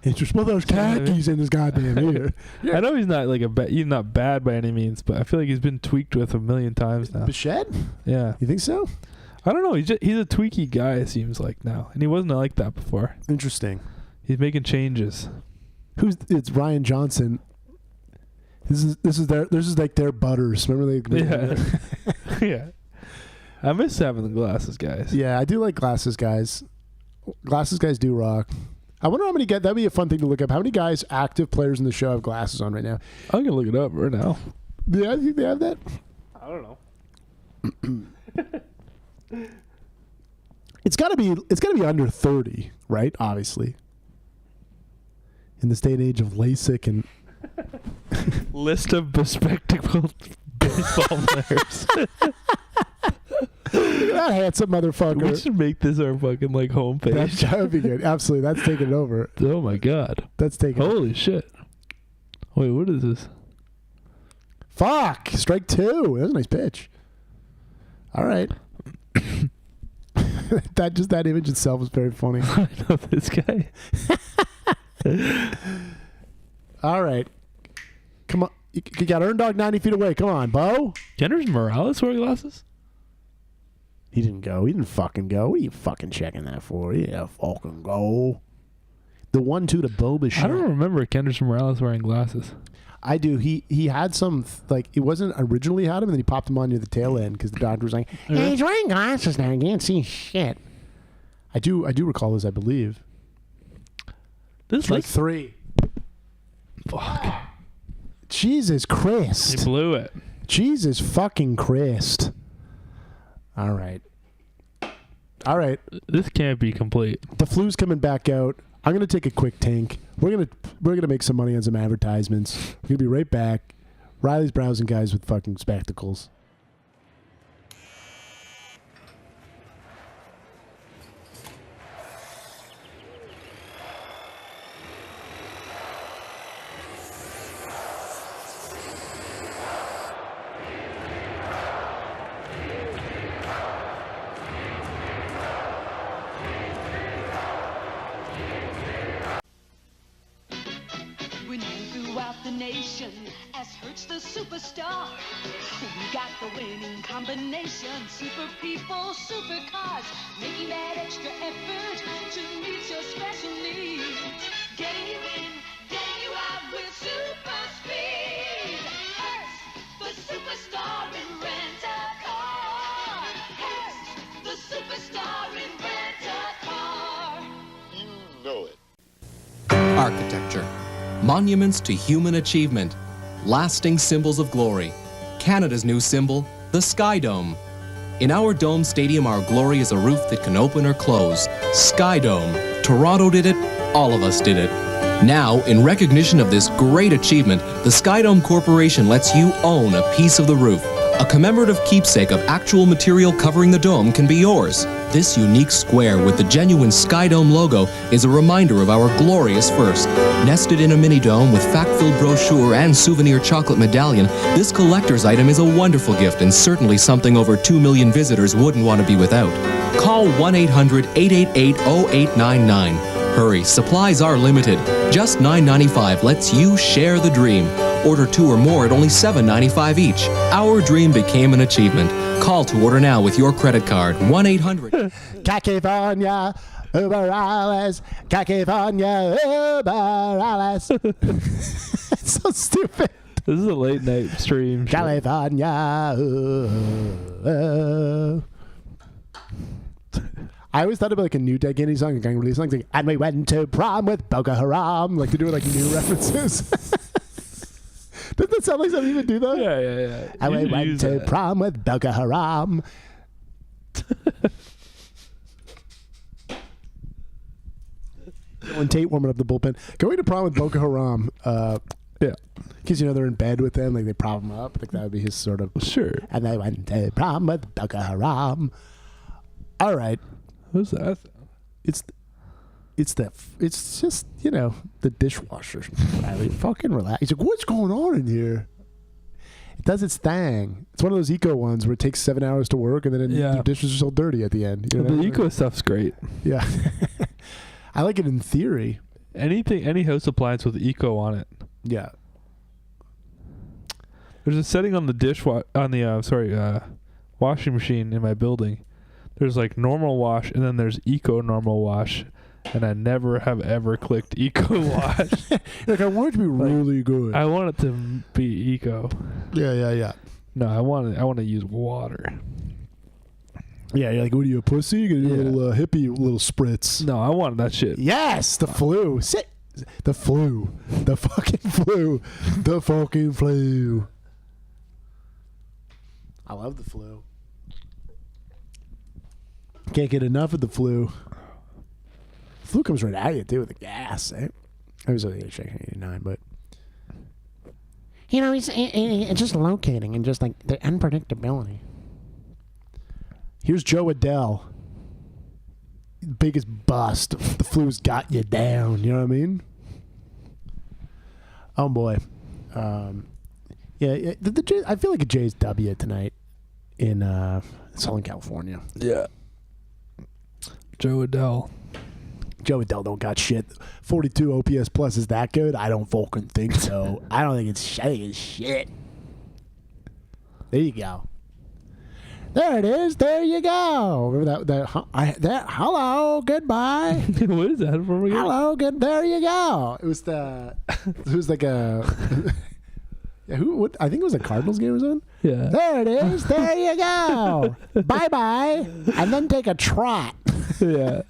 Just put those khakis in his goddamn ear. I know he's not like he's not bad by any means, but I feel like he's been tweaked with a million times now. Bichette? Yeah. You think so? I don't know. He's a tweaky guy, it seems like now, and he wasn't like that before. Interesting. He's making changes. It's Ryan Johnson. This is like their Butters. Remember they? Yeah. Yeah. I miss having the glasses guys. Yeah, I do like glasses guys. Glasses guys do rock. I wonder how many guys. That'd be a fun thing to look up. How many guys, active players in the show, have glasses on right now? I'm gonna look it up right now. Yeah, I think they have that. I don't know. It's gotta be under 30, right? Obviously. In this day and age of LASIK and list of bespectacled baseball players. Look at that handsome motherfucker. We should make this our fucking like homepage. That would be good. Absolutely. That's taking it over. Oh my god. That's taking Holy shit. Wait, what is this? Fuck. Strike 2. That was a nice pitch. All right. that image itself was very funny. I know this guy. All right. Come on. You got Earn Dog 90 feet away. Come on, Bo. Kendrys Morales wearing glasses? He didn't go. He didn't fucking go. What are you fucking checking that for? He didn't fucking go. The 1-2 to Bo Bichette. I don't remember Kendrys Morales wearing glasses. I do. He had some, like, it wasn't originally had him, and then he popped him on near the tail end because the doctor was like, hey, he's wearing glasses now. You can't see shit. I do recall this, I believe. This like 3. Fuck. Jesus Christ. He blew it. Jesus fucking Christ. All right. This can't be complete. The flu's coming back out. I'm gonna take a quick tank. We're gonna make some money on some advertisements. We're gonna be right back. Riley's browsing guys with fucking spectacles. Throughout the nation, as Hertz the superstar, we got the winning combination. Super people, super cars, making that extra effort to meet your special needs. Getting you in, getting you out with super speed. Hertz, the superstar in rent-a-car. Hertz, the superstar in rent-a-car. You know it. Architecture. Monuments to human achievement. Lasting symbols of glory. Canada's new symbol, the Sky Dome. In our Dome Stadium, our glory is a roof that can open or close. Sky Dome. Toronto did it. All of us did it. Now, in recognition of this great achievement, the Sky Dome Corporation lets you own a piece of the roof. A commemorative keepsake of actual material covering the dome can be yours. This unique square with the genuine Sky Dome logo is a reminder of our glorious first. Nested in a mini dome with fact-filled brochure and souvenir chocolate medallion, this collector's item is a wonderful gift and certainly something over 2 million visitors wouldn't want to be without. Call 1-800-888-0899. Hurry, supplies are limited. Just $9.95 lets you share the dream. Order 2 or more at only $7.95 each. Our dream became an achievement. Call to order now with your credit card. 1-800. California, Uber Alles. California, Uber Alles. It's so stupid. This is a late night stream. California. I always thought about like a new Dead Kennedy song, a gang release song, like, and we went to prom with Boko Haram, like to do like new references. Doesn't that sound like something you would do though? Yeah. And we went to prom with Boko Haram. When Tate warming up the bullpen, going to prom with Boko Haram. Yeah, because you know they're in bed with them, like they prop him up. Like that would be his sort of sure. And they went to prom with Boko Haram. All right. Who's that? It's just, you know, the dishwasher. Riley, fucking relax. He's like, what's going on in here? It does its thing. It's one of those eco ones where it takes 7 hours to work and then your dishes are so dirty at the end. You know the eco stuff's great. Yeah. I like it in theory. Any house appliance with eco on it. Yeah. There's a setting on the washing machine in my building. There's like normal wash and then there's eco normal wash, and I never have ever clicked eco wash. Like I want it to be really good. I want it to be eco. Yeah. No, I want to use water. Yeah, you're like, what are you, a pussy? You gonna do a little hippie little spritz. No, I wanted that shit. Yes, the flu. The flu. The fucking flu. The fucking flu. I love the flu. Can't get enough of the flu. Flu comes right at you too with the gas. Eh? I was only checking 89, but you know, it's just locating and just like the unpredictability. Here's Joe Adele. Biggest bust. The flu's got you down. You know what I mean? Oh boy. Yeah. I feel like a Jays W tonight in Southern California. Yeah. Joe Adele. Joe Adele don't got shit. 42 OPS plus is that good? I don't fucking think so. I don't think it's shit. There you go. There it is. There you go. Remember that hello, goodbye. What is that from again? Hello, good. There you go. It was like a what? I think it was a Cardinals game or something. Yeah. There it is. There you go. Bye bye, and then take a trot. Yeah.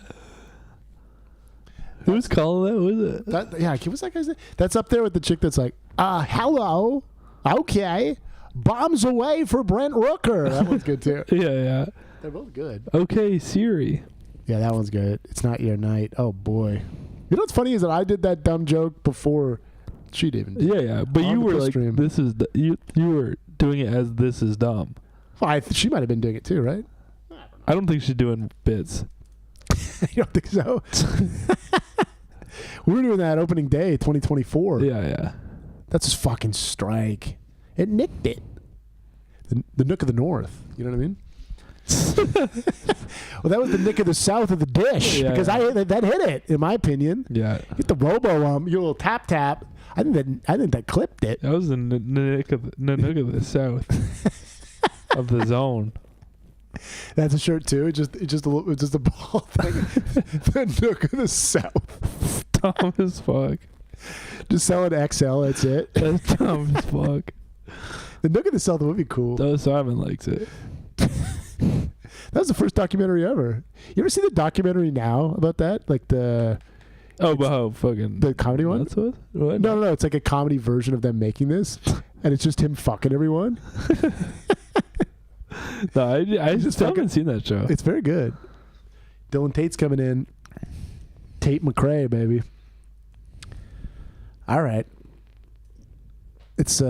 Who's calling that? Was it? What's that guy's name? That's up there with the chick that's like, hello. Okay. Bombs away for Brent Rooker. That one's good too. Yeah. They're both good. Okay, Siri. Yeah, that one's good. It's not your night. Oh boy. You know what's funny is that I did that dumb joke before she did even. Yeah. But you were like, stream. this is you were doing it as this is dumb. Well, she might have been doing it too, right? I don't think she's doing bits. You don't think so? We were doing that opening day, 2024. Yeah. That's just fucking strike. It nicked it. The Nook of the North. You know what I mean? Well, that was the Nick of the South of the dish because that hit it, in my opinion. Yeah. Get the robo your little tap. I think that clipped it. That was the Nick of the South of the zone. That's a shirt too. It's just a ball thing. The Nook of the South. Dumb as fuck. Just selling XL. That's it. That's dumb as fuck. The Nook of the South would be cool. Though Simon likes it. That was the first documentary ever. You ever see the documentary now about that? Like the the comedy one? What? No. It's like a comedy version of them making this, and it's just him fucking everyone. No, I just haven't seen that show. It's very good. Dylan Tate's coming in. Tate McRae, baby. All right. It's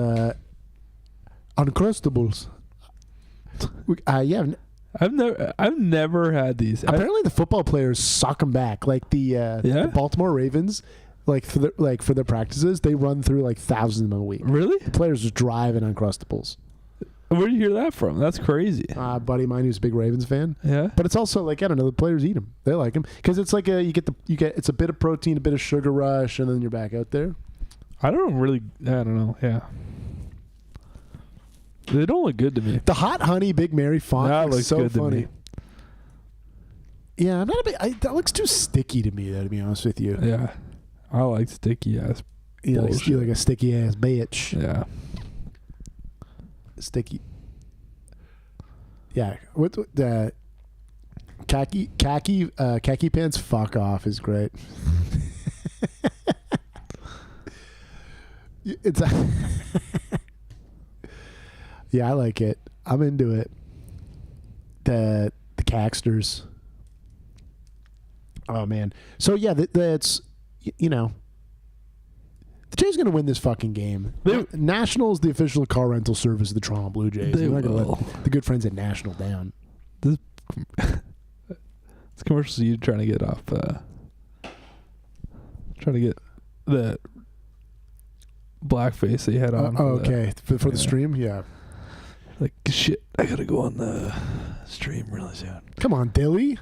Uncrustables. I've never had these. Apparently, the football players sock them back. Like the Baltimore Ravens, for their practices, they run through like thousands of them a week. Really? The players just drive in Uncrustables. Where do you hear that from? That's crazy. A buddy of mine who's a big Ravens fan. Yeah. But it's also like, I don't know, the players eat them. They like them because it's like it's a bit of protein, a bit of sugar rush, and then you're back out there. I don't know. Yeah. They don't look good to me. The Hot Honey Big Mary font looks so good funny. to me. Yeah, I'm not a big. That looks too sticky to me, though. To be honest with you. Yeah, I like sticky ass. You like a sticky ass bitch. Yeah. Sticky. Yeah. What the khaki pants? Fuck off is great. It's. Yeah, I like it. I'm into it. The Caxters. Oh man. So yeah, that's the Jays going to win this fucking game. National is the official car rental service of the Toronto Blue Jays. They're not going to let the good friends at National down. This commercial you trying to get off. Trying to get the blackface that you had on. Okay. For the stream? Yeah. Like, shit, I got to go on the stream really soon. Come on, Dilly.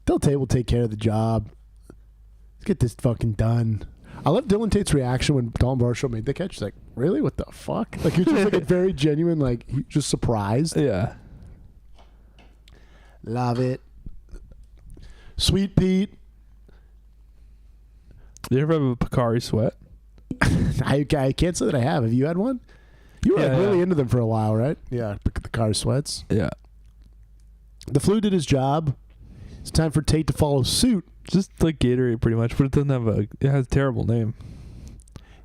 Dylan Tate will take care of the job. Let's get this fucking done. I love Dylan Tate's reaction when Dalton Varsho made the catch. He's like, really? What the fuck? Like, he was just like a very genuine, like, he just surprised. Yeah. Love it. Sweet Pete. You ever have a Picari sweat? I can't say that I have. Have you had one? You were really into them for a while, right? Yeah, the car sweats. Yeah. The flu did his job. It's time for Tate to follow suit. Just like Gatorade, pretty much, but it doesn't have it has a terrible name.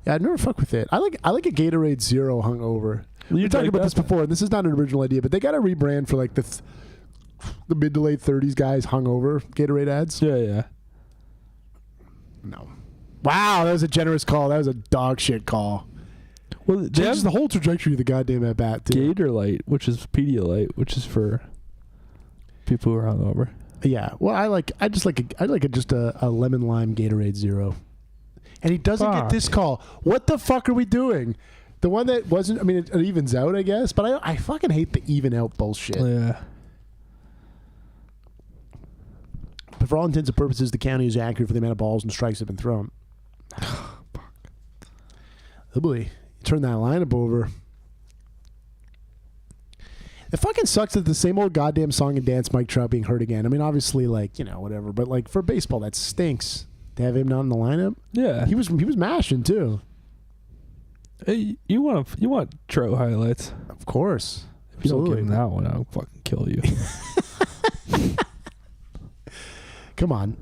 Yeah, I'd never fuck with it. I like a Gatorade Zero hungover. We talked about this before, and this is not an original idea, but they got to rebrand for like the mid to late 30s guys hungover Gatorade ads. Yeah. No. Wow, that was a generous call. That was a dog shit call. Well, it changes the whole trajectory of the goddamn at bat too. Gatorlight, which is Pedialyte, which is for people who are hungover. Yeah. Well, I like just a lemon lime Gatorade Zero. And he doesn't get this call. What the fuck are we doing? The one that wasn't. I mean, it evens out, I guess. But I fucking hate the even out bullshit. Yeah. But for all intents and purposes, the county is accurate for the amount of balls and strikes that have been thrown. Oh boy, turn that lineup over. It fucking sucks that the same old goddamn song and dance Mike Trout being hurt again. I mean, obviously, like, you know, whatever. But like for baseball, that stinks to have him not in the lineup. Yeah, he was mashing too. Hey, you want Trout highlights? Of course. If you don't give him that one, I'll fucking kill you. Come on.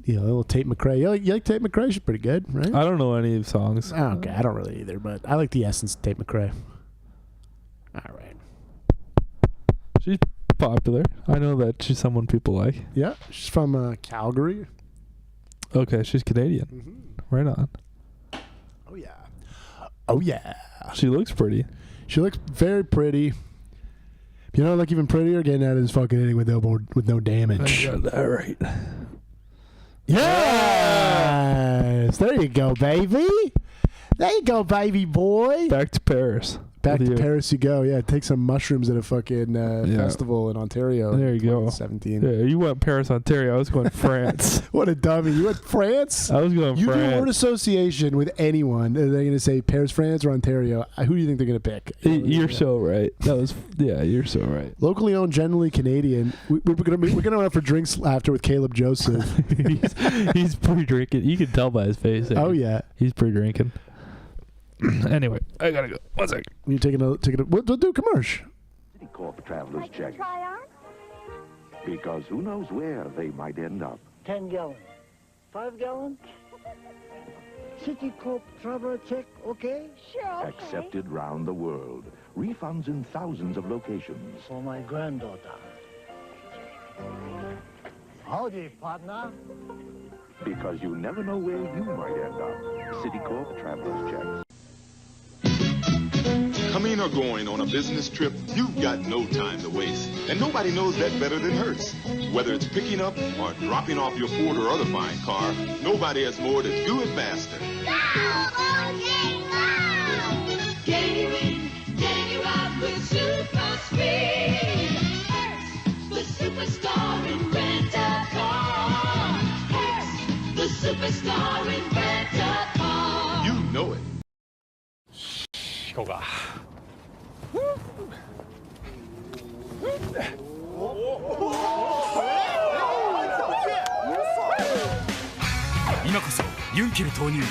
Yeah, a little Tate McRae. You like Tate McRae? She's pretty good, right? I don't know any of the songs. Okay, I don't really either, but I like the essence of Tate McRae. All right. She's popular. I know that she's someone people like. Yeah, she's from Calgary. Okay, she's Canadian. Right on. Oh, yeah. Oh, yeah. She looks pretty. She looks very pretty. You know, like even prettier, getting out of this fucking inning with no damage. I got that right. Yes! There you go, baby. There you go, baby boy. Back to Paris. Back to Paris you go. Yeah, take some mushrooms at a fucking festival in Ontario. There you go. 17. Yeah, you went Paris, Ontario. I was going France. What a dummy. You went France? I was going You France. do word association with anyone. Are they going to say Paris, France, or Ontario? Who do you think they're going to pick? You're so right. You're so right. Locally owned, generally Canadian. We're going to out for drinks after with Caleb Joseph. he's pre-drinking. You can tell by his face. Oh, yeah. He's pre-drinking. Anyway, I gotta go. 1 second. You taking a we'll do a commercial. Citicorp traveler's check. Because who knows where they might end up. 10 gallon. 5 gallon? Citicorp traveler check, okay? Sure. Accepted round the world. Refunds in thousands of locations. For my granddaughter. Howdy, partner. Because you never know where you might end up. Citicorp traveler's checks. Coming or going on a business trip, you've got no time to waste. And nobody knows that better than Hertz. Whether it's picking up or dropping off your Ford or other fine car, nobody has more to do it faster. Getting you out with super speed. Hertz, the superstar in rent-a-car. Hertz, the superstar in rent-a-car. You know it. 行こうか。今こそユンケル投入。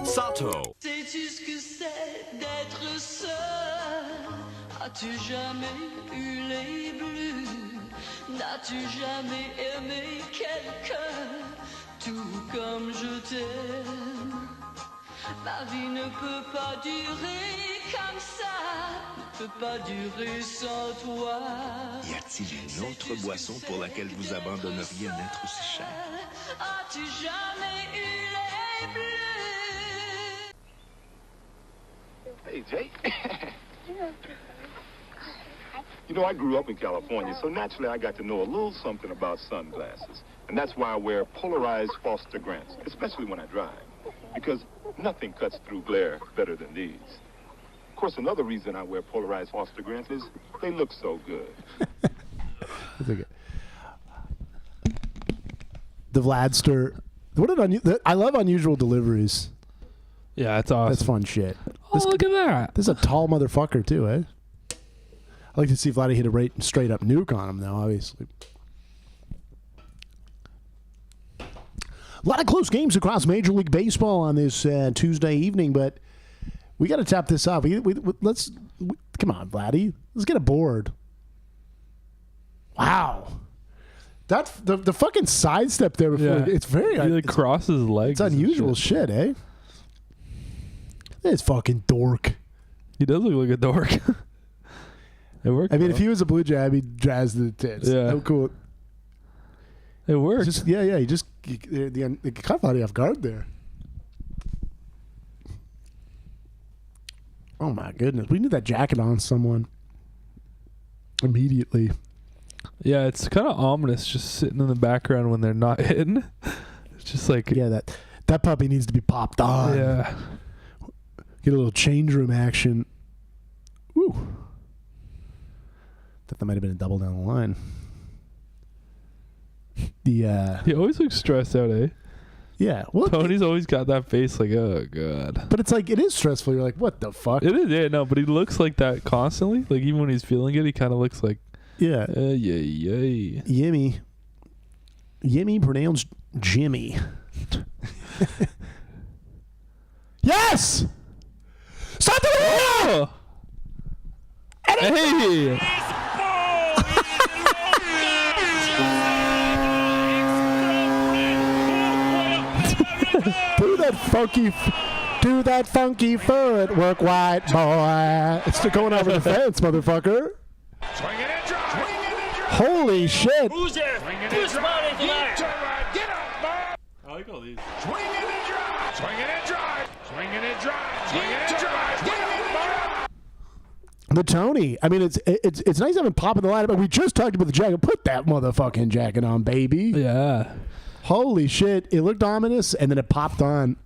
Sato. Sais-tu ce que c'est d'être seul? As-tu jamais eu les bleus? N'as-tu jamais aimé quelqu'un tout comme je t'aime? Ma vie ne peut pas durer comme ça, ne peut pas durer sans toi. Y a-t-il une autre boisson pour laquelle vous abandonneriez un être aussi cher? As-tu jamais eu les bleus? Hey, Jake. You know, I grew up in California, so naturally I got to know a little something about sunglasses. And that's why I wear polarized Foster Grants, especially when I drive. Because nothing cuts through glare better than these. Of course, another reason I wear polarized Foster Grants is they look so good. The Vladster. I love unusual deliveries. Yeah, it's awesome. That's fun shit. Look at that. This is a tall motherfucker too, eh? I'd like to see Vladdy hit a straight up nuke on him, though, obviously. A lot of close games across Major League Baseball on this Tuesday evening, but we got to tap this up. Come on, Vladdy. Let's get a board. Wow. That the fucking sidestep there before it's very he crosses his legs. It's unusual shit, eh? This fucking dork. He does look like a dork. It worked. I mean, if he was a Blue Jay, I'd be jazzed to the tits. Yeah. How cool. It works. They caught Vladdy off guard there. Oh my goodness. We need that jacket on someone. immediately. Yeah, it's kind of ominous just sitting in the background when they're not hitting. It's just like... Yeah, that puppy needs to be popped on. Yeah. Get a little change room action. Woo. Thought that might have been a double down the line. He always looks stressed out, eh? Yeah. Well, Tony's always got that face like, oh, God. But it's like, it is stressful. You're like, what the fuck? It is, yeah, no, but he looks like that constantly. Like, even when he's feeling it, he kind of looks like... Yeah. Yay. Yimmy pronounced Jimmy. Yes! Something! Oh! Hey! Do that funky footwork, white boy. It's going over the fence, motherfucker. Holy shit. Who's there? Who's smiling tonight? I like all these. Swinging and drive. Swinging and drive. Swinging and drive. Swinging and drive. Get up, The Tony. I mean, it's nice having Pop in the lineup, but we just talked about the jacket. Put that motherfucking jacket on, baby. Yeah. Holy shit. It looked ominous, and then it popped on.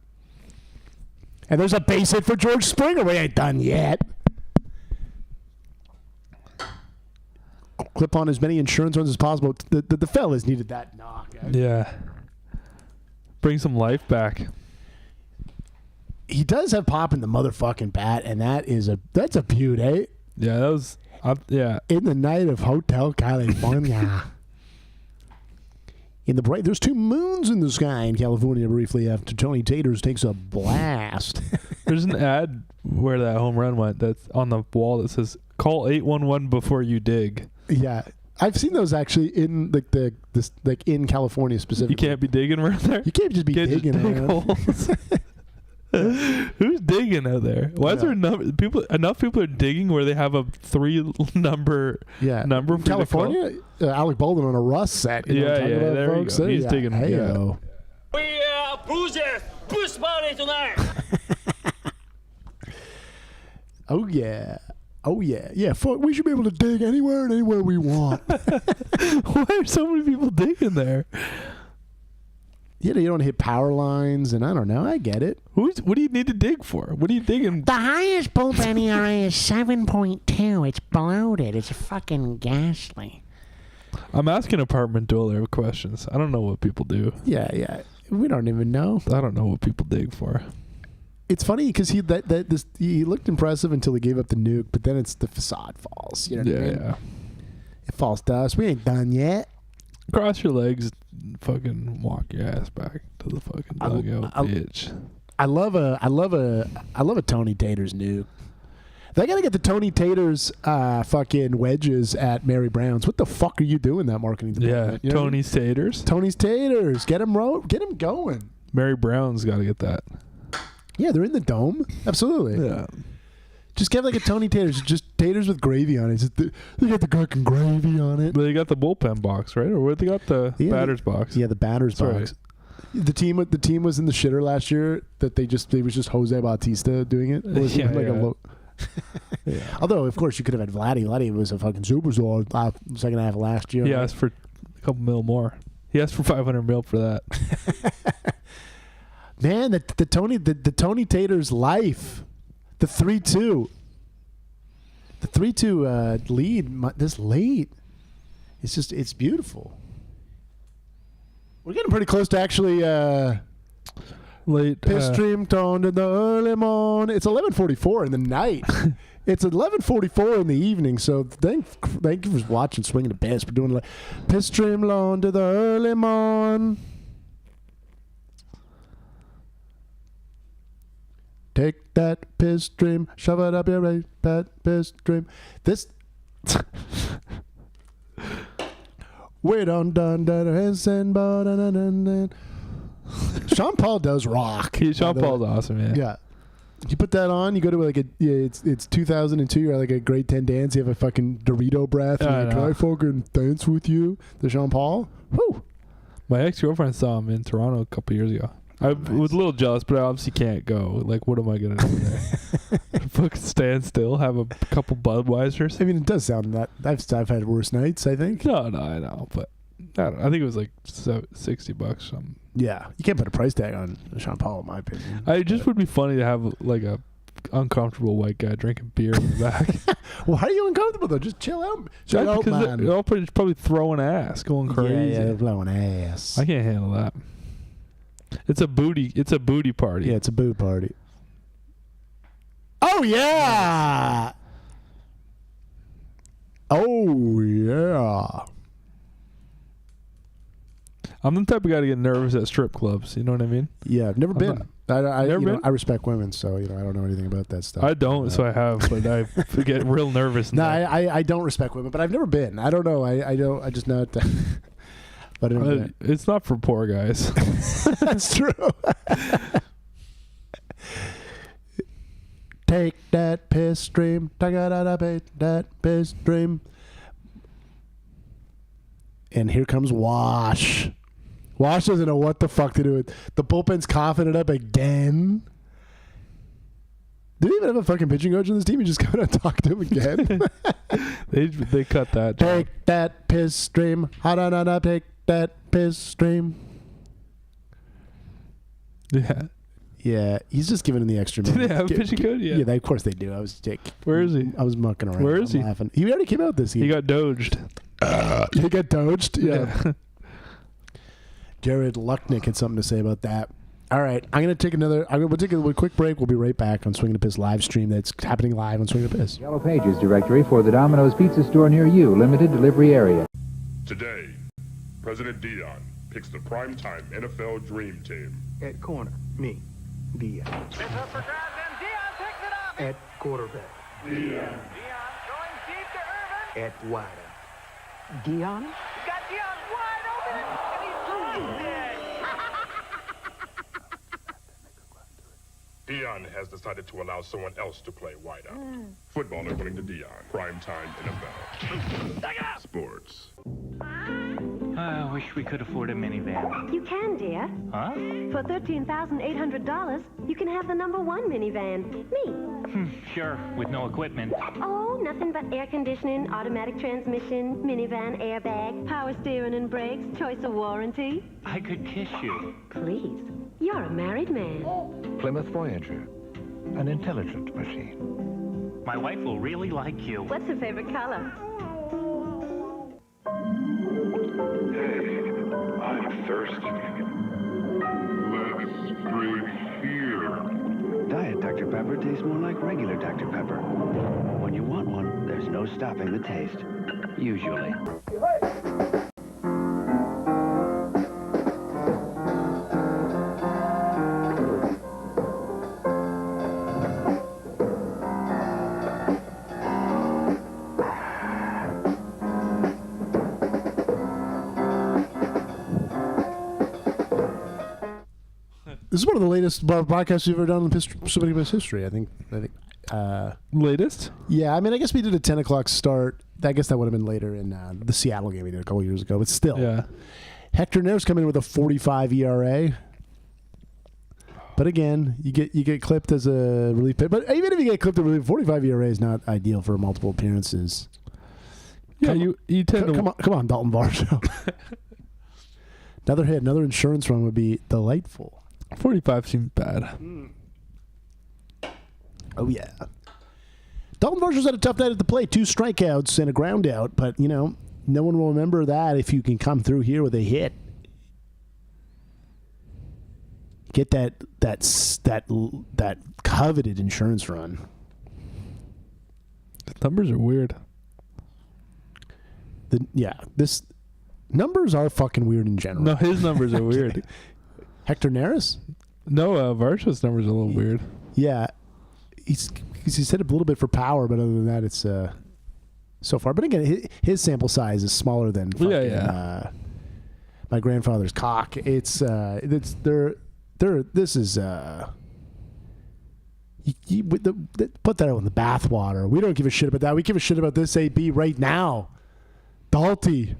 And there's a base hit for George Springer. We ain't done yet. Clip on as many insurance runs as possible. The fellas needed that knock. Yeah. Bring some life back. He does have Pop in the motherfucking bat, and that's a beaut, eh? Yeah, that was... yeah. In the night of Hotel California. In the bright, there's 2 moons in the sky in California briefly after Tony Taters takes a blast. There's an ad where that home run went that's on the wall that says, call 811 before you dig. Yeah. I've seen those actually in like in California specifically. You can't be digging around there? You can't just be digging just dig around. holes. Who's digging out there? Why is there enough people are digging where they have a 3 number number for California? Alec Baldwin on a Rust set. You know what I'm talking about, there folks? you go. He's digging. Hey-o. Who's there? Who's smiling tonight? Oh yeah. Oh yeah. Yeah, fuck, we should be able to dig anywhere and anywhere we want. Why are so many people digging there? Yeah, you don't hit power lines, and I don't know. I get it. What do you need to dig for? What are you digging? The highest bullpen ERA is 7.2. It's bloated. It's fucking ghastly. I'm asking apartment dweller questions. I don't know what people do. Yeah. We don't even know. I don't know what people dig for. It's funny because he looked impressive until he gave up the nuke, but then it's the facade falls. You know what I mean? Yeah. It falls to us. We ain't done yet. Cross your legs, fucking walk your ass back to the fucking dugout, bitch. I love a Tony Taters nuke. They gotta get the Tony Taters fucking wedges at Mary Brown's. What the fuck are you doing that marketing department? Yeah, Tony's Taters. Tony's Taters. Get him going. Mary Brown's got to get that. Yeah, they're in the dome. Absolutely. Yeah. Just get like a Tony Taters, just taters with gravy on it. They got the fucking gravy on it. But they got the bullpen box, right? Or where they got the batter's box? Yeah, the batter's box. The team was in the shitter last year that they was just Jose Bautista doing it. Yeah. Although of course you could have had Vladdy. Vladdy was a fucking superstar second half of last year. He asked for a couple mil more. He asked for $500 million for that. Man, the Tony Taters life. The 3-2. The 3-2 lead this late. It's beautiful. We're getting pretty close to actually late piss stream toned in the early morning. It's 11:44 in the night. It's 11:44 in the evening. So thank you for watching Swinging the Piss. We're doing like piss stream loan to the early morn. Take that piss stream, shove it up your right, that piss stream. This. We don't done Sean Paul does rock. Sean Paul's awesome, man. Yeah. You put that on, you go to like it's 2002, you're at like a grade 10 dance, you have a fucking Dorito breath, and you're like, can I fucking dance with you? The Sean Paul? Whew. My ex-girlfriend saw him in Toronto a couple years ago. I was a little jealous, but I obviously can't go. Like, what am I gonna do there? Fucking stand still, have a couple Budweisers. I mean, it does sound that I've had worse nights. I think. No, I know, but I don't know. I think it was like $60. Yeah, you can't put a price tag on Sean Paul, in my opinion. It just would be funny to have like a uncomfortable white guy drinking beer in the back. Why are you uncomfortable though? Just chill out. Chill out, because man. they're all probably throwing ass, going crazy. Yeah, they're blowing ass. I can't handle that. It's a booty party. Yeah, it's a boo party. Oh yeah. Oh yeah. I'm the type of guy to get nervous at strip clubs. You know what I mean? Yeah, I've never been. Never been? I respect women, so I don't know anything about that stuff. I don't, so I have, but I get real nervous. No, I don't respect women, but I've never been. I don't know. I don't. I just not. But it's not for poor guys. That's true. Take that piss stream. Take that piss stream. And here comes Wash. Wash doesn't know what the fuck to do. The bullpen's coughing it up again. Did he even have a fucking pitching coach on this team? He just come out and talk to him again. They cut that. Take that piss stream. Take that piss stream. Yeah. Yeah, he's just giving him the extra. Do they have a pitching coach? Yeah. Of course they do. I was Where is he? I was mucking around. Where is he? Laughing. He already came out this year. He got doged. He got doged? Yeah. Jared Lucknick had something to say about that. All right, we'll take a quick break. We'll be right back on Swing and a Piss live stream that's happening live on Swing and a Piss. Yellow Pages directory for the Domino's Pizza store near you. Limited delivery area. Today, President Dion picks the primetime NFL Dream Team. At corner, me, Dion. It's up for grabs and Dion picks it up. At quarterback, Dion. Dion going deep to Irvin. At wideout, Dion. He's got Dion wide open and he's lost it. Dion has decided to allow someone else to play wideout. Football according to Dion. Primetime NFL. Sports. I wish we could afford a minivan. You can, dear. Huh? For $13,800, you can have the #1 minivan. Me. Sure, with no equipment. Oh, nothing but air conditioning, automatic transmission, minivan, airbag, power steering and brakes, choice of warranty. I could kiss you. Please. You're a married man. Plymouth Voyager, an intelligent machine. My wife will really like you. What's her favorite color? Hey, I'm thirsty. Let's drink here. Diet Dr. Pepper tastes more like regular Dr. Pepper. When you want one, there's no stopping the taste. Usually. This is one of the latest podcasts we've ever done in Swing and a Piss history. I think. Latest? Yeah, I mean, I guess we did a 10 o'clock start. I guess that would have been later in the Seattle game we did a couple years ago, but still. Yeah. Hector Neris coming in with a 45 ERA. But again, you get clipped as a relief pitcher. But even if you get clipped as a relief, 45 ERA is not ideal for multiple appearances. Yeah, you tend to... Come on, Dalton Varsho. Another hit, another insurance run would be delightful. 45 seems bad. Oh, yeah. Dalton Varsho's had a tough night at the plate. 2 strikeouts and a ground out. But, no one will remember that if you can come through here with a hit. Get that coveted insurance run. The numbers are weird. This numbers are fucking weird in general. No, his numbers are weird. Hector Neris? No, Varsho's numbers are a little weird. Yeah. He's hit a little bit for power, but other than that, it's so far. But again, his sample size is smaller than my grandfather's cock. This is put that out in the bathwater. We don't give a shit about that. We give a shit about this AB right now. Dalty.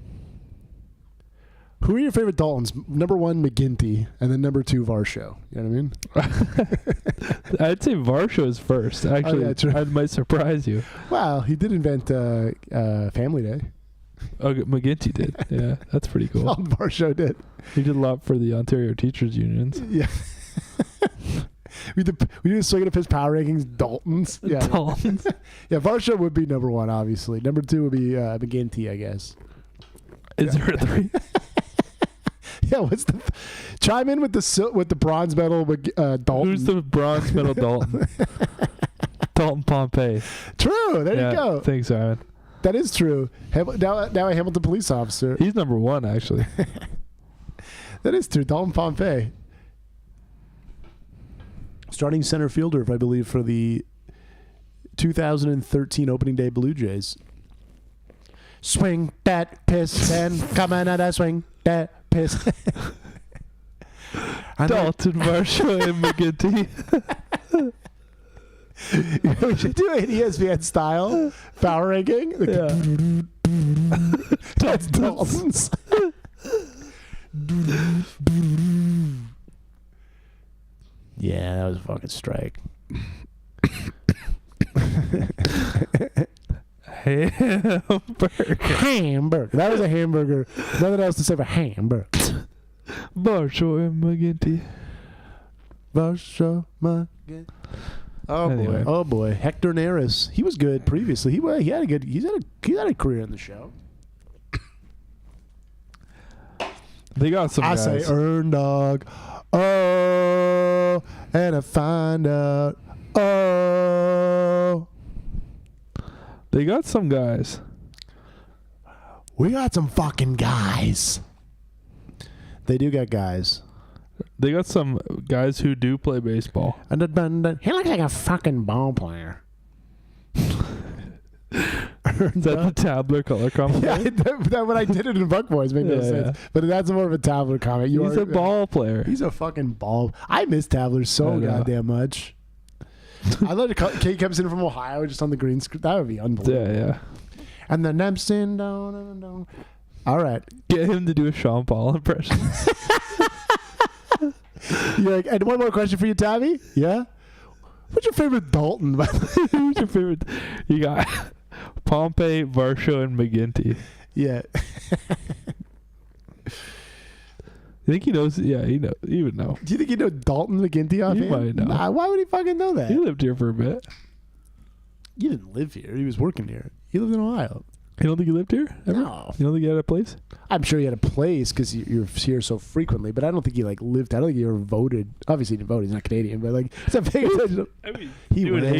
Who are your favorite Daltons? Number 1, McGinty, and then number 2, Varsho. You know what I mean? I'd say Varsho is first. Actually, that might surprise you. Wow, he did invent Family Day. Oh, McGinty did. Yeah, that's pretty cool. Oh, Varsho did. He did a lot for the Ontario Teachers Unions. Yeah. we did swinging up his power rankings. Daltons. Yeah. Daltons. Yeah, Varsho would be number 1, obviously. Number 2 would be McGinty, I guess. Is there a 3? Yeah, what's the chime in with the bronze medal Dalton? Who's the bronze medal Dalton? Dalton Pompey. True. There you go. Thanks, Simon. That is true. Now a Hamilton police officer. He's number 1, actually. That is true. Dalton Pompey. Starting center fielder, I believe, for the 2013 opening day Blue Jays. Swing that piston, coming at a swing that piston. Dalton, Varsho, and McGinty. We should do an ESPN style power ranking. That's Dalton's. Yeah, that was a fucking strike. Hamburger. That was a hamburger. Nothing else to say for hamburger. Varsho and McGinty. Varsho, McGinty. Oh Anyway. boy! Oh boy! Hector Neris. He was good previously. He had a good. He's had a career in the show. They got some I guys. say earn dog. Oh, and I find out. Oh, they got some guys. We got some fucking guys. They do got guys. They got some guys who do play baseball. He looks like a fucking ball player. Is that the Tabler color comment? Yeah, that when I did it in Buck Boys made no sense. But that's more of a Tabler comment. He's a ball player. He's a fucking ball. I miss Tabler so goddamn much. I love it. Kate comes in from Ohio just on the green screen. That would be unbelievable. Yeah. And the Nempson down. All right. Get him to do a Sean Paul impression. You're like, and one more question for you, Tabby. Yeah? What's your favorite Dalton? Who's your favorite? You got Pompey, Varsho, and McGinty. Yeah. You think he knows? Yeah, he would know. Do you think you know Dalton McGinty offhand? He might know. Nah, why would he fucking know that? He lived here for a bit. He didn't live here. He was working here. He lived in Ohio. You don't think he lived here ever? No. You don't think he had a place? I'm sure he had a place because you're here so frequently, but I don't think he lived. I don't think he ever voted. Obviously, he didn't vote. He's not Canadian, but he's not paying attention. I mean, he went.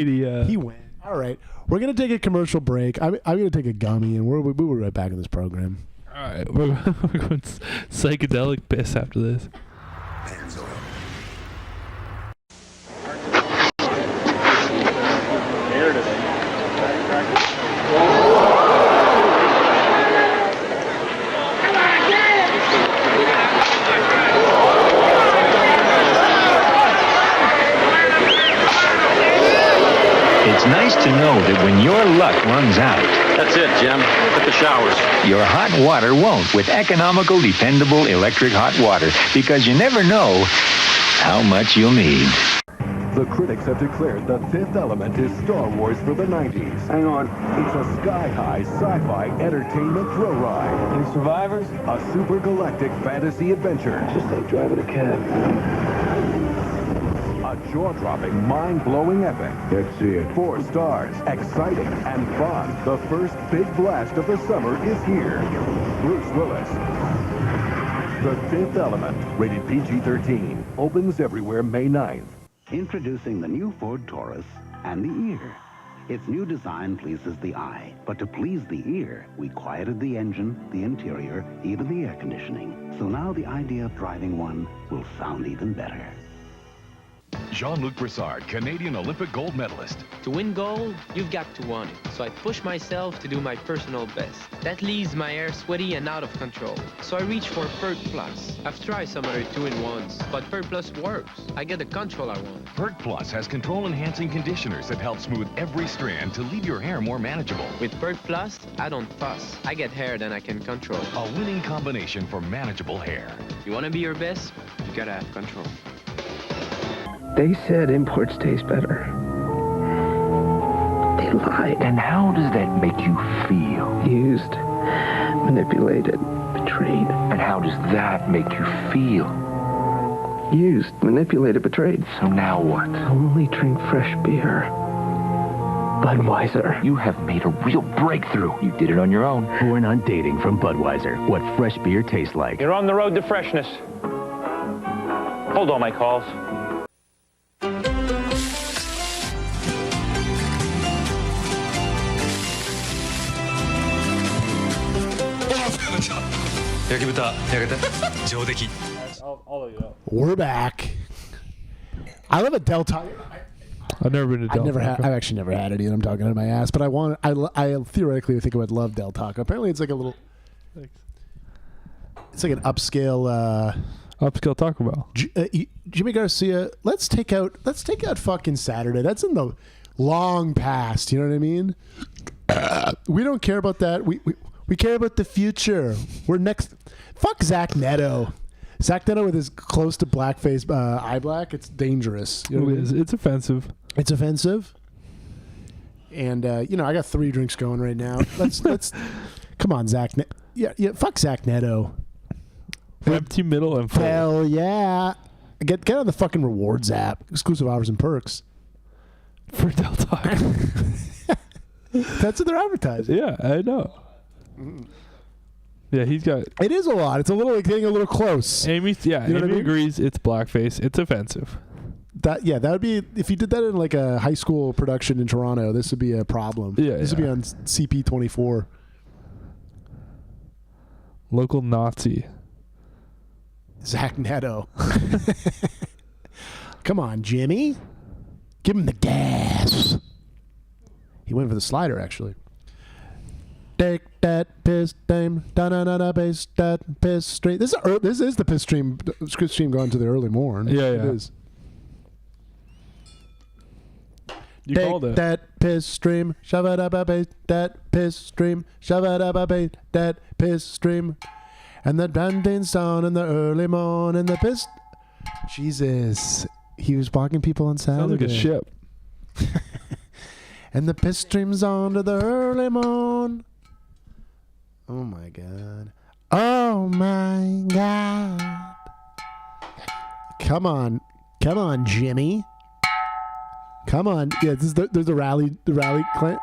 He went. All right, we're gonna take a commercial break. I'm gonna take a gummy, and we'll be right back in this program. All right, we're going psychedelic piss after this. It's nice to know that when your luck runs out, That's it, Jim. Hit the showers. your hot water won't with economical, dependable electric hot water, because you never know how much you'll need. The critics have declared The Fifth Element is Star Wars for the 90s. Hang on. It's a sky-high sci-fi entertainment thrill ride. Any survivors? A super galactic fantasy adventure. Just like driving a cab. A jaw-dropping, mind-blowing epic. Let's see it. 4 stars, exciting, and fun. The first big blast of the summer is here. Bruce Willis. The Fifth Element, rated PG-13, opens everywhere May 9th. Introducing the new Ford Taurus and the ear. Its new design pleases the eye, but to please the ear, we quieted the engine, the interior, even the air conditioning. So now the idea of driving one will sound even better. Jean-Luc Brassard, Canadian Olympic gold medalist. To win gold, you've got to want it. So I push myself to do my personal best. That leaves my hair sweaty and out of control. So I reach for Pert Plus. I've tried some other 2-in-1s, but Pert Plus works. I get the control I want. Pert Plus has control-enhancing conditioners that help smooth every strand to leave your hair more manageable. With Pert Plus, I don't fuss. I get hair that I can control. A winning combination for manageable hair. You want to be your best? You gotta have control. They said imports taste better. They lied. And how does that make you feel? Used, manipulated, betrayed. And how does that make you feel? Used, manipulated, betrayed. So now what? Only drink fresh beer. Budweiser. You have made a real breakthrough. You did it on your own. Born on Dating from Budweiser. What fresh beer tastes like. You're on the road to freshness. Hold all my calls. We're back. I love a Del Taco. I've never been to Del Taco. I've actually never had any, and I'm talking out of my ass. But I theoretically think I would love Del Taco. Apparently, it's like a little. It's like an upscale. Upscale Taco Bell. Jimmy Garcia. Let's take out fucking Saturday. That's in the long past. You know what I mean? We don't care about that. We care about the future. We're next. Fuck Zach Neto. Zach Neto with his close to blackface eye black. It's dangerous. You know what I mean? It's offensive. It's offensive. And I got 3 drinks going right now. Let's come on, Zach. Yeah. Fuck Zach Neto. Empty middle and full. Hell yeah. Get on the fucking rewards app. Exclusive offers and perks for Del Taco. That's what they're advertising. Yeah, I know. Yeah, he's got. It is a lot. It's a little like getting a little close. Amy Amy agrees. It's blackface. It's offensive. That would be if you did that in like a high school production in Toronto. This would be a problem. Yeah, this would be on CP24. Local Nazi. Zach Neto. Come on, Jimmy. Give him the gas. He went for the slider, actually. Take that piss stream, da bass that piss stream. This is the piss stream going to the early morn. Yeah. It is. You Take called it. that piss stream, shove it up a bass, that piss stream, shove it up a bass, that piss stream. And the dancing sound in the early morning, the piss. Jesus. He was blocking people on Saturday. Sounds like a ship. And the piss streams on to the early morn. Oh my God. Oh my God. Come on, Jimmy. Come on. Yeah, there's the rally clan.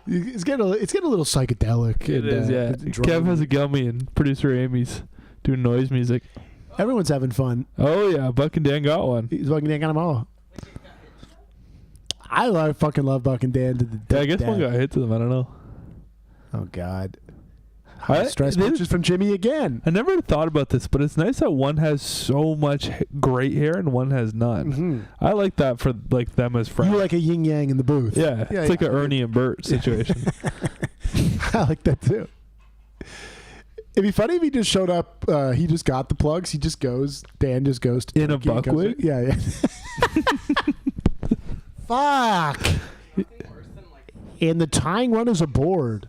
It's getting a little psychedelic. It is, yeah. Kev has a gummy and producer Amy's doing noise music. Everyone's having fun. Oh yeah, Buck and Dan got one. Buck and Dan got them all. I fucking love Buck and Dan to the Yeah, I guess one got hit to them. I don't know. Oh God. Stress pictures from Jimmy again. I never thought about this, but it's nice that one has so much great hair and one has none. Mm-hmm. I like that for like them as friends. You like a yin yang in the booth. Yeah, it's like an Ernie and Bert situation. I like that too. It'd be funny if he just showed up. He just got the plugs. He just goes. Dan just goes to in a buck wig. Yeah. Fuck. And the tying run is aboard.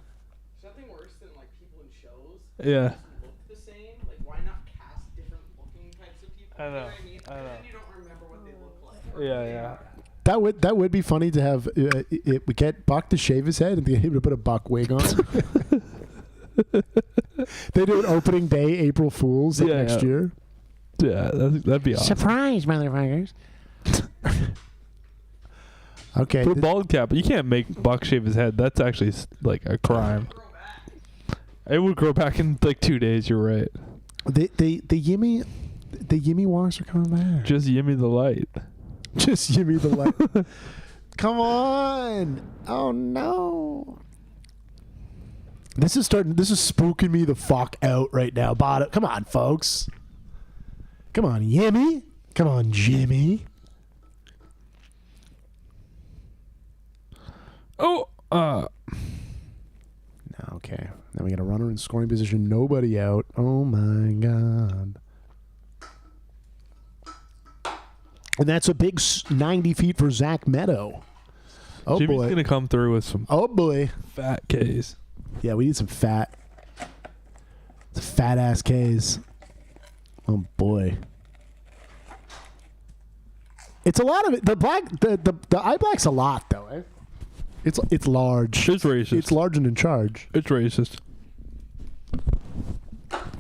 Yeah. Look the same. Like, why not cast different looking types of people? I know. You know what I mean? I know. Then you don't remember what they look like. Yeah. That would be funny to have. We get Buck to shave his head and get him to put a Buck wig on. They do an opening day April Fools next year. Yeah, that'd be awesome. Surprise, motherfuckers. Okay. Put a bald cap. You can't make Buck shave his head. That's actually like a crime. It would grow back in like 2 days. You're right. The Yimmy walks are coming back. Just Yimmy the light. Just Yimmy the light. Come on. Oh no. This is spooking me the fuck out right now. Come on, folks. Come on, Yimmy. Come on, Jimmy. Oh, okay. Now we got a runner in scoring position. Nobody out. Oh my god. And that's a big 90 feet for Zach Meadow. Oh Jimmy's boy. gonna come through with some. Oh boy. Fat K's. Yeah, we need some fat. Fat ass K's. Oh boy. It's a lot of it. The eye black's a lot though, eh? It's large. It's racist. It's large and in charge. It's racist.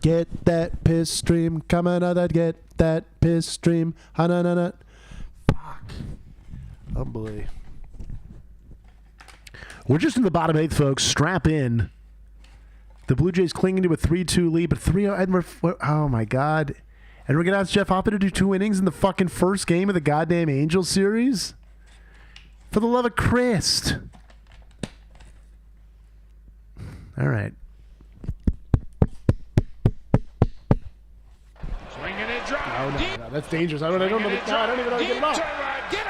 Get that piss stream coming out that get that piss stream. Ha-na-na-na. Fuck. Oh boy. We're just in the bottom eighth, folks. Strap in. The Blue Jays clinging to a 3-2 lead, but 3-0. Oh my god. And we're gonna ask Jeff Hoppe to do 2 innings in the fucking first game of the goddamn Angels series? For the love of Christ. All right. No, that's dangerous. I don't even know how to get it off.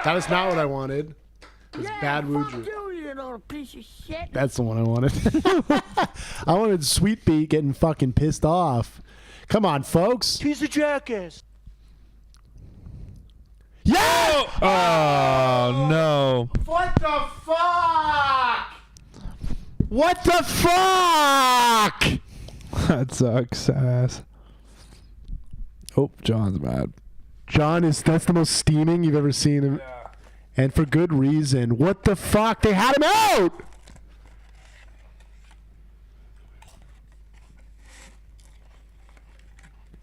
That is not what I wanted. It was bad Wuju. You little piece of shit. That's the one I wanted. I wanted Sweet Beat getting fucking pissed off. Come on, folks. He's a jackass. Yeah! Oh no. What the fuck? What the fuck? That sucks ass. Oh, John's mad. That's the most steaming you've ever seen him. Yeah. And for good reason. What the fuck? They had him out!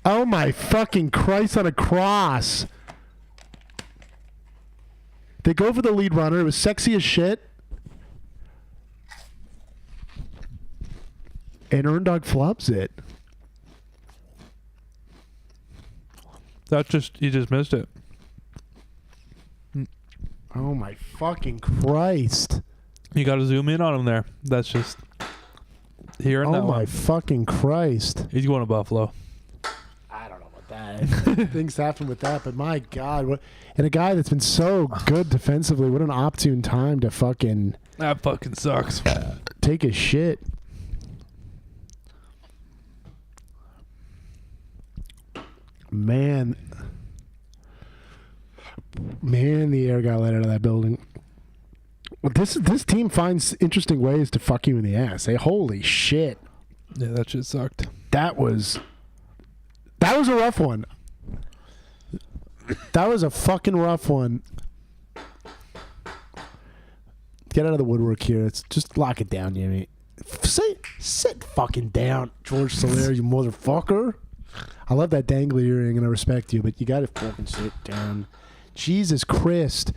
Oh my fucking Christ on a cross. They go for the lead runner. It was sexy as shit. And Earndog flubs it. He just missed it. Oh my fucking Christ. You got to zoom in on him there. That's just here and now. that Oh my one. fucking Christ. He's going to Buffalo. I don't know about that. Things happen with that, but my God. And a guy that's been so good defensively, what an opportune time to fucking... That fucking sucks. Take a shit. Man, the air got let out of that building. This team finds interesting ways to fuck you in the ass. Hey, holy shit! Yeah, that shit sucked. That was a rough one. That was a fucking rough one. Get out of the woodwork here. It's just lock it down, Jimmy. Sit fucking down, George Soler, you motherfucker. I love that dangly earring and I respect you, but you gotta fucking sit down. Jesus Christ.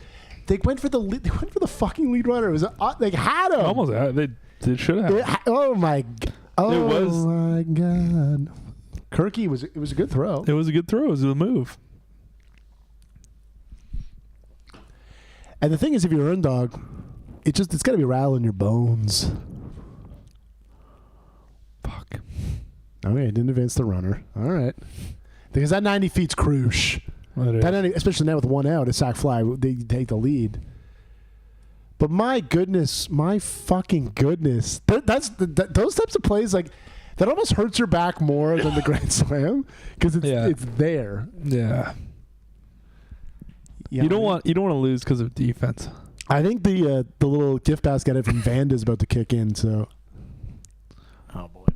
They went for the fucking lead runner. It was they had him. Almost had. They should have. Oh my my God. Kirky it was a good throw. It was a good throw. It was a move. And the thing is, if you're an Earndog, it's got to be rattling your bones. Fuck. Okay, didn't advance the runner. All right. Because that 90 feet's crucial. Especially now with one out, a sack fly, they take the lead. But my goodness, my fucking goodness. Those types of plays, like, that almost hurts your back more than the grand slam because it's there. Yeah. You don't want to lose because of defense. I think the little gift basket from Vanda is about to kick in. So, oh boy,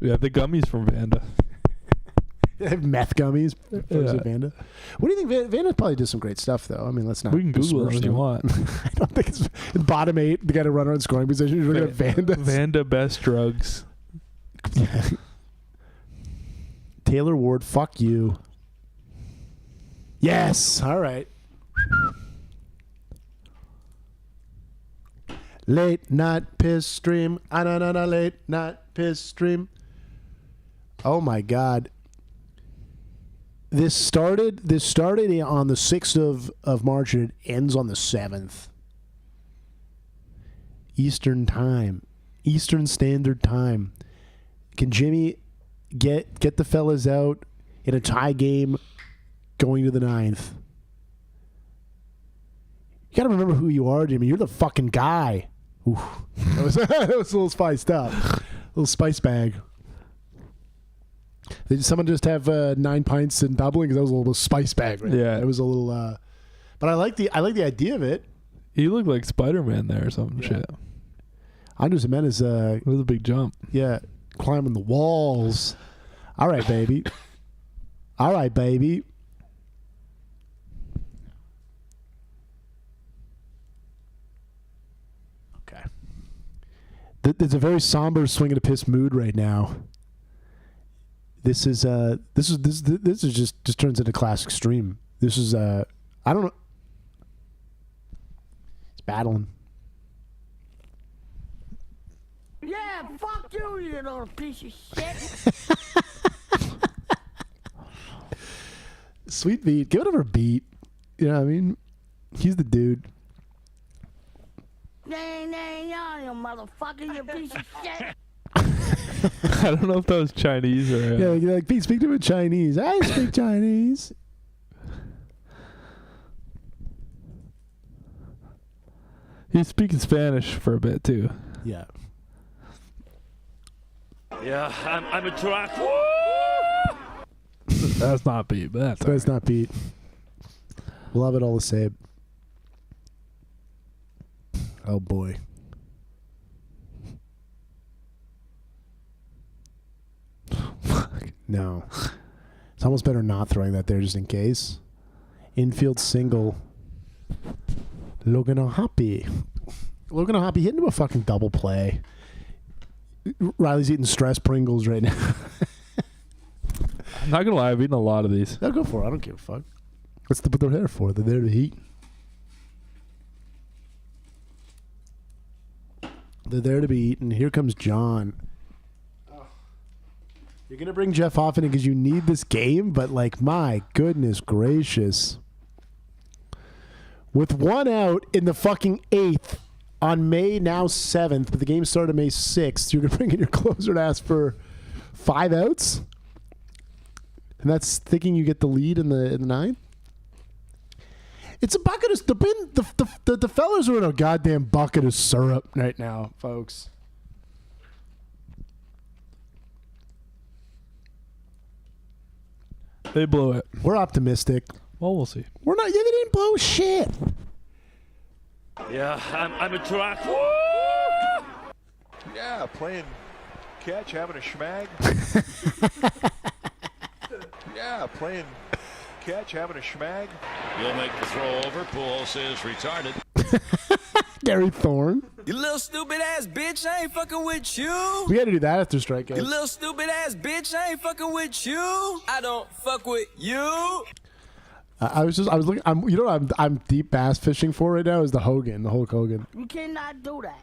yeah, the gummies from Vanda. They have meth gummies. Vanda. What do you think? Vanda probably does some great stuff, though. I mean, let's not. We can Google it if you want. I don't think it's bottom 8. They got a runner in scoring position. You're looking at Vanda. Vanda best drugs. Taylor Ward, fuck you. Yes. All right. Late night piss stream. Late night piss stream. Oh my God. This started on the 6th of March and it ends on the 7th. Eastern time. Eastern Standard Time. Can Jimmy get the fellas out in a tie game going to the 9th? You got to remember who you are, Jimmy. You're the fucking guy. Oof. That was a little spiced up. A little spice bag. Did someone just have 9 pints and doubling? Because that was a little spice bag, right? Yeah. It was a little... but I like the idea of it. You look like Spider-Man there or something. Shit. Andres Jimenez... it was a big jump. Yeah. Climbing the walls. All right, baby. All right, baby. Okay. There's a very somber swing and a piss mood right now. This is just turns into classic stream. This is I don't know. It's battling. Yeah, fuck you, you little piece of shit. Sweet Beat, give it over Beat. You know what I mean? He's the dude. Nay, you motherfucker, you piece of shit. I don't know if that was Chinese or... Yeah, you're like, Pete, speak to him in Chinese. I speak Chinese. He's speaking Spanish for a bit, too. Yeah. Yeah, I'm a truck. That's not Beat, but that's not Beat. Love it all the same. Oh, boy. No. It's almost better not throwing that there just in case. Infield single. Logan O'Hoppe. Logan O'Hoppe hitting to a fucking double play. Riley's eating stress Pringles right now. I'm not going to lie, I've eaten a lot of these. No, go for it. I don't give a fuck. That's what they're there for. They're there to eat. They're there to be eaten. Here comes John. You're going to bring Jeff Hoffman in because you need this game, but like, my goodness gracious. With one out in the fucking 8th on May now 7th, but the game started May 6th, you're going to bring in your closer to ask for 5 outs? And that's thinking you get the lead in the 9th? It's a bucket of... The fellas are in a goddamn bucket of syrup right now, folks. They blew it. We're optimistic. Well, we'll see. We're not... Yeah, they didn't blow shit. Yeah, I'm a truck. Yeah, playing catch, having a schmag. Yeah, playing catch, having a schmag. You'll make the throw over. Pujols is retarded. Gary Thorne. You little stupid ass bitch, I ain't fucking with you. We got to do that after strikeout. You little stupid ass bitch, I ain't fucking with you. I don't fuck with you. I was looking. I'm deep bass fishing for right now is the Hulk Hogan. You cannot do that.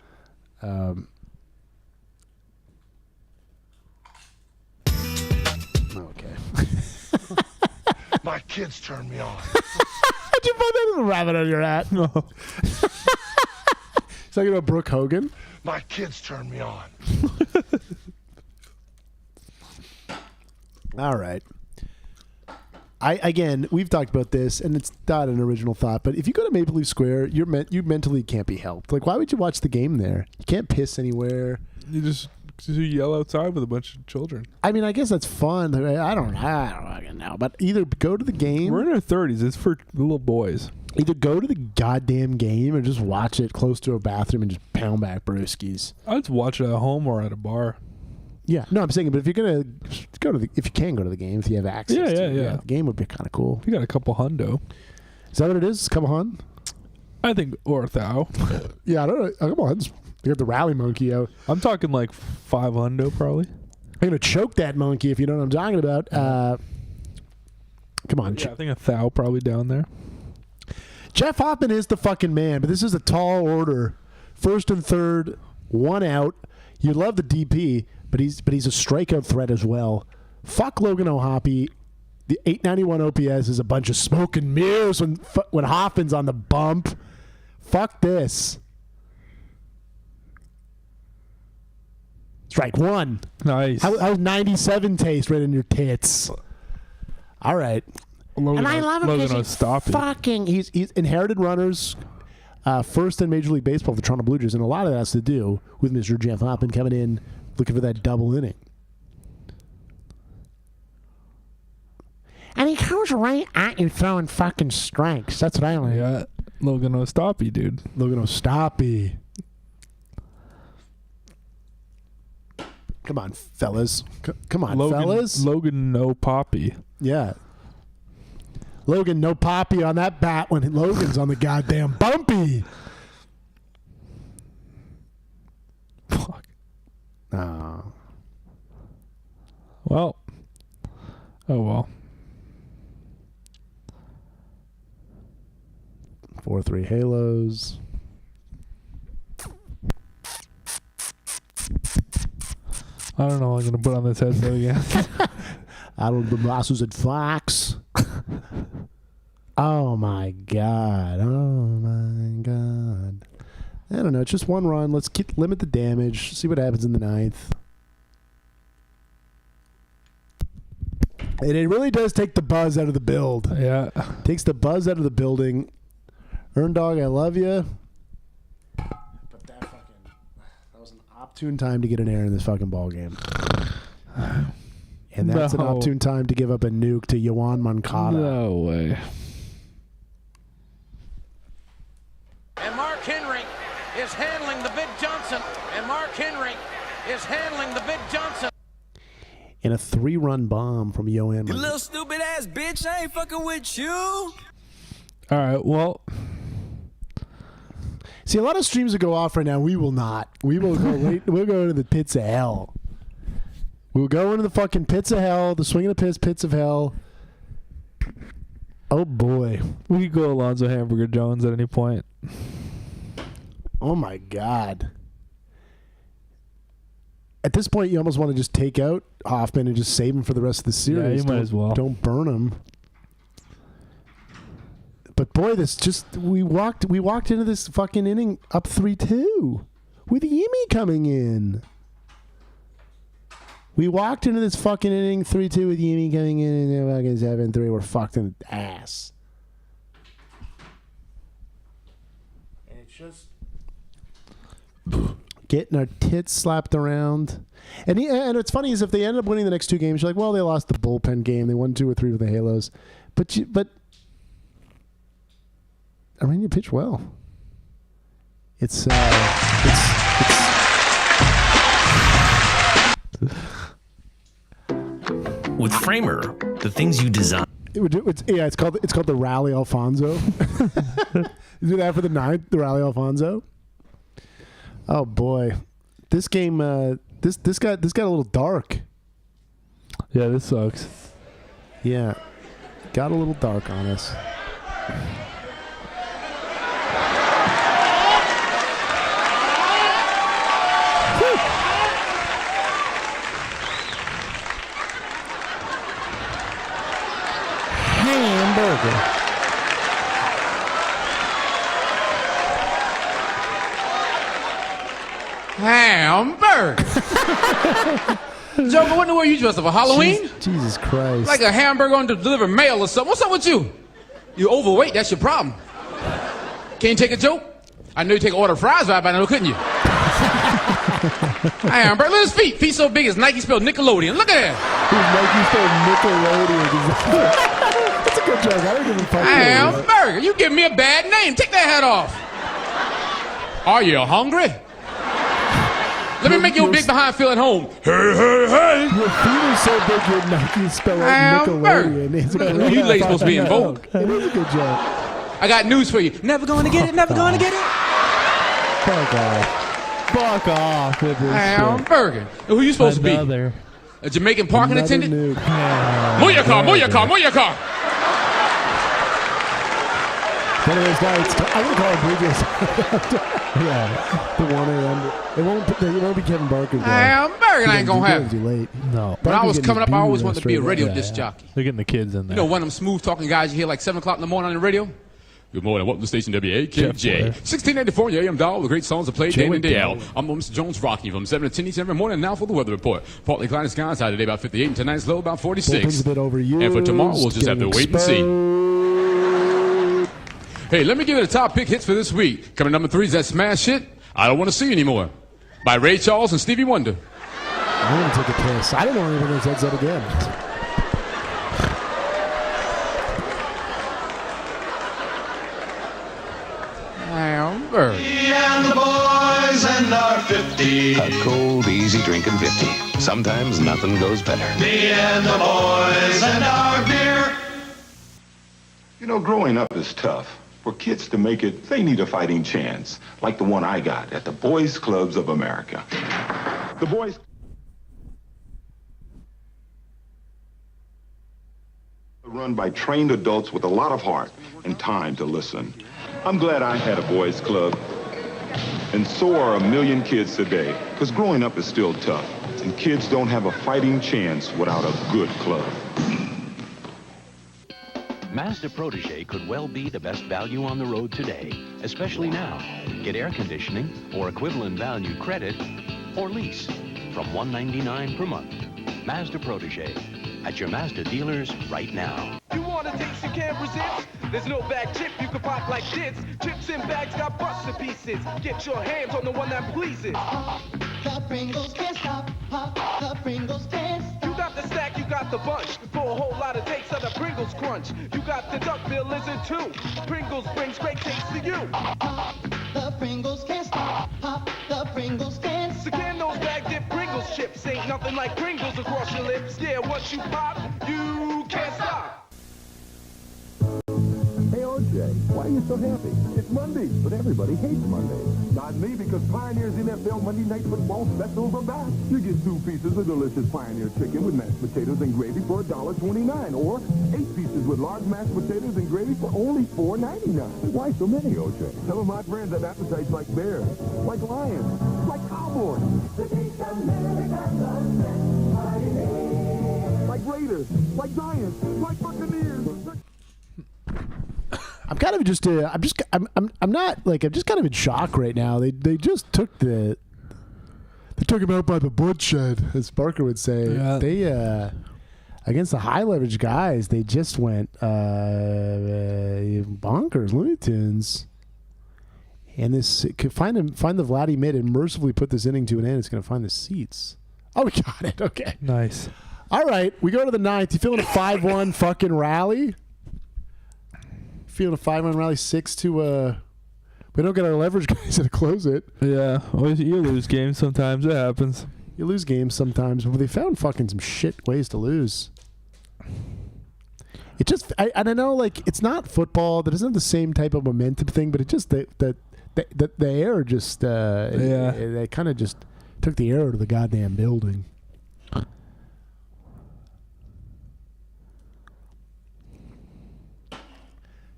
Okay. My kids turn me on. How'd you find that little rabbit on your hat? No. Talking about Brooke Hogan. My kids turn me on. All right. We've talked about this, and it's not an original thought, but if you go to Maple Leaf Square, you mentally can't be helped. Like, why would you watch the game there? You can't piss anywhere. You just yell outside with a bunch of children. I mean, I guess that's fun. I don't fucking know. But either go to the game. We're in our 30s. It's for little boys. Either go to the goddamn game or just watch it close to a bathroom and just pound back brewskis. I'd watch it at home or at a bar. Yeah, no, I'm saying, but if you're gonna go to if you can go to the game, if you have access, yeah, the game would be kind of cool. You got a couple hundo. Is that what it is? A couple hun? I think or thou. Yeah, I don't know. A couple huns. You got the rally monkey out. I'm talking like 5 hundo probably. I'm gonna choke that monkey if you know what I'm talking about. Come on, yeah, I think a thou probably down there. Jeff Hoffman is the fucking man, but this is a tall order. 1st and 3rd, 1 out. You love the DP. But he's a strikeout threat as well. Fuck Logan O'Hoppe. The 891 OPS is a bunch of smoke and mirrors when Hoffman's on the bump. Fuck this. Strike one. Nice. How was 97 taste right in your tits? All right. And I love him because he's inherited runners first in Major League Baseball for the Toronto Blue Jays, and a lot of that has to do with Mr. Jeff Hoffman coming in looking for that double inning. And he comes right at you throwing fucking strikes. That's what I like. Yeah. Logan Ostoppy, dude. Logan Ostoppy. Come on, fellas. Come on, fellas. Logan No Poppy. Yeah. Logan No Poppy on that bat when Logan's on the goddamn bumpy. Fuck. Oh. Well. Oh, well. 4-3 Halos. I don't know what I'm going to put on this headset again. Out of the Bosses at Fox. Oh, my God. Oh, my God. I don't know. It's just one run. Let's limit the damage. See what happens in the ninth. And it really does take the buzz out of the build. Yeah. Takes the buzz out of the building. Earn Dog, I love you. But that was an opportune time to get an error in this fucking ball game. And that's an opportune time to give up a nuke to Yoan Moncada. No way. And Mark Henry is handling the Big Johnson. And Mark Henry is handling the Big Johnson. And a 3-run bomb from Yoan Moncada. You little stupid ass bitch, I ain't fucking with you. All right, well. See, a lot of streams that go off right now, we will not. We will go we'll go into the pits of hell. We'll go into the fucking pits of hell, the swing of the pits of hell. Oh, boy. We could go Alonzo Hamburger Jones at any point. Oh, my God. At this point, you almost want to just take out Hoffman and just save him for the rest of the series. Yeah, you might as well. Don't burn him. But boy, we walked into this fucking inning up 3-2 with Yimi coming in. We walked into this fucking inning 3-2 with Yimi coming in and fucking 7-3. We're fucked in the ass. And it's just getting our tits slapped around. And what's funny is if they end up winning the next 2 games, you're like, well, they lost the bullpen game. They won 2 or 3 with the Halos. But I mean, you pitch well. It's With Framer, the things you design. It's called the Rally Alfonso. You do that for the 9th, the Rally Alfonso. Oh boy, this game this got a little dark. Yeah, this sucks. Yeah, got a little dark on us. Hamburger. Hamburger. Joker, what in the world you dressed up for Halloween? Jesus Christ. Like a hamburger on to deliver mail or something. What's up with you? You overweight, that's your problem. Can't you take a joke? I know you take an order of fries right by now, couldn't you? Hamburger, look at his feet. Feet so big as Nike spelled Nickelodeon. Look at that. Nike spelled Nickelodeon. That's a good joke. I don't give a fuck. Hamburger, you give me a bad name. Take that hat off. Are you hungry? Let me make your big behind feel at home. Hey, hey, hey. Your feet are so big your Nike spelled Nickelodeon. You ladies supposed to be in vogue. It is a good joke. I got news for you. Never gonna get it, never gonna get it. Fuck off. Fuck off with this Hamburger. Who you supposed to be? A Jamaican parking attendant? Move your car, move your car, move your car. One of those nights, I'm going to call it Bridges. Yeah, the 1 a.m. It won't be Kevin Barker. Hamburger ain't gonna happen. Too late. No. When I was coming up, I always wanted to be a radio disc jockey. They're getting the kids in there. You know, one of them smooth talking guys you hear like 7 o'clock in the morning on the radio? Good morning. Welcome to station Jeff WAKJ. Blair. 1684 AM dial. The great songs are played day in Joey and day out. Bell. I'm Mr. Jones rocking from 7 to 10 each and every morning. Now for the weather report. Partly cloudy skies high today about 58 and tonight's low about 46. Bullpen's a bit overused. And for tomorrow, we'll just have to wait and see. Hey, let me give you the top pick hits for this week. Coming number 3 is that smash hit, I Don't Want to See You Anymore, by Ray Charles and Stevie Wonder. I'm going to take a piss. I don't want to even said that again. Me and the boys and our 50. A cold, easy drinking 50. Sometimes nothing goes better. Me and the boys and our beer. You know, growing up is tough. For kids to make it, they need a fighting chance, like the one I got at the Boys Clubs of America. The Boys... run by trained adults with a lot of heart and time to listen. I'm glad I had a boys club, and so are a million kids today, because growing up is still tough, and kids don't have a fighting chance without a good club. Mazda Protege could well be the best value on the road today, especially now. Get air conditioning or equivalent value credit or lease from $199 per month. Mazda Protege at your Mazda dealers right now. You want a taste you can't resist? There's no bag chip you can pop like this. Chips and bags got busted pieces. Get your hands on the one that pleases. The Pringles can't stop. Pop, the Pringles can't stop. You got the stack, you got the bunch. For a whole lot of takes of the Pringles crunch. You got the duck-bill lizard too. Pringles brings great taste to you. Pop, the Pringles can't stop. Pop, the Pringles can't stop. So can those bag dip Pringles chips? Ain't nothing like Pringles across your lips. Yeah, once you pop, you can't stop. Hey, OJ, why are you so happy? It's Monday, but everybody hates Monday. Not me, because Pioneer's NFL Monday Night Football specials are back. You get 2 pieces of delicious Pioneer chicken with mashed potatoes and gravy for $1.29, or 8 pieces with large mashed potatoes and gravy for only $4.99. Why so many, OJ? Some of my friends have appetites like bears, like lions, like cowboys, like raiders, like giants, like buccaneers. I'm kind of just I'm not like I'm just kind of in shock right now. They just took him out by the bloodshed, as Barker would say. Yeah. They against the high leverage guys, they just went bonkers, Looney Tunes. And this could find the Vladdy mid and mercifully put this inning to an end. It's going to find the seats. Oh, we got it. Okay, Nice. all right. We go to the 9th. You feeling a 5-1 fucking rally? Feeling a 5-1 rally, 6-2. We don't get our leverage guys to close it. Yeah. Well, you lose games sometimes. It happens. You lose games sometimes, but they found fucking some shit ways to lose. It just, I know, like, it's not football. That doesn't have the same type of momentum thing, but it just, the air just, they kind of just took the air out of the goddamn building.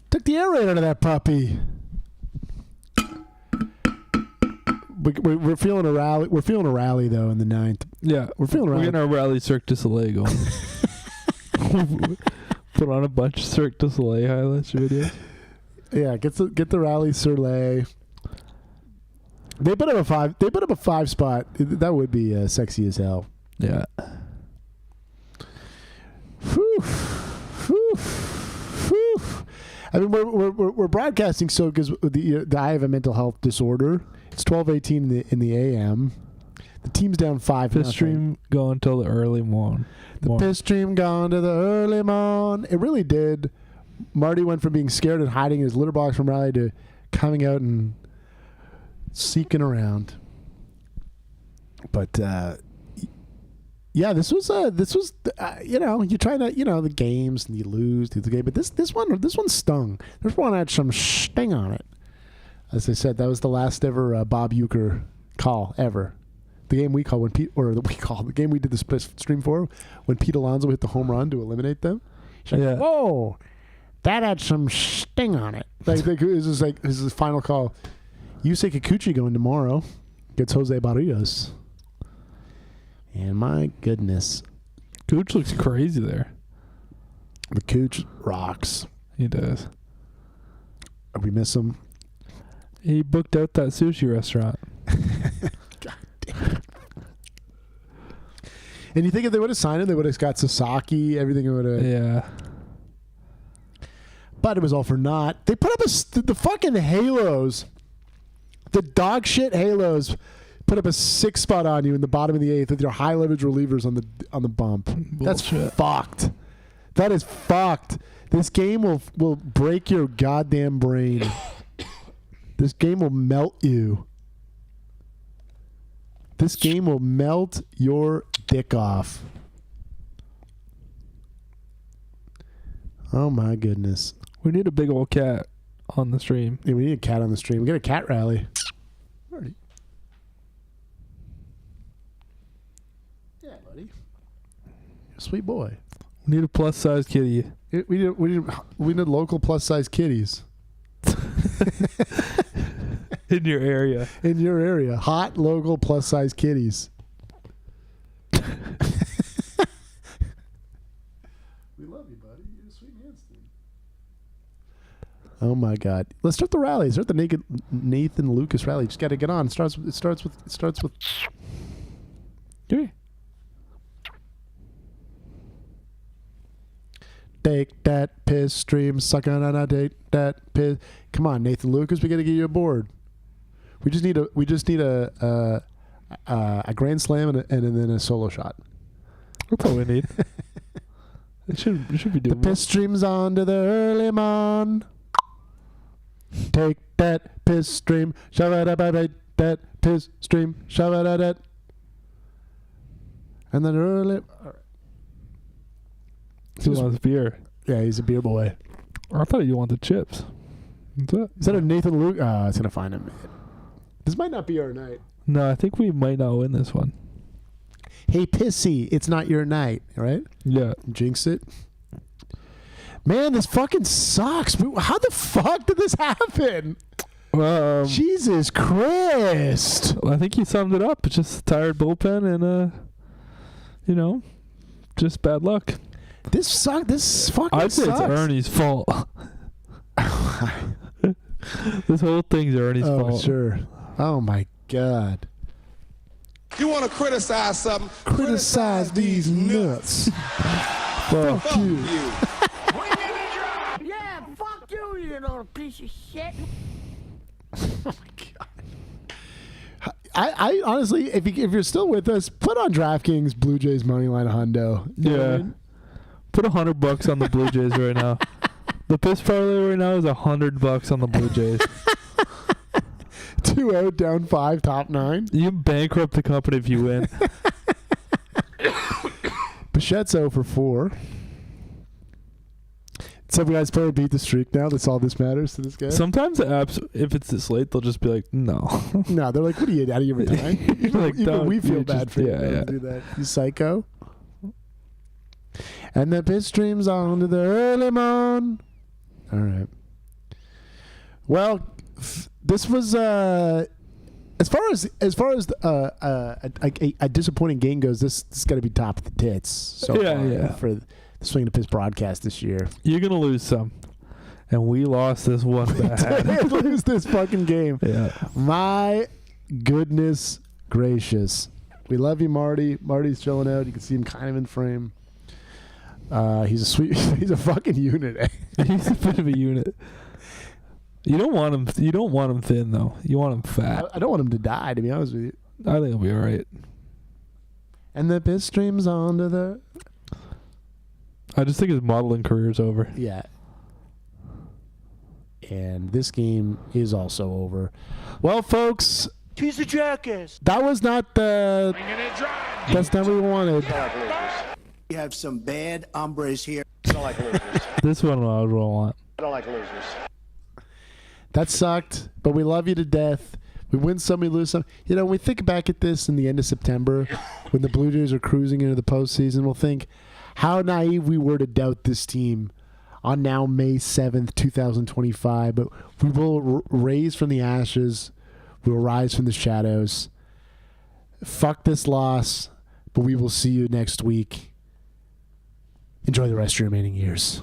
Took the air right out of that puppy. We're feeling a rally. We're feeling a rally though in the 9th. Yeah. We're feeling a rally. We're getting our rally Cirque du Soleil going. Put on a bunch of Cirque du Soleil highlights videos. Yeah, get the rally Soleil. They put up a 5. They put up a 5 spot. That would be sexy as hell. Yeah. Whew. Whew. Whew. I mean, we're broadcasting so because I have a mental health disorder. It's 12:18 in the AM. The team's down 5. Piss stream going till the early morn. The piss stream gone to the early morn. It really did. Marty went from being scared and hiding in his litter box from rally to coming out and seeking around. But yeah, this was you try to the games and you lose the game, but this one stung. This one had some sting on it. As I said, that was the last ever Bob Uecker call ever. The game we called the game we did the split stream for when Pete Alonso hit the home run to eliminate them. He's like, whoa, that had some sting on it. Like it was just like this is his final call. Yusei Kikuchi going tomorrow gets Jose Barrios. And my goodness. Cooch looks crazy there. The Cooch rocks. He does. We miss him. He booked out that sushi restaurant. And you think if they would have signed him, they would have got Sasaki, everything would have. Yeah. But it was all for naught. They put up the fucking Halos, the dog shit Halos, put up a 6 spot on you in the bottom of the 8th with your high leverage relievers on the bump. That's fucked. That is fucked. This game will break your goddamn brain. This game will melt you. This game will melt your dick off. Oh my goodness. We need a big old cat on the stream. Yeah, we need a cat on the stream. We got a cat rally. Alrighty. Yeah, buddy. You're a sweet boy. We need a plus size kitty. We need local plus size kitties. In your area. In your area. Hot local plus size kitties. We love you, buddy. You're a sweet man, Steve. Oh my God! Let's start the rally. Start the naked Nathan Lucas rally. Just got to get on. It starts with. Take that piss stream, sucking on a take that piss. Come on, Nathan Lucas, we got to get you aboard. We just need a grand slam and then a solo shot. That's all we need. It should be doing. The piss stream's on to the early morn. Take that piss stream, shove it up, that piss stream, shove it at it. And then early. All right. He wants beer. Yeah, he's a beer boy. I thought you wanted chips. What's that? Is that a Nathan Luke? It's gonna find him. This might not be our night. No, I think we might not win this one. Hey, Pissy, it's not your night, right? Yeah. Jinx it. Man, this fucking sucks. How the fuck did this happen? Jesus Christ. I think you summed it up. It's just a tired bullpen and, just bad luck. This sucks. This fucking I'd say sucks. it's Ernie's fault. This whole thing's Ernie's fault. Oh, sure. Oh, my God. You want to criticize something? Criticize these nuts. Fuck you. Yeah, fuck you, you little piece of shit. Oh, my God. I honestly, if you're still with us, put on DraftKings Blue Jays moneyline hundo. You know what I mean? Put $100 on the Blue Jays right now. The piss parlay right now is $100 on the Blue Jays. 2-0 down 5, top 9. You bankrupt the company if you win. Bichette's 0 for 4. Some guys probably beat the streak now. That's all this matters to this guy. Sometimes the apps, if it's this late, they'll just be like, no. No, they're like, what are you, out of your time? Even we feel bad for you to do that. You psycho. And the piss streams on to the early morn. All right. Well, this was as far as a disappointing game goes. This has got to be top of the tits. So far for the Swing to Piss broadcast this year. You're gonna lose some, and we lost this one bad. Lose this fucking game. Yeah. My goodness gracious. We love you, Marty. Marty's chilling out. You can see him kind of in frame. He's a fucking unit. Eh? He's a bit of a unit. You don't want him thin though. You want him fat. I don't want him to die, to be honest with you. I think he'll be all right. And the piss streams onto the. I just think his modeling career's over. Yeah. And this game is also over. Well, folks, He's a jackass. that was not the. That's not what we wanted. We have some bad hombres here. I don't like losers. This one I would want. I don't like losers. That sucked, but we love you to death. We win some, we lose some. You know, when we think back at this in the end of September, when the Blue Jays are cruising into the postseason, we'll think how naive we were to doubt this team on now May 7th, 2025. But we will raise from the ashes. We will rise from the shadows. Fuck this loss, but we will see you next week. Enjoy the rest of your remaining years.